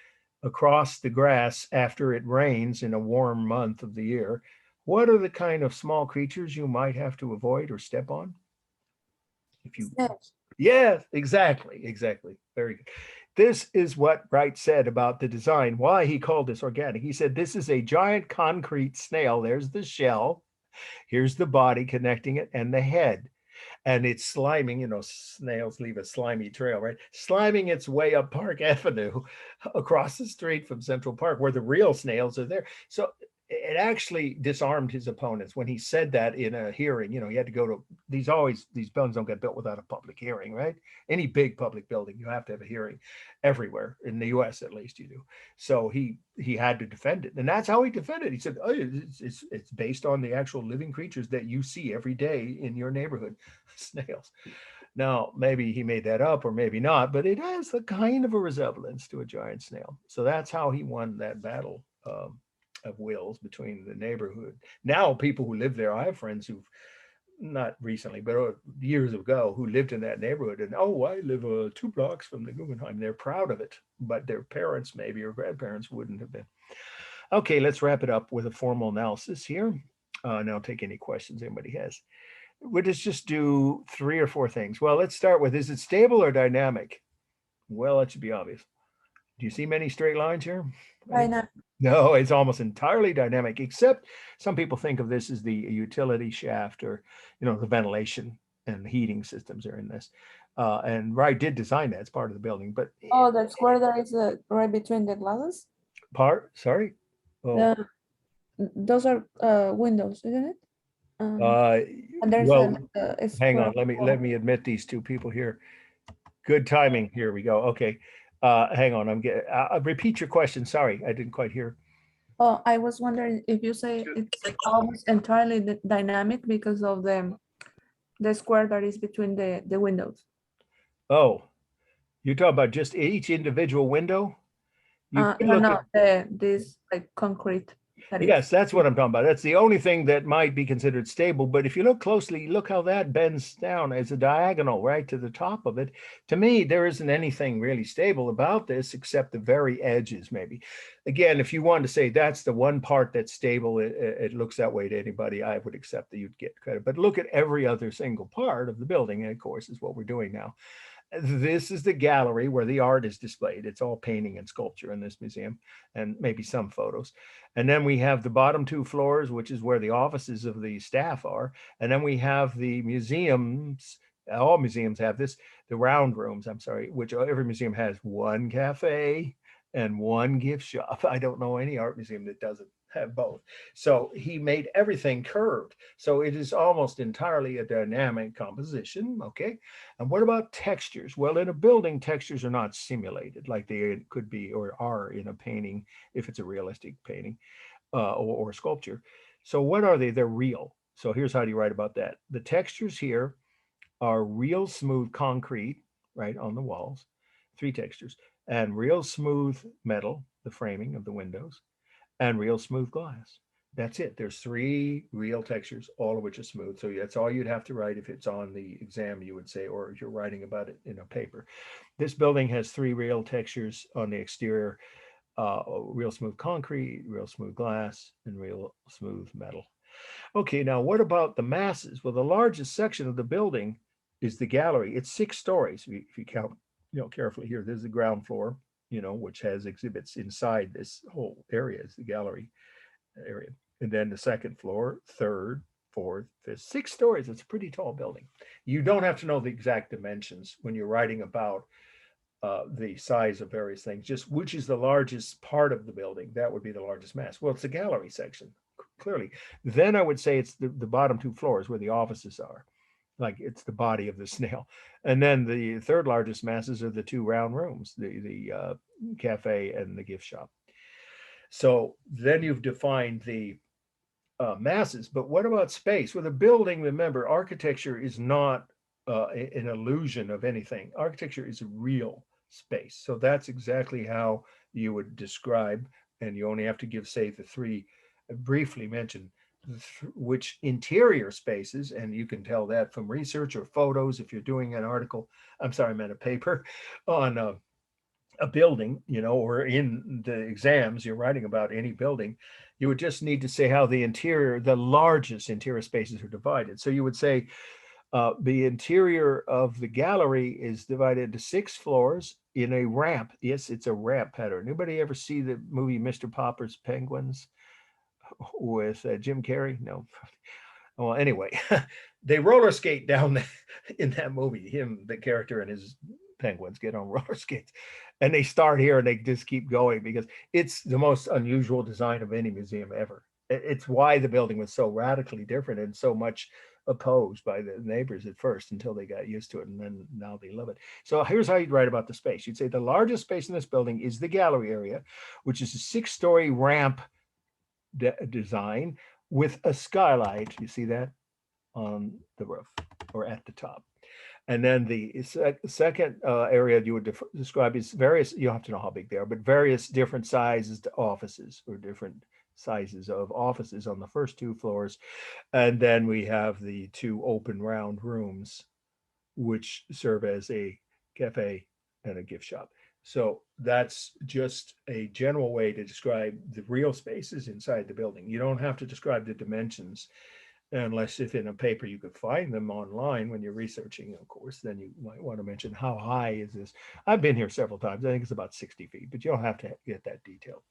across the grass after it rains in a warm month of the year, what are the kind of small creatures you might have to avoid or step on? Yes, exactly. Very good. This is what Wright said about the design, why he called this organic. He said, this is a giant concrete snail. There's the shell. Here's the body connecting it and the head. And it's sliming, snails leave a slimy trail, right? Sliming its way up Park Avenue across the street from Central Park, where the real snails are there. So it actually disarmed his opponents when he said that in a hearing. He had to go to these buildings don't get built without a public hearing, right? Any big public building, you have to have a hearing everywhere, in the US at least you do. So he had to defend it. And that's how he defended it. He said, it's based on the actual living creatures that you see every day in your neighborhood, snails. Now, maybe he made that up or maybe not, but it has a kind of a resemblance to a giant snail. So that's how he won that battle of wills between the neighborhood. Now, people who live there, I have friends who've, not recently, but years ago, who lived in that neighborhood, and I live 2 blocks from the Guggenheim. They're proud of it, but their parents maybe or grandparents wouldn't have been. Okay, let's wrap it up with a formal analysis here. And I'll take any questions anybody has. We'll just do 3 or 4 things. Well, let's start with, is it stable or dynamic? Well, that should be obvious. Do you see many straight lines here? Dynamic. No, it's almost entirely dynamic, except some people think of this as the utility shaft, or, the ventilation and heating systems are in this. And Wright did design that. It's part of the building, but. Oh, the square that is right between the glasses? Sorry? Oh. Those are windows, isn't it? And there's well, a hang on, square let me admit these 2 people here. Good timing. Here we go. Okay. Hang on, I'll repeat your question. Sorry, I didn't quite hear. Oh, I was wondering if you say it's almost entirely dynamic because of the square that is between the windows. Oh, you're talking about just each individual window? No, this like concrete. Yes, that's what I'm talking about. That's the only thing that might be considered stable. But if you look closely, look how that bends down as a diagonal right to the top of it. To me, there isn't anything really stable about this except the very edges, maybe. Again, if you wanted to say that's the one part that's stable, it looks that way to anybody, I would accept that you'd get credit. But look at every other single part of the building, and of course, is what we're doing now. This is the gallery where the art is displayed. It's all painting and sculpture in this museum, and maybe some photos. And then we have the bottom two floors, which is where the offices of the staff are. And then we have the museums. All museums have this, the round rooms, I'm sorry, which every museum has one cafe and one gift shop. I don't know any art museum that doesn't have both. So he made everything curved. So it is almost entirely a dynamic composition. Okay. And what about textures? Well, in a building, textures are not simulated like they could be or are in a painting if it's a realistic painting or sculpture. So what are they? They're real. So here's how do you write about that. The textures here are real smooth concrete, right, on the walls, 3 textures, and real smooth metal, the framing of the windows, and real smooth glass. That's it. There's 3 real textures, all of which are smooth. So that's all you'd have to write if it's on the exam, you would say, or if you're writing about it in a paper. This building has 3 real textures on the exterior, real smooth concrete, real smooth glass, and real smooth metal. Okay, now what about the masses? Well, the largest section of the building is the gallery. It's 6 stories. If you count, carefully here, there's the ground floor, which has exhibits inside this whole area is the gallery area. And then the second floor, third, fourth, fifth, 6 stories. It's a pretty tall building. You don't have to know the exact dimensions when you're writing about the size of various things, just which is the largest part of the building. That would be the largest mass. Well, it's the gallery section, clearly. Then I would say it's the bottom 2 floors where the offices are. Like it's the body of the snail. And then the third largest masses are the 2 round rooms, the cafe and the gift shop. So then you've defined the masses, but what about space? With a building, remember, architecture is not an illusion of anything. Architecture is a real space. So that's exactly how you would describe, and you only have to give, say, the 3 briefly mentioned, which interior spaces, and you can tell that from research or photos if you're doing an article, I'm sorry, I meant a paper on a building, or in the exams, you're writing about any building, you would just need to say how the largest interior spaces are divided. So you would say the interior of the gallery is divided into 6 floors in a ramp. Yes, it's a ramp pattern. Anybody ever see the movie Mr. Popper's Penguins with Jim Carrey? No. Well, anyway, they roller skate down in that movie. The character and his penguins get on roller skates, and they start here and they just keep going because it's the most unusual design of any museum ever. It's why the building was so radically different and so much opposed by the neighbors at first until they got used to it, and then now they love it. So here's how you'd write about the space. You'd say the largest space in this building is the gallery area, which is a 6-story ramp design with a skylight. You see that on the roof or at the top. And then the second area you would describe is various, you don't have to know how big they are, but various different sizes to offices or different sizes of offices on the first 2 floors. And then we have the 2 open round rooms, which serve as a cafe and a gift shop. So that's just a general way to describe the real spaces inside the building. You don't have to describe the dimensions unless if in a paper you could find them online when you're researching, of course, then you might want to mention how high is this. I've been here several times. I think it's about 60 feet, but you don't have to get that detailed.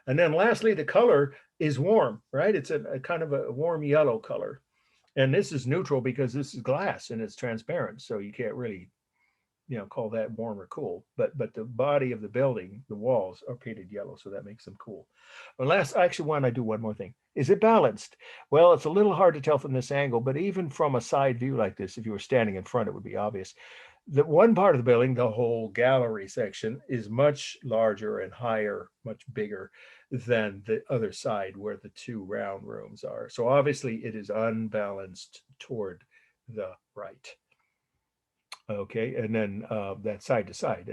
And then lastly, the color is warm, right? It's a kind of a warm yellow color. And this is neutral because this is glass and it's transparent. So you can't really, call that warm or cool. But the body of the building, the walls are painted yellow. So that makes them cool. I actually want to do one more thing. Is it balanced? Well, it's a little hard to tell from this angle, but even from a side view like this, if you were standing in front, it would be obvious. The one part of the building, the whole gallery section, is much larger and higher, much bigger than the other side where the 2 round rooms are. So obviously it is unbalanced toward the right. Okay, and then that's side to side.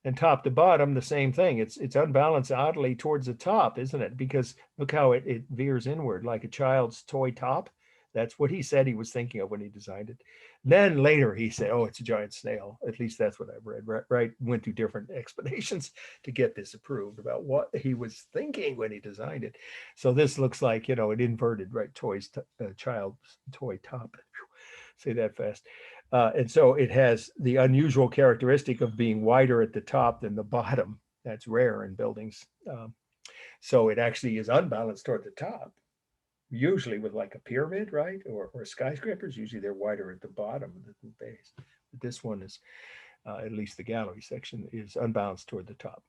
and top to bottom, the same thing. It's unbalanced oddly towards the top, isn't it? Because look how it veers inward like a child's toy top. That's what he said he was thinking of when he designed it. Then later he said, oh, it's a giant snail. At least that's what I've read, right? Went through different explanations to get this approved about what he was thinking when he designed it. So this looks like, an inverted, right? Child's toy top. Say that fast. And so it has the unusual characteristic of being wider at the top than the bottom. That's rare in buildings. So it actually is unbalanced toward the top, usually with like a pyramid, right? Or skyscrapers, usually they're wider at the bottom of the base. But this one is, at least the gallery section, is unbalanced toward the top.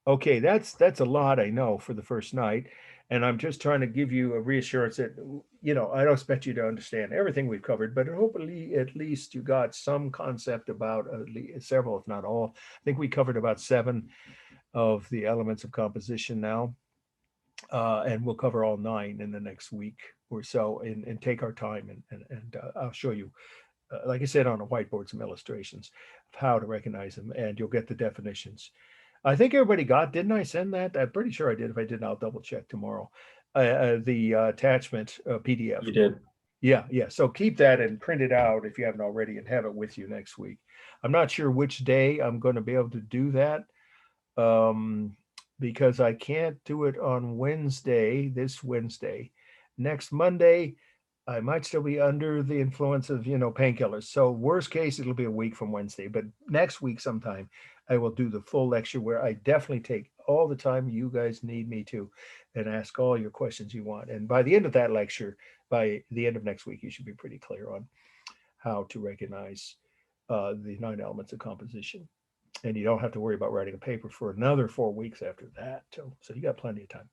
Okay, that's a lot, I know, for the first night. And I'm just trying to give you a reassurance that, I don't expect you to understand everything we've covered, but hopefully at least you got some concept about at least several, if not all. I think we covered about 7 of the elements of composition now. And we'll cover all 9 in the next week or so, and take our time. And I'll show you, like I said, on a whiteboard, some illustrations of how to recognize them, and you'll get the definitions. I think everybody got, didn't I send that? I'm pretty sure I did. If I didn't, I'll double check tomorrow. The attachment PDF. You did. Yeah. So keep that and print it out if you haven't already, and have it with you next week. I'm not sure which day I'm going to be able to do that, because I can't do it on Wednesday, this Wednesday. Next Monday, I might still be under the influence of, painkillers. So worst case, it'll be a week from Wednesday, but next week sometime, I will do the full lecture where I definitely take all the time you guys need me to, and ask all your questions you want. And by the end of that lecture, by the end of next week, you should be pretty clear on how to recognize the 9 elements of composition. And you don't have to worry about writing a paper for another 4 weeks after that. So you got plenty of time.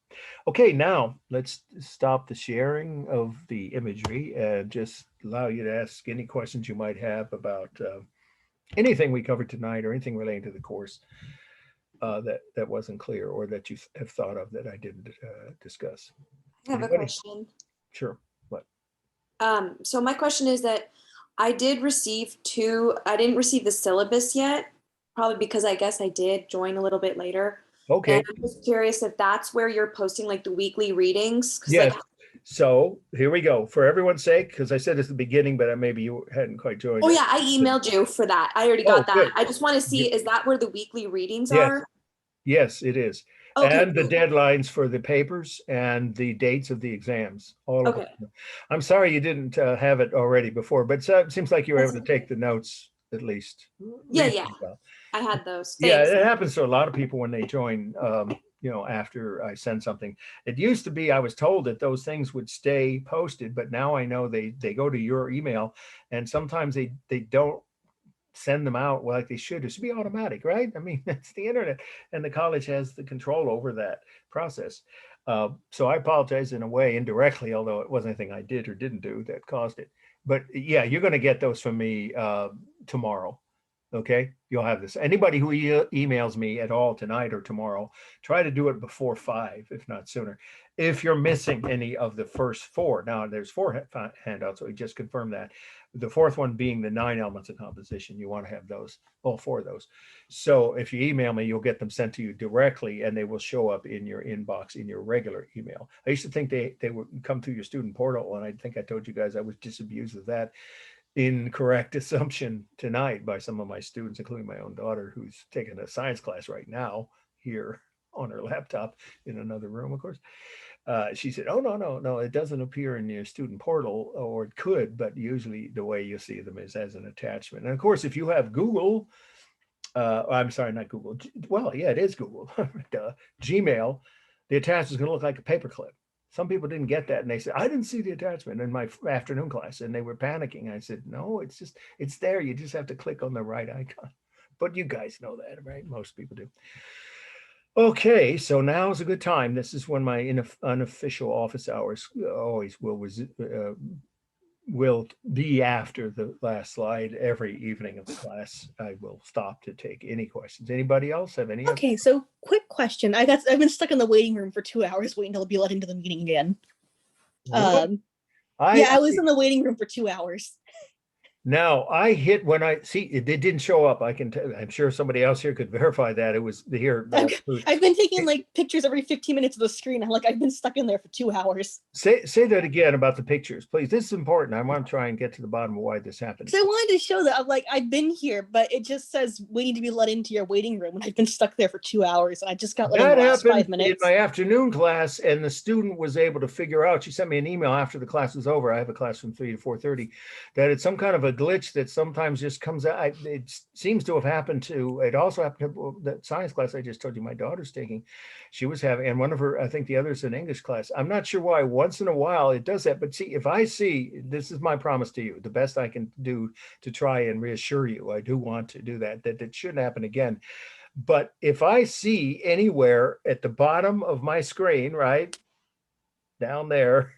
Okay, now let's stop the sharing of the imagery and just allow you to ask any questions you might have about anything we covered tonight, or anything relating to the course that wasn't clear, or that you have thought of that I didn't discuss. I have Anybody? a question. Sure. What? So my question is that I didn't receive the syllabus yet, probably because I guess I did join a little bit later. Okay. And I'm just curious if that's where you're posting like the weekly readings. Yes. So here we go. For everyone's sake, because I said this at the beginning, but maybe you hadn't quite joined. Oh yeah, I emailed you for that. I already got that. Good. I just want to see, is that where the weekly readings are? Yes, it is. Okay, and the deadlines for the papers and the dates of the exams. All of it. I'm sorry you didn't have it already before, but it seems like you were able to take the notes at least. Yeah. I had those. Yeah, Thanks. it happens to a lot of people when they join, after I send something. It used to be, I was told that those things would stay posted, but now I know they go to your email, and sometimes they don't send them out like they should. It should be automatic, right? I mean, that's the internet, and the college has the control over that process. So I apologize in a way, indirectly, although it wasn't anything I did or didn't do that caused it. But yeah, you're going to get those from me tomorrow. Okay, you'll have this. Anybody who emails me at all tonight or tomorrow, try to do it before 5, if not sooner. If you're missing any of the first 4, now there's 4 handouts, so we just confirmed that. The 4th one being the 9 elements of composition. You want to have those, all 4 of those. So if you email me, you'll get them sent to you directly, and they will show up in your inbox in your regular email. I used to think they would come through your student portal, and I think I told you guys I was disabused of that incorrect assumption tonight by some of my students, including my own daughter, who's taking a science class right now here on her laptop in another room, of course. She said, oh, no, it doesn't appear in your student portal, or it could, but usually the way you see them is as an attachment. And of course, if you have Google, I'm sorry, not Google. Well, yeah, it is Google. Gmail, the attachment is going to look like a paperclip. Some people didn't get that, and they said, I didn't see the attachment in my afternoon class, and they were panicking. I said, no, it's there. You just have to click on the right icon. But you guys know that, right? Most people do. Okay, so now is a good time. This is when my unofficial office hours always will be after the last slide. Every evening of the class, I will stop to take any questions. Anybody else have any? Okay, so quick question. I've been stuck in the waiting room for 2 hours waiting to be let into the meeting again. Really? I was in the waiting room for 2 hours. Now I hit when I see it didn't show up. I'm sure somebody else here could verify that it was here. I've been taking like pictures every 15 minutes of the screen. I've been stuck in there for 2 hours. Say that again about the pictures, please. This is important. I want to try and get to the bottom of why this happened. So I wanted to show that I've been here, but it just says waiting to be let into your waiting room, and I've been stuck there for 2 hours, and I just got let in the last 5 minutes. In my afternoon class, and the student was able to figure out. She sent me an email after the class was over. I have a class from 3 to 4:30. That it's some kind of a glitch that sometimes just comes out. It seems to have happened to. It also happened to that science class I just told you my daughter's taking. She was having, and one of her, I think the other's an English class. I'm not sure why. Once in a while it does that, but see, if I see, this is my promise to you, the best I can do to try and reassure you. I do want to do that it shouldn't happen again. But if I see anywhere at the bottom of my screen, right down there,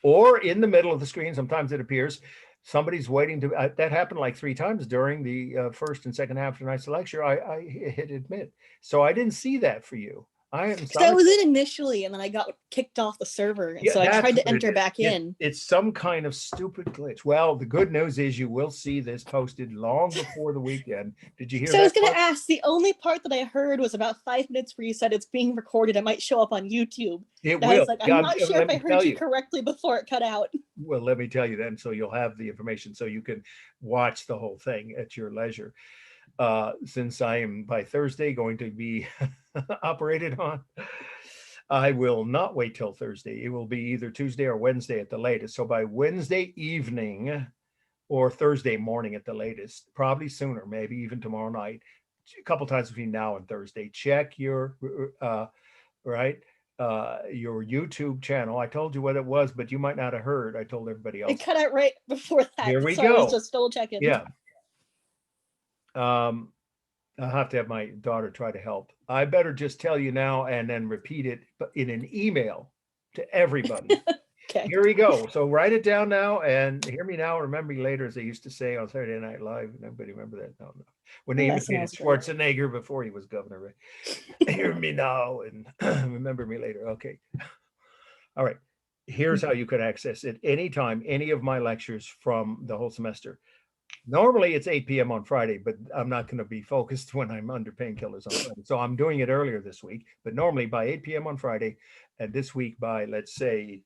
or in the middle of the screen, sometimes it appears somebody's waiting to, that happened like 3 times during the first and second half of tonight's lecture. I hit admit. So I didn't see that for you. I was in initially, and then I got kicked off the server, and so I tried to enter back in. It's some kind of stupid glitch. Well, the good news is you will see this posted long before the weekend. Did you hear that? So I was going to ask, the only part that I heard was about 5 minutes where you said it's being recorded. It might show up on YouTube. It will. I was like, I'm not sure if I heard you correctly before it cut out. Well, let me tell you then, so you'll have the information so you can watch the whole thing at your leisure. Since I am by Thursday going to be operated on, I will not wait till Thursday. It will be either Tuesday or Wednesday at the latest. So by Wednesday evening or Thursday morning at the latest, probably sooner, maybe even tomorrow night, a couple times between now and Thursday, check your your YouTube channel. I told you what it was, but you might not have heard. I told everybody else. It cut out right before that. Here we go. I was just double checking. Yeah. I'll have to have my daughter try to help. I better just tell you now and then repeat it in an email to everybody. Okay. Here we go. So write it down now and hear me now, remember me later, as they used to say on Saturday Night Live. Nobody remember that? No. When they imitated Schwarzenegger before he was governor, right? Hear me now and remember me later. Okay. All right. Here's how you could access it anytime, any of my lectures from the whole semester. Normally it's 8 p.m. on Friday, but I'm not going to be focused when I'm under painkillers on Friday. So I'm doing it earlier this week, but normally by 8 p.m. on Friday, and this week by, let's say,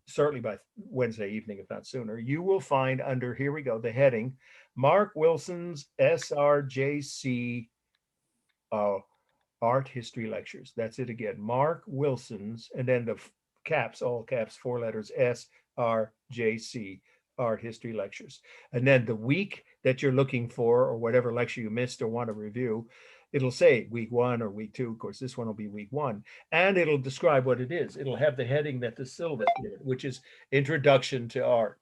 certainly by Wednesday evening, if not sooner, you will find under, here we go, the heading, Mark Wilson's SRJC Art History Lectures. That's it again, Mark Wilson's, and then the caps, all caps, 4 letters, SRJC Art History Lectures. And then the week that you're looking for, or whatever lecture you missed or want to review, it'll say week 1 or week 2. Of course, this one will be week 1, and it'll describe what it is. It'll have the heading that the syllabus did, which is Introduction to Art.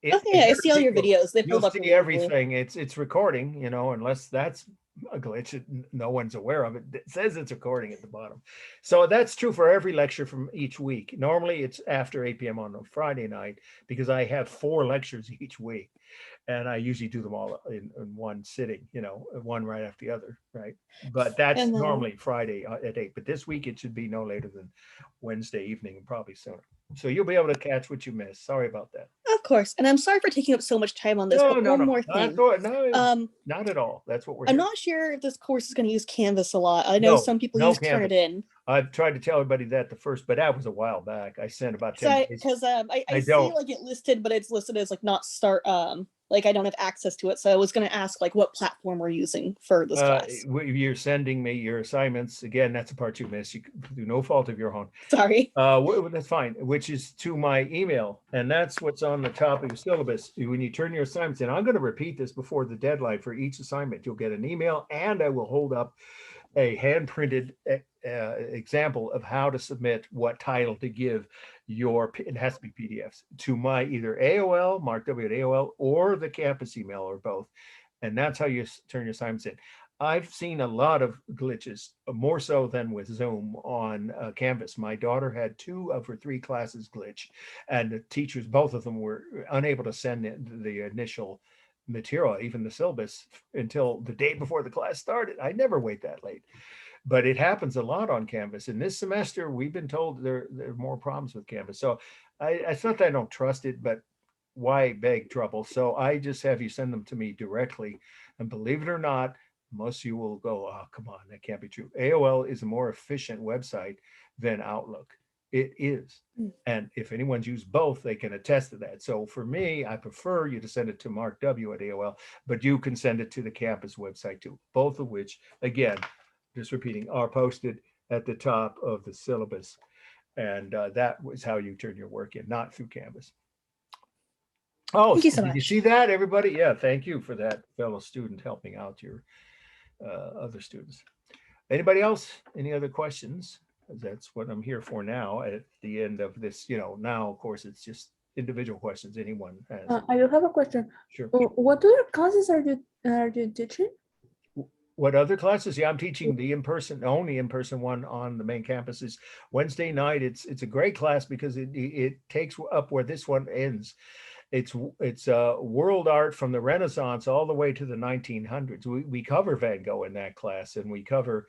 I see all your videos. They you'll see everything. It's recording, unless that's a glitch, no one's aware of it. It says it's recording at the bottom. So that's true for every lecture from each week. Normally it's after 8 p.m. on a Friday night because I have 4 lectures each week. And I usually do them all in one sitting, one right after the other, right? But that's normally Friday at 8. But this week it should be no later than Wednesday evening and probably sooner. So you'll be able to catch what you missed. Sorry about that. Of course. And I'm sorry for taking up so much time on this, but one more thing. Not at all. That's what we're I'm not sure if this course is going to use Canvas a lot. I know some people use Turnitin. I've tried to tell everybody that the first, but that was a while back. I sent about 10 days. Because I see like it listed, but it's listed as like not start, like I don't have access to it. So I was going to ask like what platform we're using for this class. You're sending me your assignments. Again, that's a part you missed. You do no fault of your own. Sorry. That's fine, which is to my email. And that's what's on the top of your syllabus. When you turn your assignments in, I'm going to repeat this before the deadline for each assignment. You'll get an email and I will hold up a hand-printed example of how to submit what title to give your, it has to be PDFs, to my either AOL, Mark W at AOL, or the campus email, or both. And that's how you turn your assignments in. I've seen a lot of glitches, more so than with Zoom on Canvas. My daughter had 2 of her 3 classes glitch, and the teachers, both of them, were unable to send the initial material, even the syllabus, until the day before the class started. I never wait that late, but it happens a lot on Canvas. And this semester, we've been told there are more problems with Canvas. So it's not that I don't trust it, but why beg trouble? So I just have you send them to me directly. And believe it or not, most of you will go, oh, come on, that can't be true. AOL is a more efficient website than Outlook. It is. And if anyone's used both, they can attest to that. So for me, I prefer you to send it to Mark W at AOL, but you can send it to the campus website too, both of which, again, just repeating, are posted at the top of the syllabus. And that was how you turn your work in, not through Canvas. Oh, Thank you so did you much. see that, everybody? Yeah, thank you for that, fellow student, helping out your other students. Anybody else? Any other questions? That's what I'm here for now at the end of this, now, of course, it's just individual questions anyone has. I do have a question. Sure. What other classes are you teaching? What other classes? Yeah, I'm teaching the only in-person one on the main campuses. Wednesday night, it's a great class because it takes up where this one ends. It's world art from the Renaissance all the way to the 1900s. We cover Van Gogh in that class, and we cover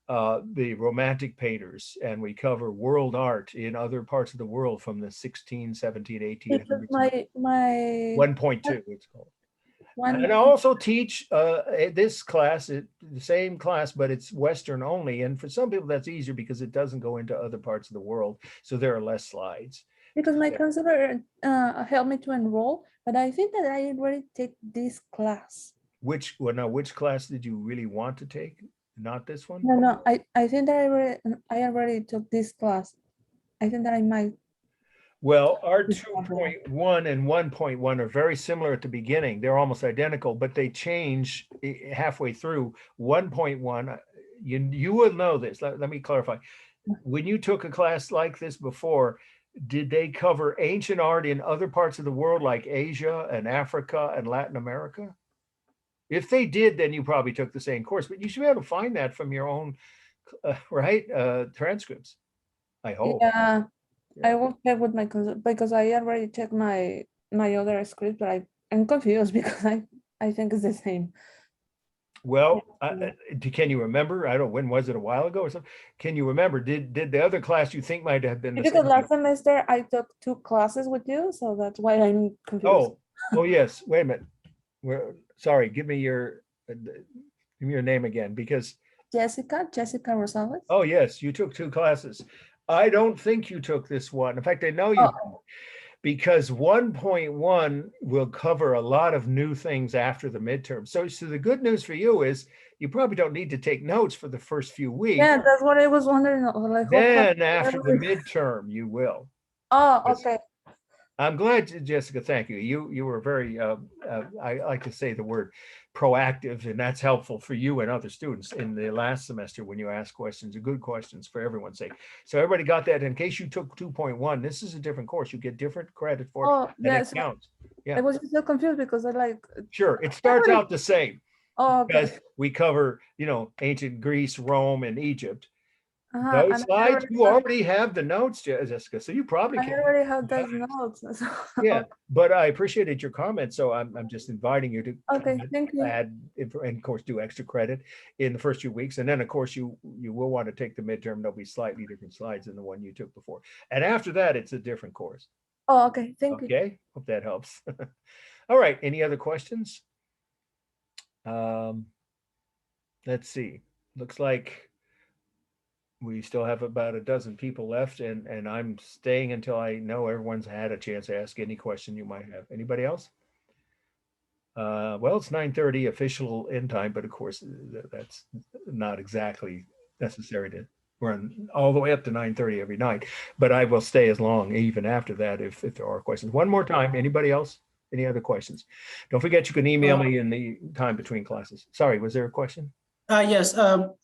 the Romantic painters, and we cover world art in other parts of the world from the 16, 17, 1800s. My 1.2, it's called. one. And I also teach this class, the same class, but it's Western only. And for some people, that's easier because it doesn't go into other parts of the world. So there are less slides. Because my counselor helped me to enroll, but I think that I already take this class. Which class did you really want to take? Not this one? No, I think that I already took this class. I think that I might. Well, our 2.1 and 1.1 are very similar at the beginning. They're almost identical, but they change halfway through. 1.1, you will know this. Let me clarify. When you took a class like this before, did they cover ancient art in other parts of the world like Asia and Africa and Latin America? If they did, then you probably took the same course, but you should be able to find that from your own, transcripts, I hope. Yeah, I will check with my counselor because I already checked my other script, but I'm confused because I think it's the same. Well, can you remember? I don't know, when was it, a while ago or something? Can you remember, did the other class you think might have been the Because same? last semester I took 2 classes with you, so that's why I'm confused. Oh yes, wait a minute. Sorry, give me your name again, because Jessica Rosales. oh yes, you took 2 classes. I don't think you took this one. In fact, I know you didn't, because 1.1 will cover a lot of new things after the midterm. So the good news for you is you probably don't need to take notes for the first few weeks. Yeah, that's what I was wondering. Like, then after the midterm, you will. Oh, okay. I'm glad, Jessica. Thank you. You were very, I like to say the word proactive, and that's helpful for you and other students in the last semester when you ask questions, good questions for everyone's sake. So everybody got that. In case you took 2.1, this is a different course. You get different credit for it. Oh, And yes. it counts. Yeah. I was so confused because I like. Sure. It starts out the same. Oh, okay. Because we cover, ancient Greece, Rome, and Egypt. Uh-huh, Those slides, you already have the notes, Jessica, so you probably I can. already have those notes. Yeah, but I appreciated your comment, so I'm just inviting you to thank you. add, and of course, do extra credit in the first few weeks, and then of course you will want to take the midterm. There'll be slightly different slides than the one you took before, and after that, it's a different course. Oh, okay, thank you. Okay, hope that helps. All right, any other questions? Let's see. Looks like we still have about a dozen people left, and I'm staying until I know everyone's had a chance to ask any question you might have. Anybody else? Well, it's 9:30 official end time, but of course that's not exactly necessary to run all the way up to 9:30 every night, but I will stay as long even after that if there are questions. One more time, anybody else? Any other questions? Don't forget you can email me in the time between classes. Sorry, was there a question? Yes.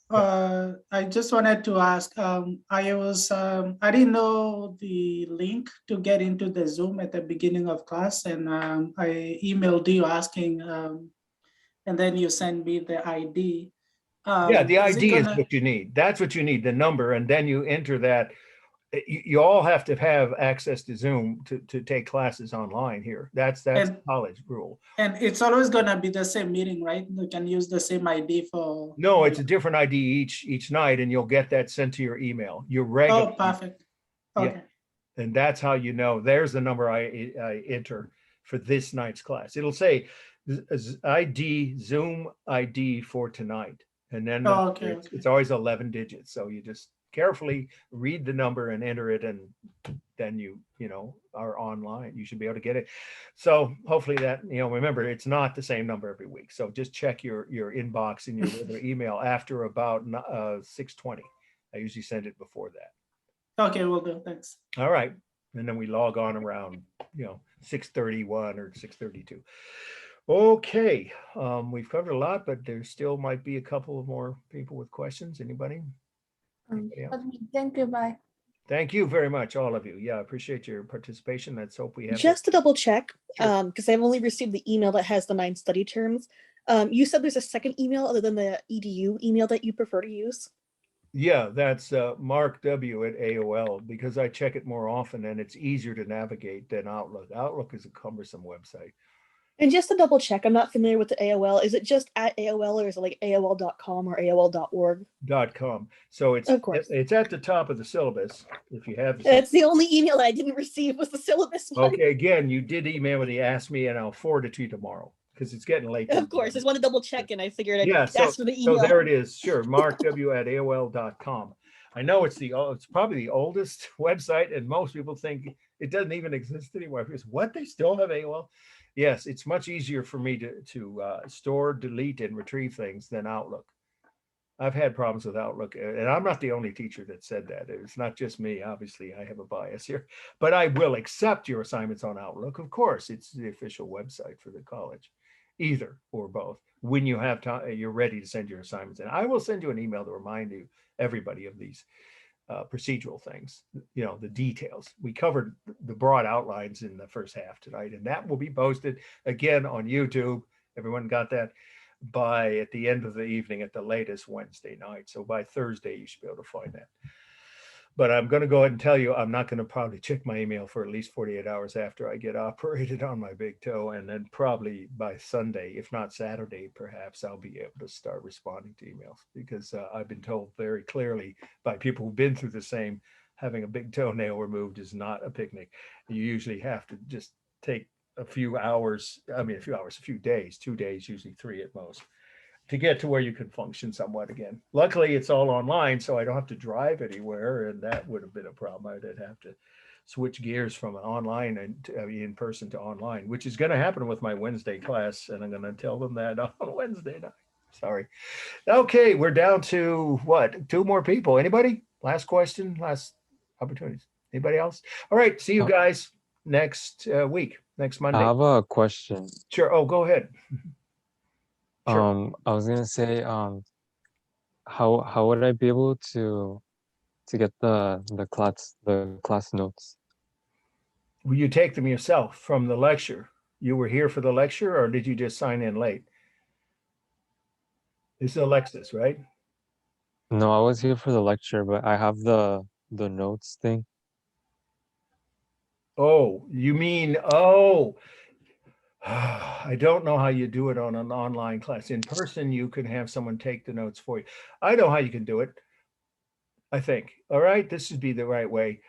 I just wanted to ask, I didn't know the link to get into the Zoom at the beginning of class, and I emailed you asking, and then you send me the ID. Yeah, the ID is what you need. That's what you need, the number, and then you enter that. You all have to have access to Zoom to take classes online here. That's college rule. And it's always gonna be the same meeting, right? You can use the same ID for. No, it's a different ID each night, and you'll get that sent to your email. Your regular. Oh, perfect. Okay. Yeah. And that's how you know. There's the number I enter for this night's class. It'll say ID, Zoom ID for tonight. And then it's always 11 digits. So you just carefully read the number and enter it, and then you are online. You should be able to get it. So hopefully that, remember, it's not the same number every week. So just check your inbox and your regular email after about 6:20. I usually send it before that. Okay, will do. Thanks. All right. And then we log on around 6:31 or 6:32. Okay, we've covered a lot, but there still might be a couple of more people with questions. Anybody? Thank you. Bye. Thank you very much, all of you. Yeah, I appreciate your participation. Let's hope we have just to double check, because I've only received the email that has the 9 study terms. You said there's a second email other than the EDU email that you prefer to use? Yeah, that's Mark W at AOL, because I check it more often and it's easier to navigate than Outlook. Outlook is a cumbersome website. And just to double check, I'm not familiar with the AOL. Is it just at AOL, or is it like AOL.com or AOL.org? .com. So it's at the top of the syllabus. If you have, it's the only email that I didn't receive was the syllabus one. Okay, again, you did email when he asked me, and I'll forward it to you tomorrow because it's getting late. Of course, just want to double check, and I figured I'd ask for the email. So there it is. Sure, Mark W at AOL.com. I know it's probably the oldest website, and most people think it doesn't even exist anymore. Because what, they still have AOL? Yes, it's much easier for me to store, delete, and retrieve things than Outlook. I've had problems with Outlook, and I'm not the only teacher that said that. It's not just me. Obviously, I have a bias here, but I will accept your assignments on Outlook. Of course, it's the official website for the college, either or both. When you have time, you're ready to send your assignments, and I will send you an email to remind you, everybody, of these procedural things, the details. We covered the broad outlines in the first half tonight, and that will be posted again on YouTube. Everyone got that? By at the end of the evening at the latest Wednesday night. So by Thursday, you should be able to find that. But I'm going to go ahead and tell you, I'm not going to probably check my email for at least 48 hours after I get operated on my big toe. And then probably by Sunday, if not Saturday, perhaps I'll be able to start responding to emails, because I've been told very clearly by people who've been through the same, having a big toenail removed is not a picnic. You usually have to just take a few hours, a few days, 2 days, usually 3 at most, to get to where you can function somewhat again. Luckily, it's all online, so I don't have to drive anywhere, and that would have been a problem. I'd have to switch gears from online and in person to online, which is going to happen with my Wednesday class, and I'm going to tell them that on Wednesday night. Sorry. Okay, we're down to what? 2 more people. Anybody? Last question, last opportunities. Anybody else? All right, see you guys next week. Next Monday. I have a question. Sure. Oh, go ahead. Sure. I was gonna say, how would I be able to get the class notes? Will you take them yourself from the lecture? You were here for the lecture, or did you just sign in late? This is Alexis, right? No, I was here for the lecture, but I have the notes thing. Oh, you mean, I don't know how you do it on an online class. In person, you can have someone take the notes for you. I know how you can do it, I think. All right, this would be the right way.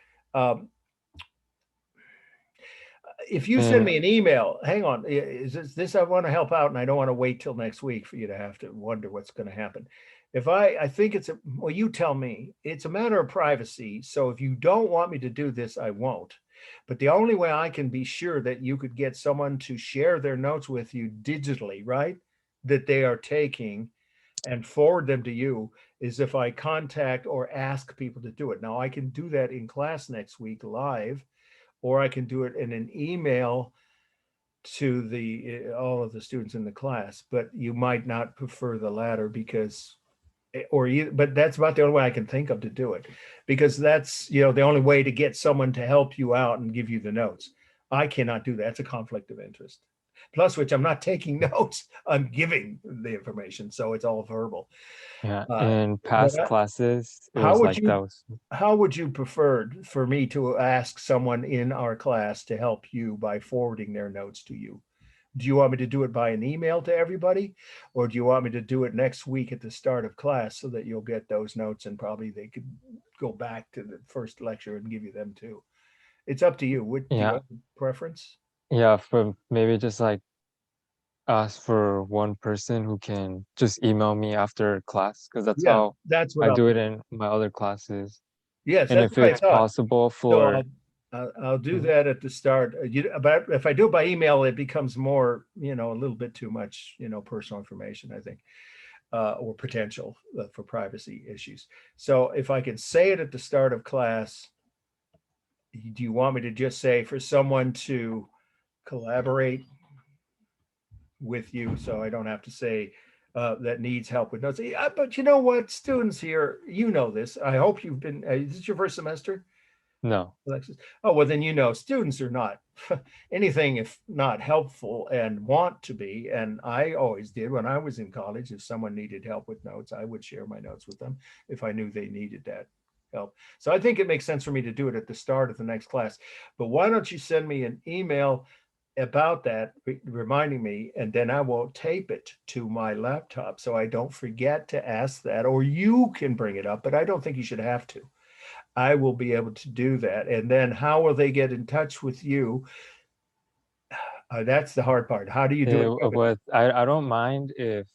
If you send me an email, hang on, is this I want to help out, and I don't want to wait till next week for you to have to wonder what's going to happen. If I think well, you tell me. It's a matter of privacy. So if you don't want me to do this, I won't. But the only way I can be sure that you could get someone to share their notes with you digitally, right, that they are taking, and forward them to you, is if I contact or ask people to do it. Now, I can do that in class next week live, or I can do it in an email to all of the students in the class. But you might not prefer the latter, because but that's about the only way I can think of to do it, because that's the only way to get someone to help you out and give you the notes. I cannot do that. It's a conflict of interest. Plus, which I'm not taking notes, I'm giving the information, so it's all verbal. Yeah, in past classes, it was like that. How would you prefer for me to ask someone in our class to help you by forwarding their notes to you? Do you want me to do it by an email to everybody, or do you want me to do it next week at the start of class so that you'll get those notes, and probably they could go back to the first lecture and give you them too? It's up to you. Do you have a preference? Yeah, for maybe just like ask for one person who can just email me after class, because that's Yeah, how that's what I I'll do it do. in my other classes. Yes, And that's if what I it's thought. possible So for, I'll do Mhm. that at the start. But if I do it by email, it becomes more, a little bit too much, personal information, I think, or potential for privacy issues. So if I can say it at the start of class, do you want me to just say for someone to collaborate with you, so I don't have to say that needs help with notes? Yeah, but you know what, students here, this. I hope you've been. Is this your first semester, no. Alexis? Oh, well, then students are not anything if not helpful and want to be. And I always did when I was in college. If someone needed help with notes, I would share my notes with them if I knew they needed that help. So I think it makes sense for me to do it at the start of the next class. But why don't you send me an email about that, reminding me, and then I will tape it to my laptop so I don't forget to ask that, or you can bring it up, but I don't think you should have to. I will be able to do that. And then how will they get in touch with you? That's the hard part. How do you do it? But I don't mind if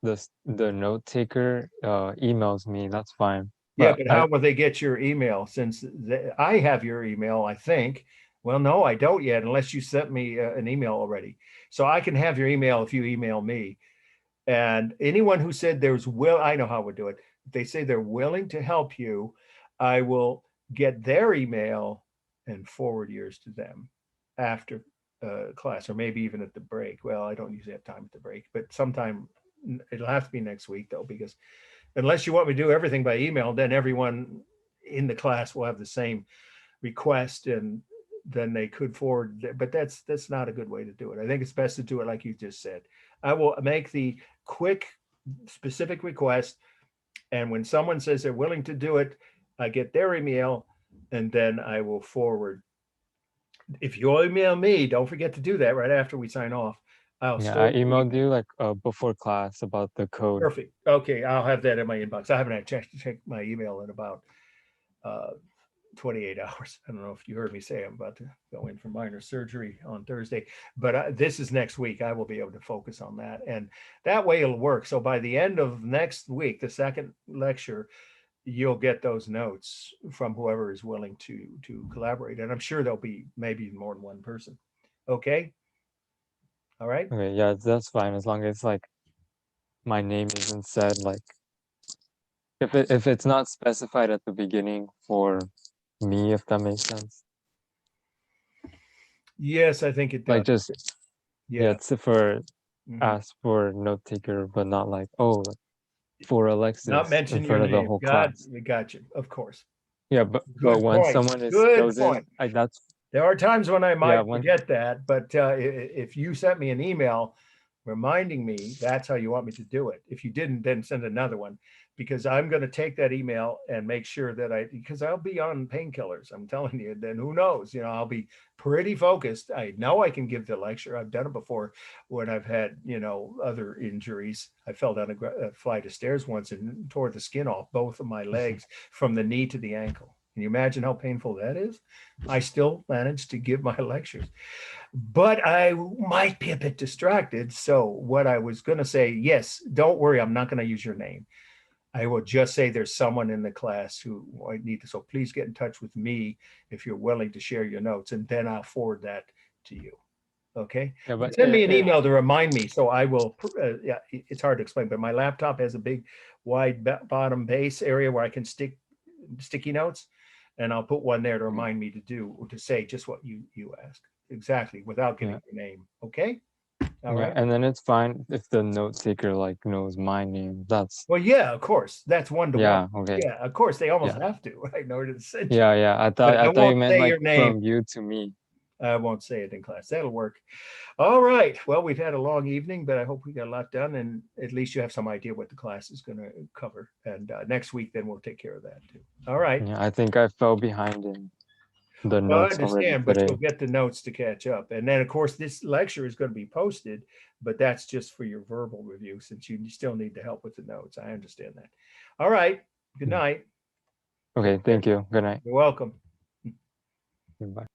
the note taker emails me, that's fine. Yeah, but how will they get your email? Since I have your email, I think. Well, no, I don't yet, unless you sent me an email already. So I can have your email if you email me. And anyone who said I know how we do it. If they say they're willing to help you, I will get their email and forward yours to them after class, or maybe even at the break. Well, I don't usually have time at the break, but sometime it'll have to be next week though, because unless you want me to do everything by email, then everyone in the class will have the same request, and then they could forward. But that's not a good way to do it. I think it's best to do it like you just said. I will make the quick, specific request, and when someone says they're willing to do it, I get their email, and then I will forward. If you email me, don't forget to do that right after we sign off. I emailed you like before class about the code. Perfect. Okay, I'll have that in my inbox. I haven't had a chance to check my email in about 28 hours. I don't know if you heard me say I'm about to go in for minor surgery on Thursday, but this is next week. I will be able to focus on that, and that way it'll work. So by the end of next week, the second lecture, you'll get those notes from whoever is willing to collaborate, and I'm sure there'll be maybe more than one person. Okay. All right. Okay, yeah, that's fine, as long as like my name isn't said, like if it's not specified at the beginning for me, if that makes sense. Yes, I think it does. Like just yeah, it's for ask for note taker, but not like, oh, like, for Alexis not mention in your front of the name. whole God, class. we got you. Of course. Yeah, but Good when point. someone is Good chosen, point. like that's There are times when I might when forget that, but if you sent me an email reminding me, that's how you want me to do it. If you didn't, then send another one, because I'm going to take that email and make sure that because I'll be on painkillers. I'm telling you, then who knows, I'll be pretty focused. I know I can give the lecture. I've done it before when I've had, other injuries. I fell down a flight of stairs once and tore the skin off both of my legs from the knee to the ankle. Can you imagine how painful that is? I still managed to give my lectures, but I might be a bit distracted. So what I was going to say, yes, don't worry, I'm not going to use your name. I will just say there's someone in the class who I need to, so please get in touch with me if you're willing to share your notes, and then I'll forward that to you. Okay. Yeah, but send me an email to remind me. So I will, yeah, it's hard to explain, but my laptop has a big wide bottom base area where I can stick sticky notes, and I'll put one there to remind me to say just what you asked exactly without giving your name. Okay. All right. And then it's fine if the note taker like knows my name. That's well, yeah, of course. That's one-to-one. Yeah, okay. Yeah, of course they almost have to, right? In order to send you. Yeah. I thought you meant like from you to me. I won't say it in class. That'll work. All right. Well, we've had a long evening, but I hope we got a lot done, and at least you have some idea what the class is going to cover. And next week, then we'll take care of that too. All right. Yeah, I think I fell behind in the notes already but today. you'll get the notes to catch up. And then, of course, this lecture is going to be posted, but that's just for your verbal review, since you still need the help with the notes. I understand that. All right. Good night. Okay, thank you. Good night. You're welcome. Bye.